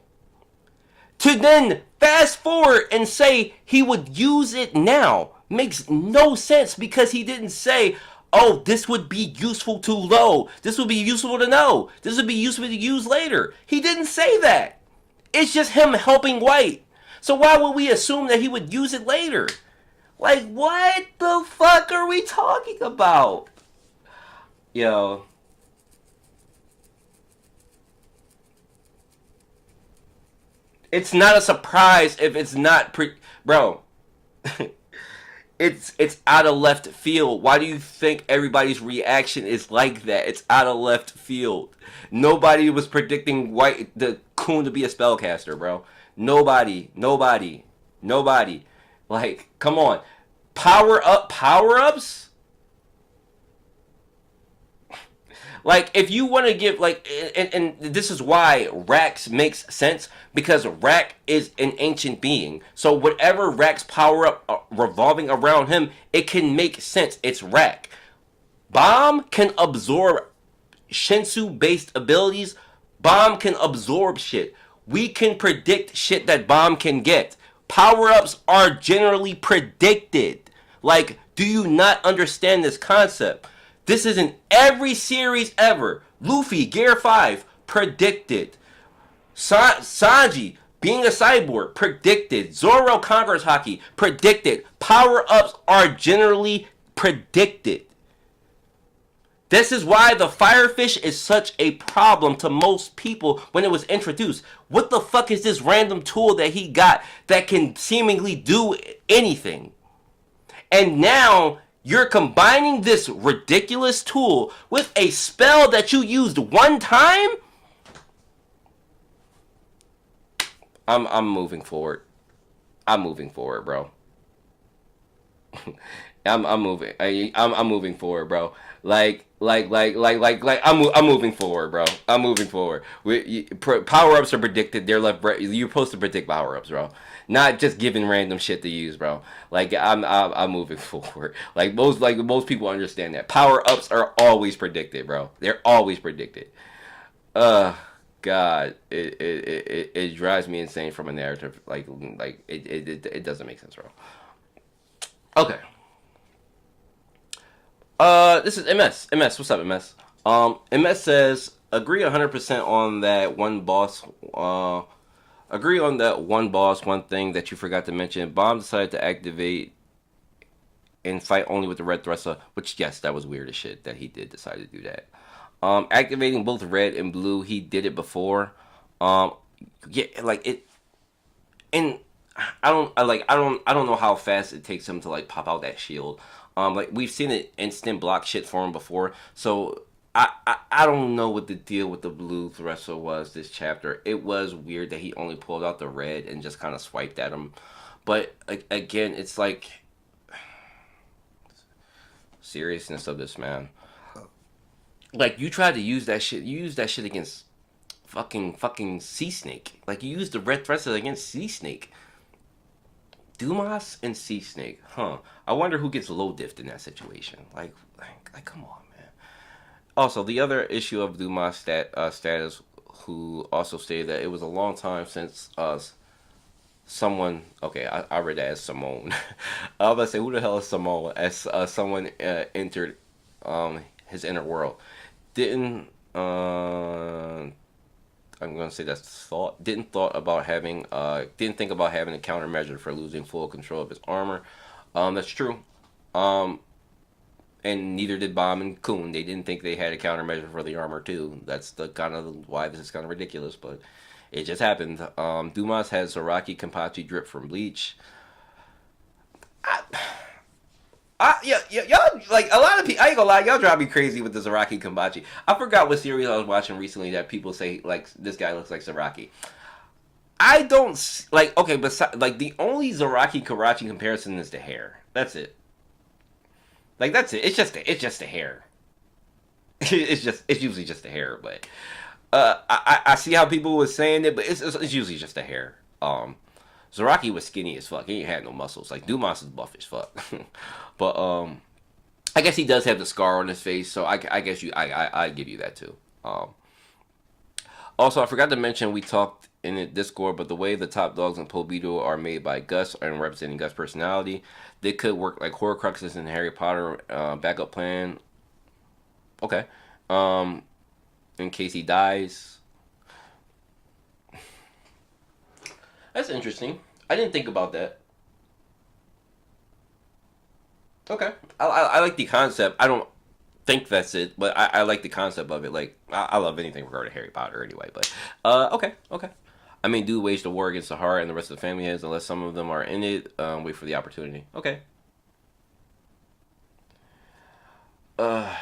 to then fast forward and say he would use it now makes no sense, because he didn't say, "Oh, this would be useful to low. This would be useful to know. This would be useful to use later." He didn't say that. It's just him helping White. So why would we assume that he would use it later? Like, what the fuck are we talking about? Yo. It's not a surprise if it's not bro. It's out of left field. Why do you think everybody's reaction is like that? It's out of left field. Nobody was predicting White the Coon to be a spellcaster, bro. Nobody. Like, come on. Power ups? Like, if you want to give, like, and this is why Rax makes sense, because Rax is an ancient being. So whatever Rax power up revolving around him, it can make sense. It's Rax. Bomb can absorb Shinsu based abilities. Bomb can absorb shit. We can predict shit that Bomb can get. Power ups are generally predicted. Like, do you not understand this concept? This is in every series ever. Luffy, Gear 5, predicted. Sanji, being a cyborg, predicted. Zoro conquers Haki, predicted. Power-ups are generally predicted. This is why the firefish is such a problem to most people when it was introduced. What the fuck is this random tool that he got that can seemingly do anything? And now you're combining this ridiculous tool with a spell that you used one time? I'm moving forward. I'm moving forward, bro. I'm moving. I'm moving forward, bro. I'm moving forward, bro. I'm moving forward. Power ups are predicted. They're left. You're supposed to predict power ups, bro. Not just giving random shit to use, bro. Like I'm moving forward. Most people understand that power ups are always predicted, bro. They're always predicted. God, it drives me insane from a narrative. It doesn't make sense, bro. Okay. This is MS. MS, what's up, MS? MS says, agree 100% on that one boss. Agree on that one boss. One thing that you forgot to mention. Bomb decided to activate and fight only with the red thruster. Which, yes, that was weird as shit that he did decide to do that. Activating both red and blue. He did it before. Yeah, like it. And I don't know how fast it takes him to like pop out that shield. Like we've seen it instant block shit for him before, so I don't know what the deal with the blue thruster was this chapter. It was weird that he only pulled out the red and just kind of swiped at him, but again, it's like seriousness of this man. Like you tried to use that shit. You used that shit against fucking Sea Snake. Like you used the red threads against Sea Snake. Dumas and Sea Snake, huh? I wonder who gets low diffed in that situation. Like, come on, man. Also, the other issue of Dumas status, who also stated that it was a long time since someone. Okay, I read that as Simone. I was about to say, who the hell is Simone? As someone entered his inner world. Didn't I'm gonna say that's thought. Didn't think about having a countermeasure for losing full control of his armor. That's true. Um, and neither did Bomb and Coon. They didn't think they had a countermeasure for the armor too. That's the kind of why this is kind of ridiculous, but it just happened. Dumas has Zaraki Kenpachi drip from Bleach. I, yeah, y'all like a lot of people. I ain't gonna lie, y'all drive me crazy with the Zaraki Kenpachi. I forgot what series I was watching recently that people say like this guy looks like Zaraki. I don't like. Okay, but like the only Zaraki Karachi comparison is the hair. That's it. Like that's it. It's just the hair. It's usually just the hair. But I see how people was saying it, but it's usually just the hair. Zaraki was skinny as fuck. He ain't had no muscles. Like Dumas is buff as fuck. But I guess he does have the scar on his face, so I guess I give you that too. Also, I forgot to mention we talked in the Discord, but the way the top dogs in Pobito are made by Gus and representing Gus' personality, they could work like Horcruxes in Harry Potter backup plan. Okay. Um, in case he dies. That's interesting. I didn't think about that. Okay. I like the concept. I don't think that's it, but I like the concept of it. Like I love anything regarding Harry Potter anyway. But okay. I mean, do wage the war against Sahara and the rest of the family heads, unless some of them are in it. Wait for the opportunity. Okay. Uh,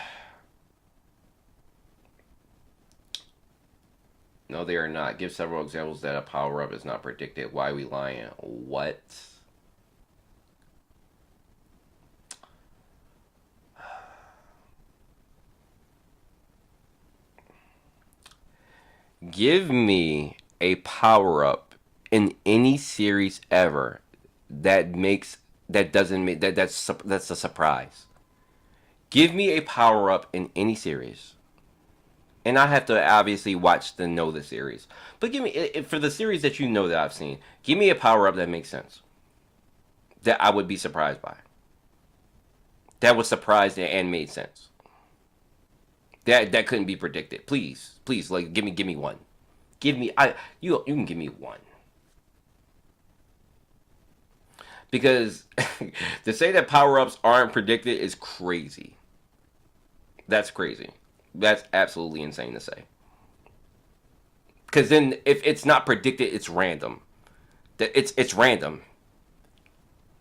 no, they are not. Give several examples that a power up is not predicted. Why are we lying? What? Give me a power up in any series ever that makes that doesn't make that's a surprise. Give me a power up in any series, and I have to obviously watch to know the series. But give me for the series that you know that I've seen. Give me a power up that makes sense. That I would be surprised by. That was surprised and made sense. That couldn't be predicted. Please, like give me one. Give me you can give me one. Because to say that power ups aren't predicted is crazy. That's crazy. That's absolutely insane to say. Because then if it's not predicted, it's random. That it's random.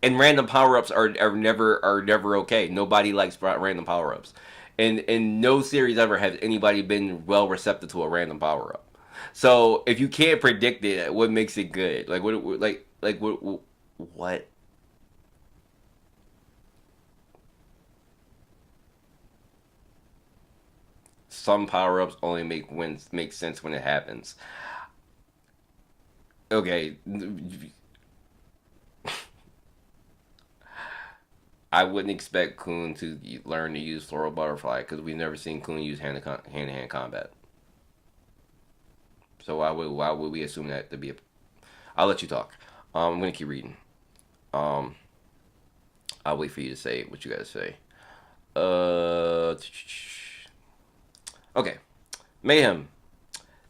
And random power ups are never okay. Nobody likes random power ups. And no series ever has anybody been well receptive to a random power up. So if you can't predict it, what makes it good? What? Some power ups only make sense when it happens. Okay, I wouldn't expect Kun to learn to use Floral Butterfly because we've never seen Kun use hand-to-hand combat. So why would we assume that to be a? I'll let you talk. I'm gonna keep reading. Um, I'll wait for you to say what you gotta say. Uh, okay, Mayhem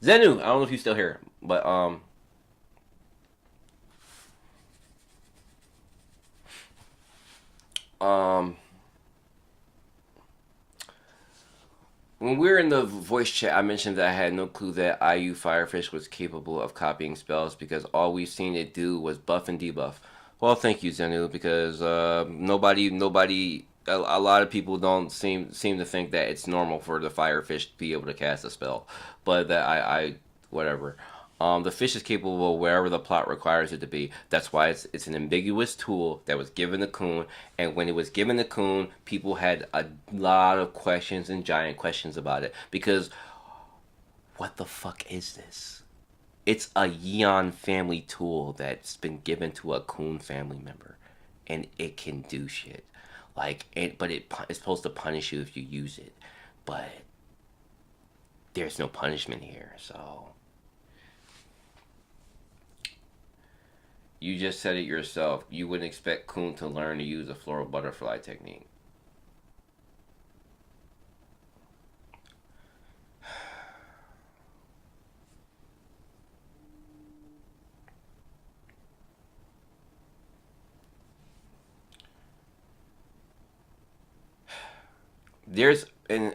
Zenu. I don't know if you're still here, but um, when we were in the voice chat, I mentioned that I had no clue that IU Firefish was capable of copying spells because all we've seen it do was buff and debuff. Well, thank you, Zenu, because nobody, a lot of people don't seem to think that it's normal for the Firefish to be able to cast a spell, but that whatever. The fish is capable wherever the plot requires it to be. That's why it's an ambiguous tool that was given to Coon. And when it was given to Coon, people had a lot of questions and giant questions about it. Because what the fuck is this? It's a Yeon family tool that's been given to a Coon family member, and it can do shit. It's supposed to punish you if you use it, but there's no punishment here. So you just said it yourself. You wouldn't expect Coon to learn to use a floral butterfly technique. There's an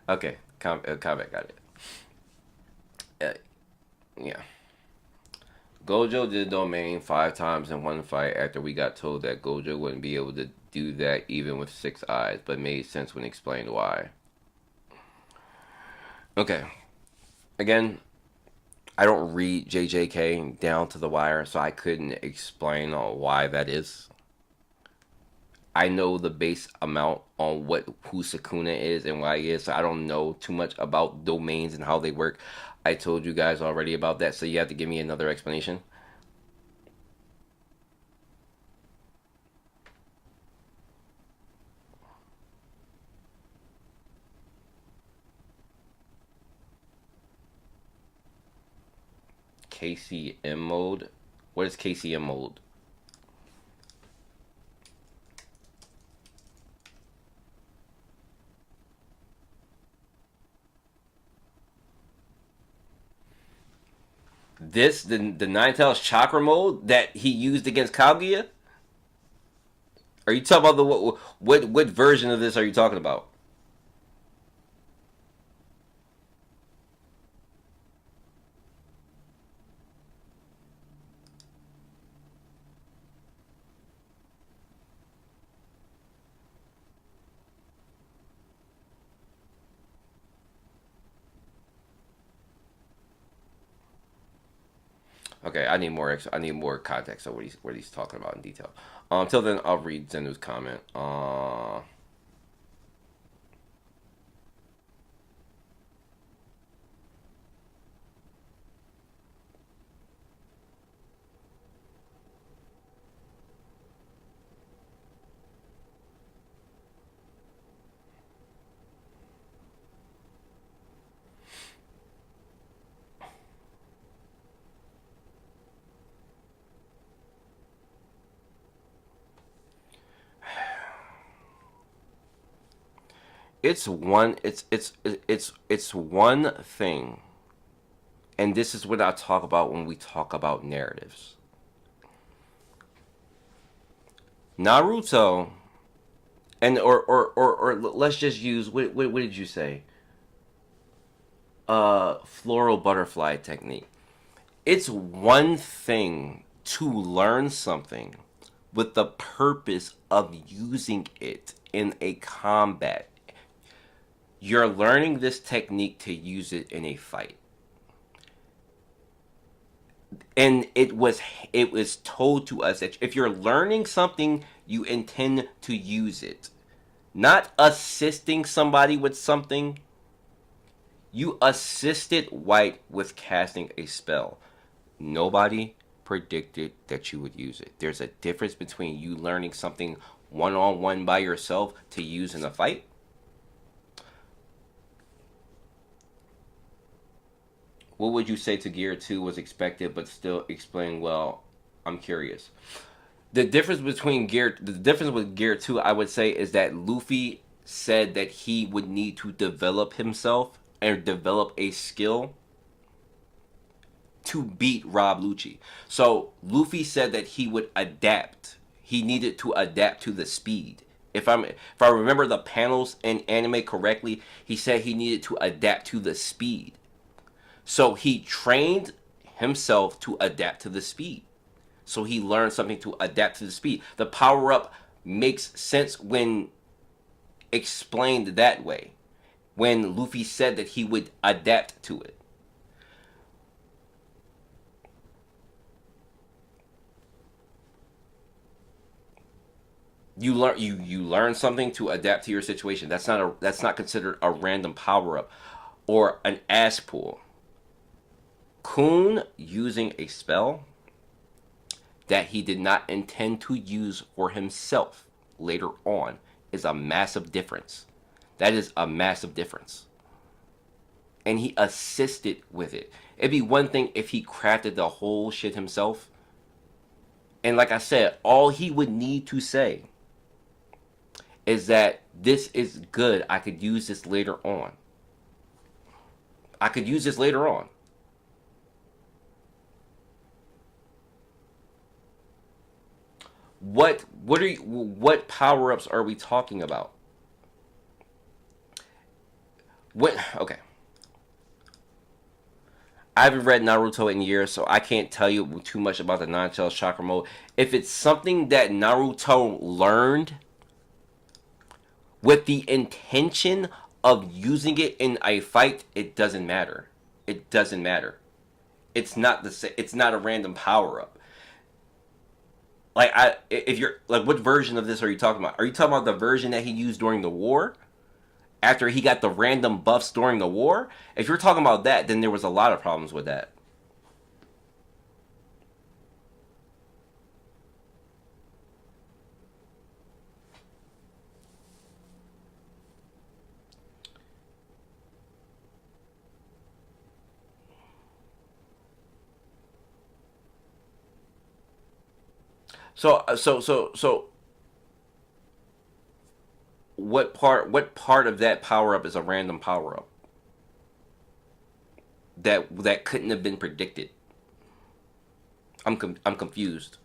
okay. Comment got it. Yeah. Gojo did domain 5 times in one fight after we got told that Gojo wouldn't be able to do that even with 6 eyes, but made sense when explained why. Okay. Again, I don't read JJK down to the wire, so I couldn't explain why that is. I know the base amount on who Sukuna is and why he is, so I don't know too much about domains and how they work. I told you guys already about that, so you have to give me another explanation. KCM mode? What is KCM mode? The Nine Tails chakra mode that he used against Kaguya? Are you talking about the what version of this are you talking about? Okay, I need more. I need more context of what he's talking about in detail. Until then, I'll read Zenu's comment. It's one thing, and this is what I talk about when we talk about narratives. Naruto, and or let's just use what did you say? Floral butterfly technique. It's one thing to learn something with the purpose of using it in a combat. You're learning this technique to use it in a fight. And it was told to us that if you're learning something, you intend to use it. Not assisting somebody with something. You assisted White with casting a spell. Nobody predicted that you would use it. There's a difference between you learning something one on one by yourself to use in a fight. What would you say to Gear 2 was expected but still explained well? I'm curious. The difference with Gear 2, I would say, is that Luffy said that he would need to develop himself and develop a skill to beat Rob Lucci. So Luffy said that he would adapt. He needed to adapt to the speed. If I remember the panels in anime correctly, he said he needed to adapt to the speed. So he trained himself to adapt to the speed. So he learned something to adapt to the speed. The power up makes sense when explained that way. When Luffy said that he would adapt to it. You learn something to adapt to your situation. That's not considered a random power up or an ass pull. Kun using a spell that he did not intend to use for himself later on is a massive difference. That is a massive difference. And he assisted with it. It'd be one thing if he crafted the whole shit himself. And like I said, all he would need to say is that this is good. I could use this later on. I could use this later on. What power ups are we talking about? What okay. I haven't read Naruto in years, so I can't tell you too much about the non-tail chakra mode. If it's something that Naruto learned with the intention of using it in a fight, it doesn't matter. It doesn't matter. It's not a random power up. Like if you're like, what version of this are you talking about? Are you talking about the version that he used during the war? After he got the random buffs during the war? If you're talking about that, then there was a lot of problems with that. So what part of that power up is a random power up that couldn't have been predicted? I'm confused.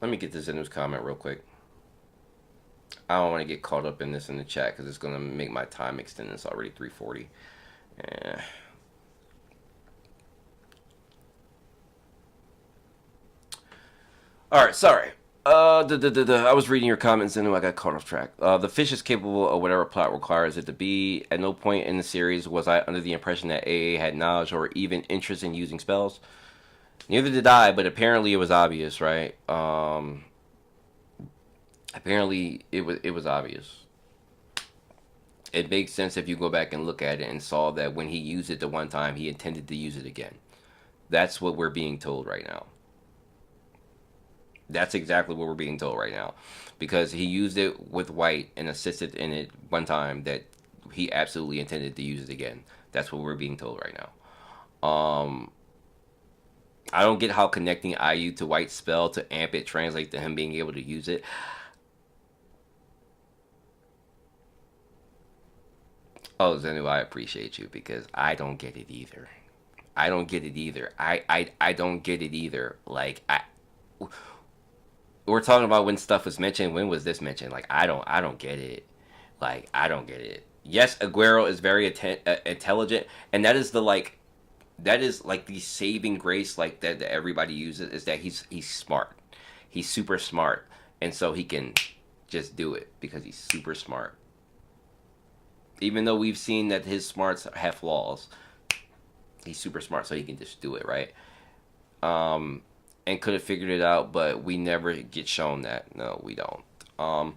Let me get this in this comment real quick. I don't want to get caught up in this in the chat because it's gonna make my time extend. It's already 3:40. Yeah. All right, sorry. I was reading your comments and I got caught off track. The fish is capable of whatever plot requires it to be. At no point in the series was I under the impression that AA had knowledge or even interest in using spells. Neither did I, but apparently it was obvious, right? Apparently it was obvious. It makes sense if you go back and look at it and saw that when he used it the one time, he intended to use it again. That's what we're being told right now. That's exactly what we're being told right now. Because he used it with White and assisted in it one time that he absolutely intended to use it again. That's what we're being told right now. I don't get how connecting IU to White's spell to amp it translates to him being able to use it. Oh, Zenu, I appreciate you because I don't get it either. I don't get it either. I don't get it either. Like we're talking about when stuff was mentioned. When was this mentioned? Like I don't get it. Like I don't get it. Yes, Aguero is very intelligent, and that is like the saving grace like that everybody uses is that he's smart. He's super smart, and so he can just do it because he's super smart. Even though we've seen that his smarts have flaws, he's super smart, so he can just do it, right? And could have figured it out, but we never get shown that. No, we don't. Um,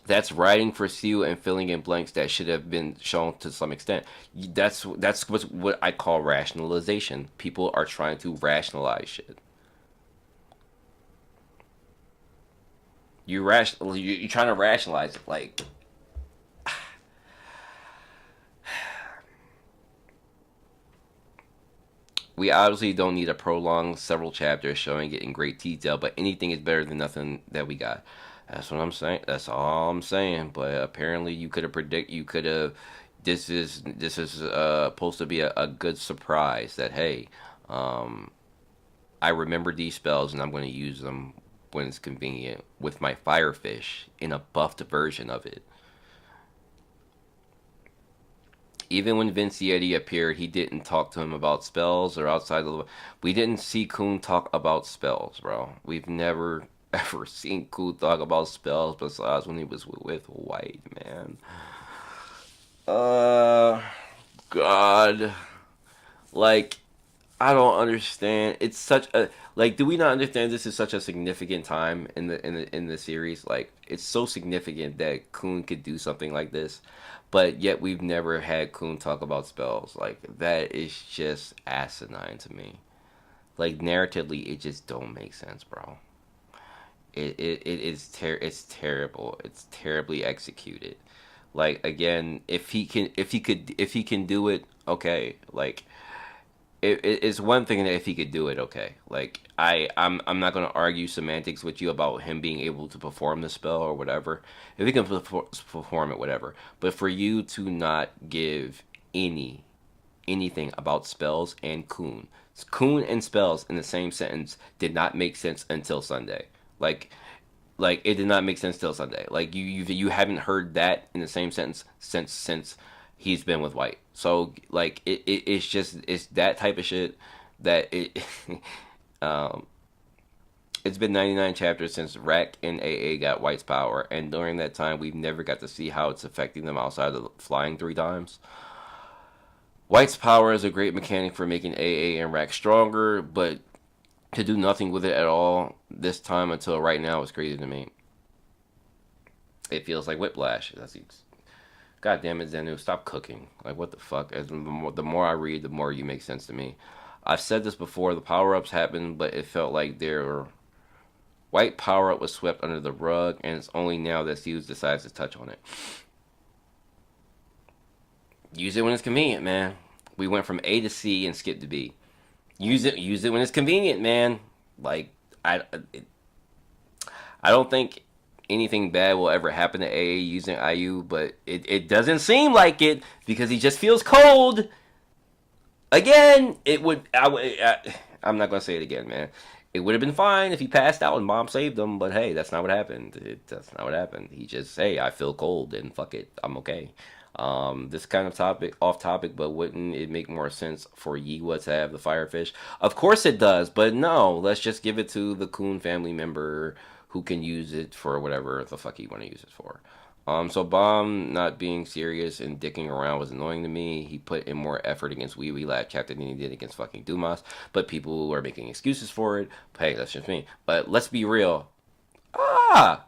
that's writing for you and filling in blanks that should have been shown to some extent. That's what I call rationalization. People are trying to rationalize shit. You're trying to rationalize it, like we obviously don't need a prolonged several chapters showing it in great detail, but anything is better than nothing that we got. That's what I'm saying. That's all I'm saying. But apparently, you could have predict. You could have. This is supposed to be a good surprise. That hey, um, I remember these spells and I'm going to use them when it's convenient with my firefish in a buffed version of it. Even when Vince Yeti appeared, he didn't talk to him about spells or outside of the. We didn't see Kun talk about spells, bro. We've never. ever seen Cool talk about spells besides when he was with White, man. Uh, God, like I don't understand. It's such a like. Do we not understand this is such a significant time in the series? Like, it's so significant that Kun could do something like this, but yet we've never had Kun talk about spells. Like, that is just asinine to me. Like, narratively, it just don't make sense, bro. It's terrible. It's terribly executed. Like, again, if he can do it, okay. Like, it's one thing that if he could do it, okay. Like, I'm not gonna argue semantics with you about him being able to perform the spell or whatever. If he can perform it, whatever. But for you to not give anything about spells and Kun and spells in the same sentence did not make sense until Sunday. Like, it did not make sense till Sunday. Like, you haven't heard that in the same sentence since he's been with White. So, like, it's just it's that type of shit that it um it's been 99 chapters since Rack and AA got White's power, and during that time we've never got to see how it's affecting them outside of flying 3 times. White's power is a great mechanic for making AA and Rack stronger, but to do nothing with it at all this time until right now is crazy to me. It feels like whiplash. God damn it, Zenu, stop cooking. Like, what the fuck? The more I read, the more you make sense to me. I've said this before. The power ups happened, but it felt like their White power up was swept under the rug, and it's only now that Hughes decides to touch on it. Use it when it's convenient, man. We went from A to C and skipped to B. Use it when it's convenient, man. Like, I, I don't think anything bad will ever happen to AA using IU, but it doesn't seem like it because he just feels cold. Again, I'm not gonna say it again, man. It would have been fine if he passed out and mom saved him, but hey, that's not what happened. That's not what happened. He just, hey, I feel cold and fuck it, I'm okay. This kind of topic, off topic, but wouldn't it make more sense for Yiwa to have the firefish? Of course it does, but no, let's just give it to the Coon family member who can use it for whatever the fuck he want to use it for. So Bomb not being serious and dicking around was annoying to me. He put in more effort against Wee Wee Lab Chapter than he did against fucking Dumas, but people are making excuses for it. Hey, that's just me. But let's be real. Ah,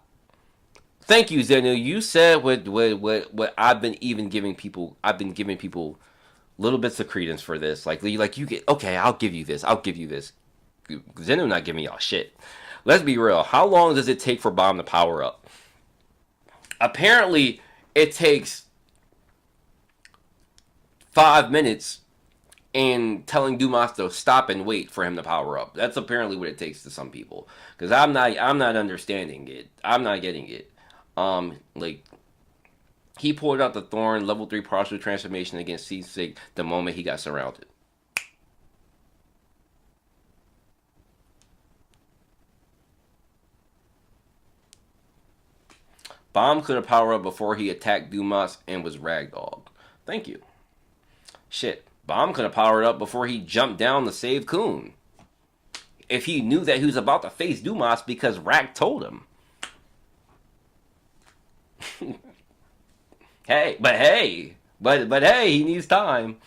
thank you, Zenu. You said what I've been even giving people. I've been giving people little bits of credence for this. Like you get okay. I'll give you this. I'll give you this. Zenu not giving y'all shit. Let's be real. How long does it take for Bomb to power up? Apparently, it takes 5 minutes and telling Dumas to stop and wait for him to power up. That's apparently what it takes to some people. Because I'm not understanding it. I'm not getting it. Like, he pulled out the Thorn level 3 partial transformation against Seasick the moment he got surrounded. Bomb could have powered up before he attacked Dumas and was ragdolled. Thank you. Shit. Bomb could have powered up before he jumped down to save Coon. If he knew that he was about to face Dumas because Rack told him. Hey, he needs time.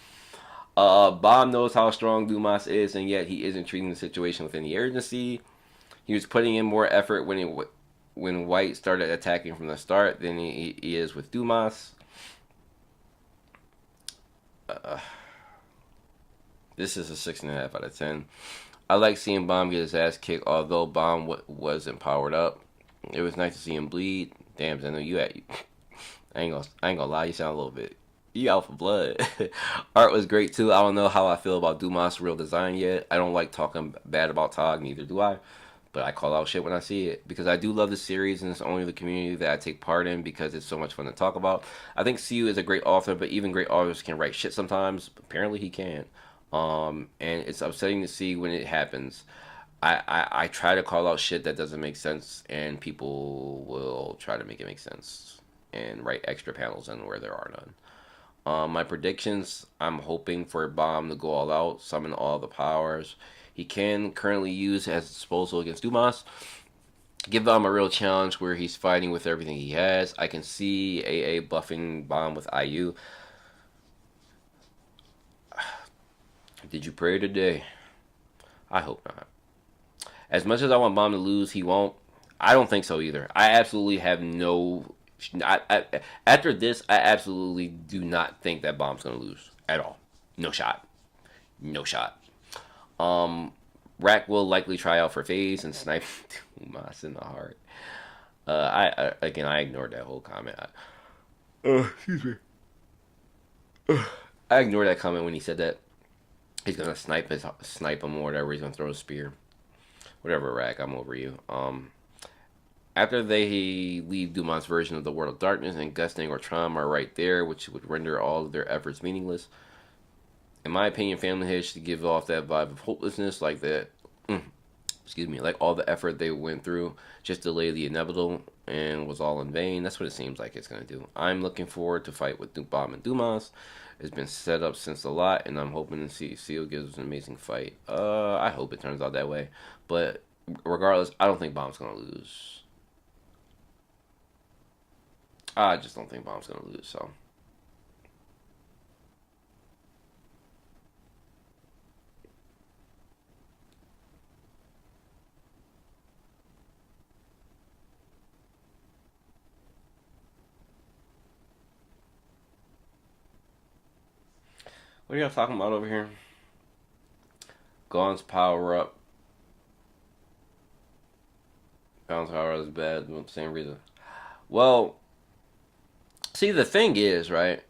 Bomb knows how strong Dumas is, and yet he isn't treating the situation with any urgency. He was putting in more effort when White started attacking from the start than he is with Dumas. This is a 6.5 out of 10. I like seeing Bomb get his ass kicked, although Bomb wasn't powered up. It was nice to see him bleed. Damn, I know you at. I ain't gonna lie, you sound a little bit. You out for blood. Art was great too. I don't know how I feel about Dumas' real design yet. I don't like talking bad about Tog, neither do I. But I call out shit when I see it because I do love the series and it's only the community that I take part in because it's so much fun to talk about. I think Siu is a great author, but even great authors can write shit sometimes. Apparently he can. And it's upsetting to see when it happens. I try to call out shit that doesn't make sense, and people will try to make it make sense and write extra panels in where there are none. My predictions, I'm hoping for Bomb to go all out, summon all the powers he can currently use at his disposal against Dumas. Give Bomb a real challenge where he's fighting with everything he has. I can see AA buffing Bomb with IU. Did you pray today? I hope not. As much as I want Bomb to lose, he won't. I don't think so either. I absolutely have no. After this, I absolutely do not think that Bomb's going to lose at all. No shot. No shot. Rack will likely try out for phase and snipe Dumas in the heart. I ignored that whole comment. Excuse me. I ignored that comment when he said that he's gonna snipe him or whatever. He's gonna throw a spear, whatever. Rack, I'm over you. After they leave, Dumas' version of the World of Darkness and Gusting or Traum are right there, which would render all of their efforts meaningless. In my opinion, Family Head should give off that vibe of hopelessness, like that. Excuse me, like all the effort they went through just to delay the inevitable and was all in vain. That's what it seems like it's gonna do. I'm looking forward to fight with Bomb and Dumas. It's been set up since a lot, and I'm hoping to see Seal gives us an amazing fight. I hope it turns out that way, but regardless, I don't think Bomb's gonna lose. I just don't think Bomb's gonna lose. So. What are y'all talking about over here? Gon's power up. Gon's power up is bad for the same reason. Well, see, the thing is, right?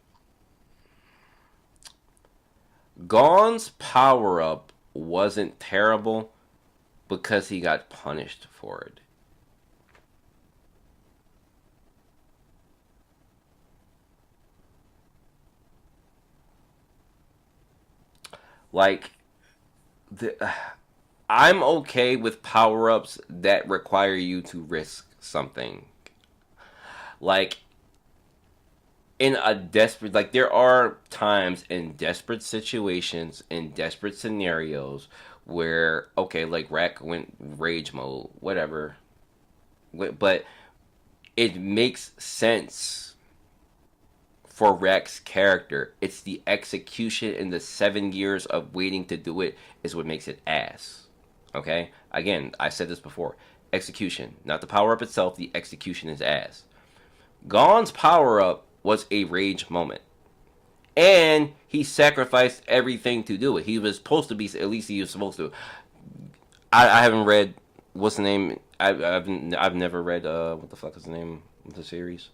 Gon's power up wasn't terrible because he got punished for it. Like, I'm okay with power ups that require you to risk something. Like, in a desperate, like, there are times in desperate situations, in desperate scenarios, where, okay, like, Rack went rage mode, whatever. But it makes sense for Rack's character. It's the execution and the 7 years of waiting to do it is what makes it ass. Okay? Again, I said this before. Execution. Not the power up itself, the execution is ass. Gon's power up was a rage moment. And he sacrificed everything to do it. He was supposed to be, at least he was supposed to. I haven't read, what's the name? I've never read, what the fuck is the name of the series?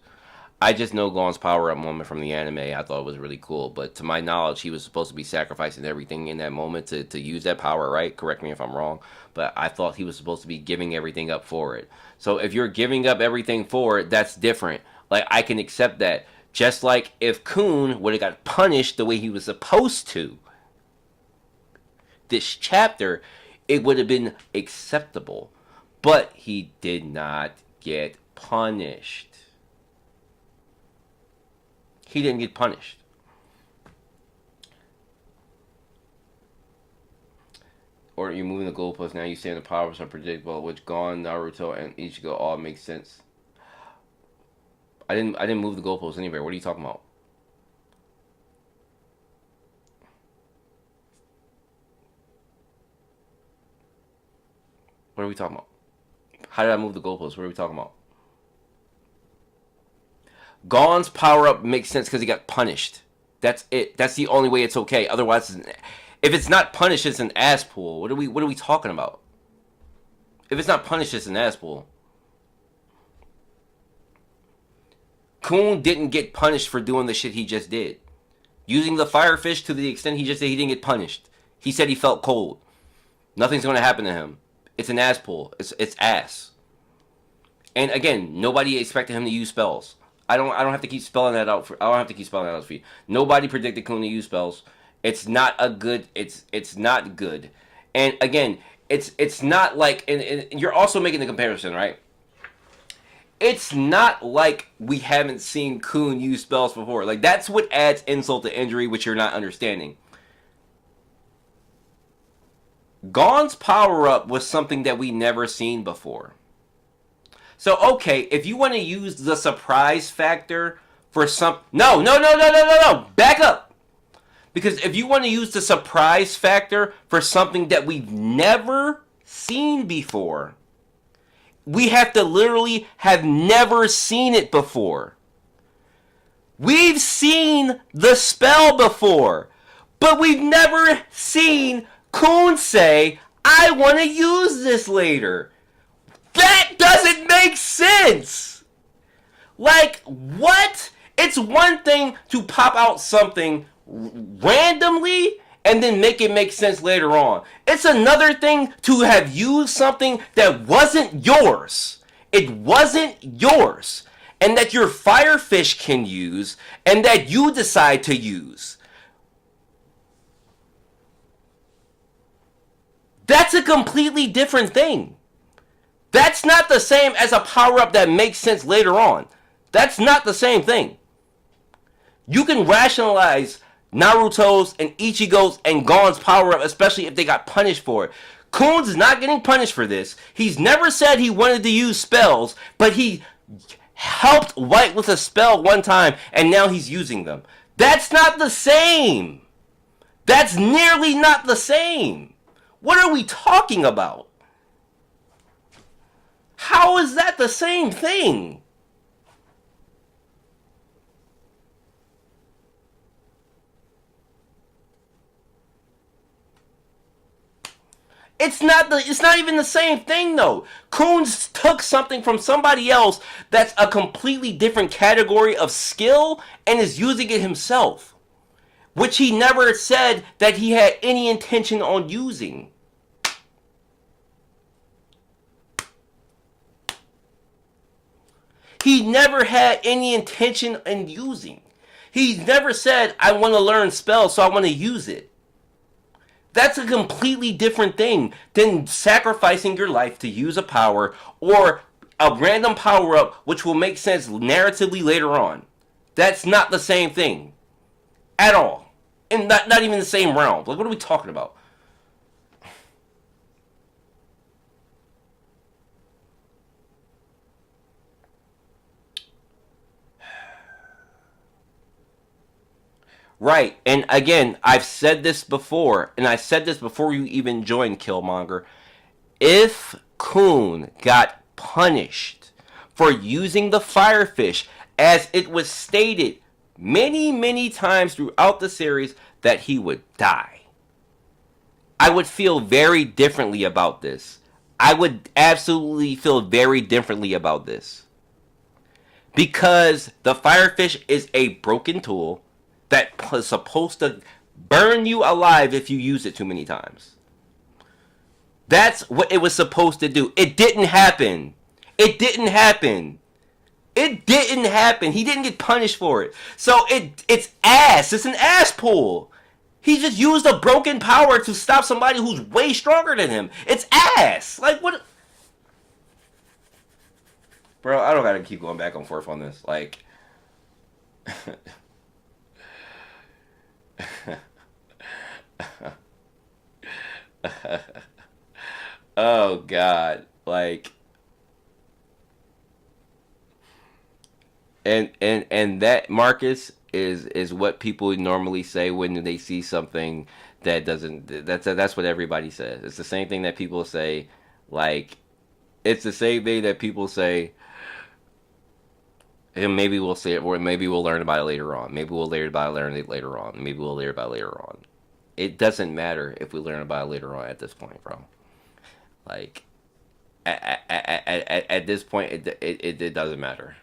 I just know Gon's power up moment from the anime. I thought it was really cool. But to my knowledge, he was supposed to be sacrificing everything in that moment to use that power, right? Correct me if I'm wrong. But I thought he was supposed to be giving everything up for it. So if you're giving up everything for it, that's different. Like, I can accept that. Just like if Kun would have got punished the way he was supposed to this chapter, it would have been acceptable. But he did not get punished. He didn't get punished. Or you're moving the goalposts. Now you saying the powers are predictable, which Gon, Naruto, and Ichigo all make sense. I didn't move the goalposts anywhere. What are you talking about? What are we talking about? How did I move the goalposts? What are we talking about? Gon's power up makes sense because he got punished. That's it. That's the only way it's okay. Otherwise, if it's not punished, it's an ass pull. What are we talking about? If it's not punished, it's an ass pull. Kun didn't get punished for doing the shit he just did. Using the firefish to the extent he just did, he didn't get punished. He said he felt cold. Nothing's going to happen to him. It's an ass pull. It's ass. And again, nobody expected him to use spells. I don't have to keep spelling that out for. I don't have to keep spelling that out for you. Nobody predicted Kun to use spells. It's not a good. It's not good. And again, it's not like. And you're also making the comparison, right? It's not like we haven't seen Kun use spells before. Like, that's what adds insult to injury, which you're not understanding. Gon's power up was something that we never seen before. So okay, if you want to use the surprise factor for some, no, no, no, no, no, no, no, back up. Because if you want to use the surprise factor for something that we've never seen before, we have to literally have never seen it before. We've seen the spell before, but we've never seen Kun say, I want to use this later. That doesn't make sense. Like, what? It's one thing to pop out something randomly and then make it make sense later on. It's another thing to have used something that wasn't yours. It wasn't yours. And that your firefish can use and that you decide to use. That's a completely different thing. That's not the same as a power-up that makes sense later on. That's not the same thing. You can rationalize Naruto's and Ichigo's and Gon's power-up, especially if they got punished for it. Kun's is not getting punished for this. He's never said he wanted to use spells, but he helped White with a spell one time, and now he's using them. That's not the same. That's nearly not the same. What are we talking about? How is that the same thing? It's not even the same thing though. Coons took something from somebody else that's a completely different category of skill and is using it himself, which he never said that he had any intention on using. He never had any intention in using. He never said, I want to learn spells, so I want to use it. That's a completely different thing than sacrificing your life to use a power or a random power up which will make sense narratively later on. That's not the same thing at all. And not even the same realm. Like, what are we talking about? Right. And again, I've said this before, and I said this before you even joined Killmonger. If Kun got punished for using the firefish, as it was stated many, many times throughout the series that he would die, I would feel very differently about this. I would absolutely feel very differently about this. Because the firefish is a broken tool that is supposed to burn you alive if you use it too many times. That's what it was supposed to do. It didn't happen. It didn't happen. It didn't happen. He didn't get punished for it. So it's ass. It's an ass pull. He just used a broken power to stop somebody who's way stronger than him. It's ass. Like, what? Bro, I don't gotta keep going back and forth on this. Like, oh God. Like, and that, Marcus, is what people normally say when they see something that doesn't. That's what everybody says. It's the same thing that people say. Like, it's the same thing that people say. And maybe we'll say it, or maybe we'll learn about it later on. Maybe we'll learn it later on. Maybe we'll learn about it later on. It doesn't matter if we learn about it later on at this point, bro. Like, at this point, it doesn't matter.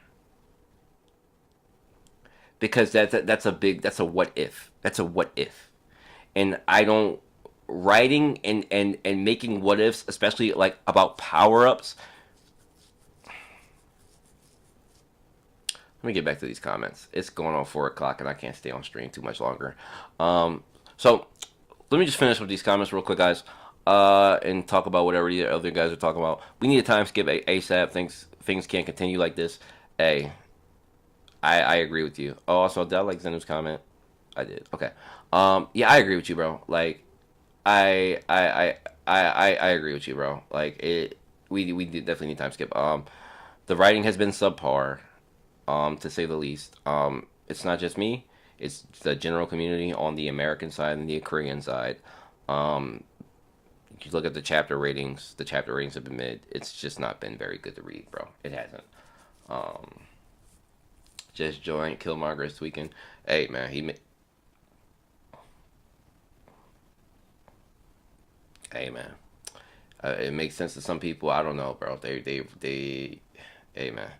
Because that's a what if. That's a what if. And I don't, writing and making what ifs, especially like about power ups. Let me get back to these comments. It's going on 4 o'clock and I can't stay on stream too much longer. So let me just finish with these comments real quick, guys. And talk about whatever the other guys are talking about. We need a time skip ASAP. Things can't continue like this. Hey, I agree with you. Oh, also, did I like Zenu's comment? I did. Okay. Yeah, I agree with you, bro. Like, I agree with you, bro. Like, we definitely need time skip. The writing has been subpar, to say the least. It's not just me; it's the general community on the American side and the Korean side. Um, you look at the chapter ratings. The chapter ratings have been mid. It's just not been very good to read, bro. It hasn't. Um, just joined Killmonger this weekend. Hey man, hey man. It makes sense to some people. I don't know, bro. They. Hey man.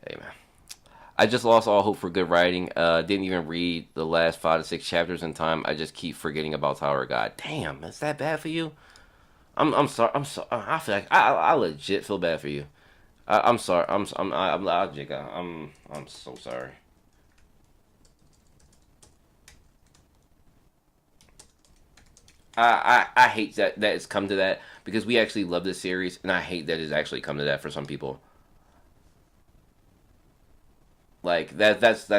Hey man. I just lost all hope for good writing. Didn't even read the last 5 to 6 chapters in time. I just keep forgetting about Tower of God. Damn, is that bad for you? I'm sorry. I'm sorry. I feel like I legit feel bad for you. I'm sorry. I'm logic. I'm so sorry. I hate that it's come to that because we actually love this series, and I hate that it's actually come to that for some people. Like that's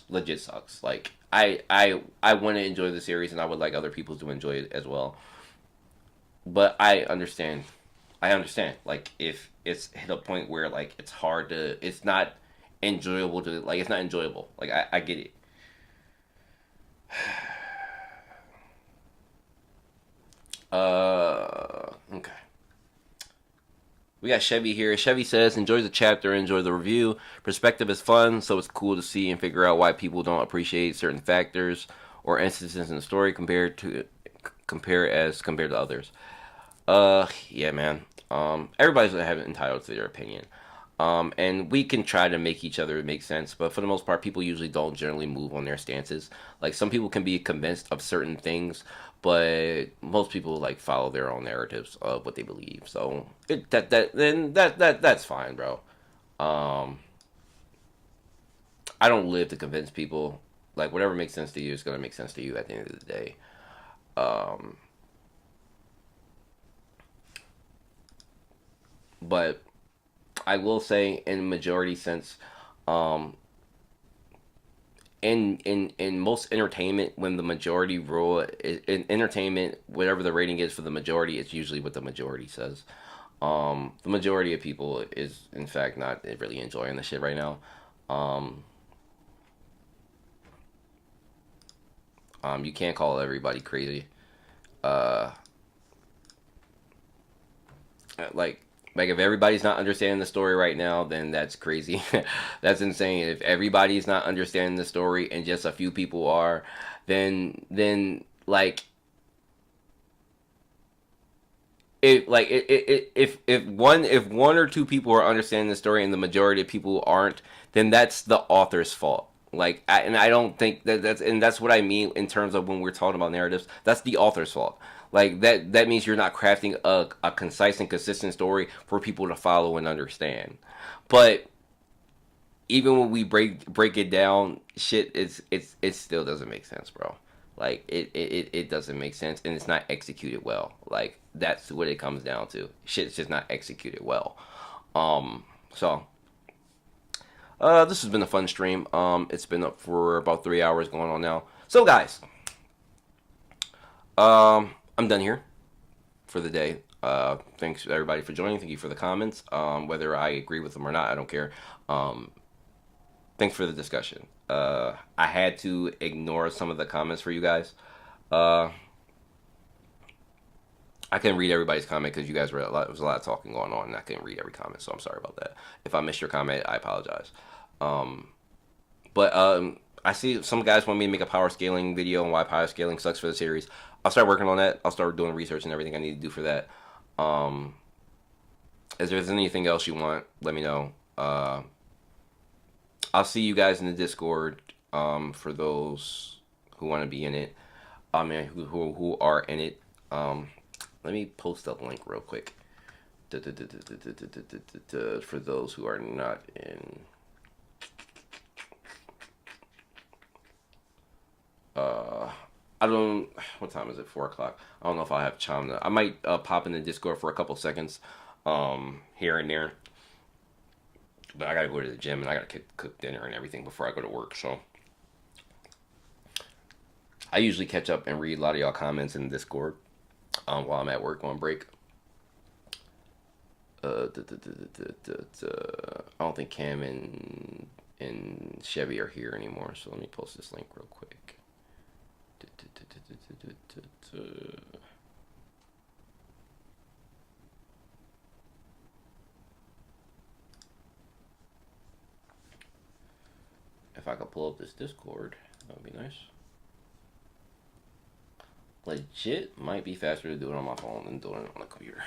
legit sucks. Like I want to enjoy the series, and I would like other people to enjoy it as well. But I understand. Like if it's hit a point where like it's hard to, it's not enjoyable to, like it's not enjoyable. Like I get it. Okay. We got Chevy here. Chevy says, enjoy the chapter, enjoy the review. Perspective is fun, so it's cool to see and figure out why people don't appreciate certain factors or instances in the story compared to others. Yeah, man. Everybody's gonna have entitled to their opinion. And we can try to make each other make sense, but for the most part, people usually don't generally move on their stances. Like some people can be convinced of certain things, but most people like follow their own narratives of what they believe. So that's fine, bro. Um, I don't live to convince people. Like whatever makes sense to you is gonna make sense to you at the end of the day. Um, but I will say, in majority sense, um, in most entertainment, when the majority rule in entertainment, whatever the rating is for the majority, it's usually what the majority says. The majority of people is in fact not really enjoying the shit right now. Um, you can't call everybody crazy. Uh, like like if everybody's not understanding the story right now, then that's crazy. That's insane. If everybody's not understanding the story and just a few people are, then like if one or two people are understanding the story and the majority of people aren't, then that's the author's fault. And I don't think that's what I mean in terms of when we're talking about narratives. That's the author's fault. Like that means you're not crafting a concise and consistent story for people to follow and understand. But even when we break it down, shit it still doesn't make sense, bro. Like it doesn't make sense and it's not executed well. Like that's what it comes down to. Shit's just not executed well. So this has been a fun stream. It's been up for about 3 hours going on now. So guys, I'm done here for the day. Thanks everybody for joining. Thank you for the comments. Whether I agree with them or not, I don't care. Um, Thanks for the discussion. I had to ignore some of the comments for you guys. Uh, I couldn't read everybody's comment because you guys were a lot. There was a lot of talking going on, and I couldn't read every comment. So I'm sorry about that. If I missed your comment, I apologize. Um, but I see some guys want me to make a power scaling video on why power scaling sucks for the series. I'll start working on that. I'll start doing research and everything I need to do for that. Um, if there's anything else you want, let me know. I'll see you guys in the Discord. For those who want to be in it, I mean, who are in it. Let me post a link real quick. For those who are not in. Uh, I don't. What time is it? 4 o'clock. I don't know if I have time. I might pop in the Discord for a couple seconds, here and there. But I gotta go to the gym and I gotta cook dinner and everything before I go to work. So I usually catch up and read a lot of y'all comments in the Discord while I'm at work on break. I don't think Cam and Chevy are here anymore, so let me post this link real quick. If I could pull up this Discord, that would be nice. Legit might be faster to do it on my phone than doing it on the computer.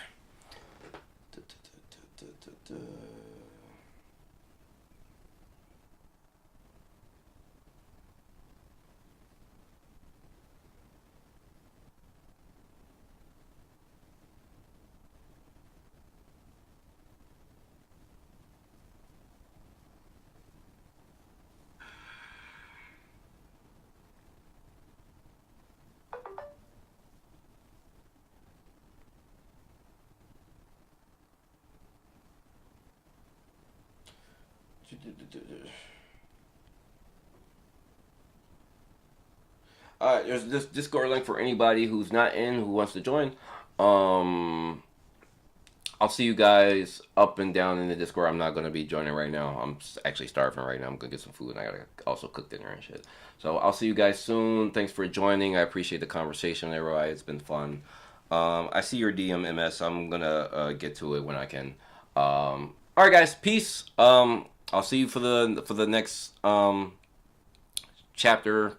Alright, there's this Discord link for anybody who's not in, who wants to join. Um, I'll see you guys up and down in the Discord. I'm not going to be joining right now. I'm actually starving right now. I'm going to get some food and I got to also cook dinner and shit. So I'll see you guys soon. Thanks for joining. I appreciate the conversation, everybody. It's been fun. I see your DM, MS. I'm going to get to it when I can. All right, guys. Peace. I'll see you for the next chapter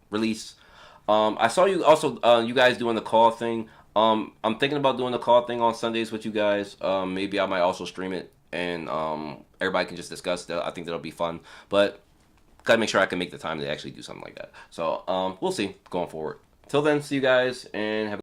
release. I saw you also, you guys doing the call thing. I'm thinking about doing the call thing on Sundays with you guys. Maybe I might also stream it and everybody can just discuss that. I think that'll be fun. But gotta make sure I can make the time to actually do something like that. So we'll see going forward. Till then, see you guys and have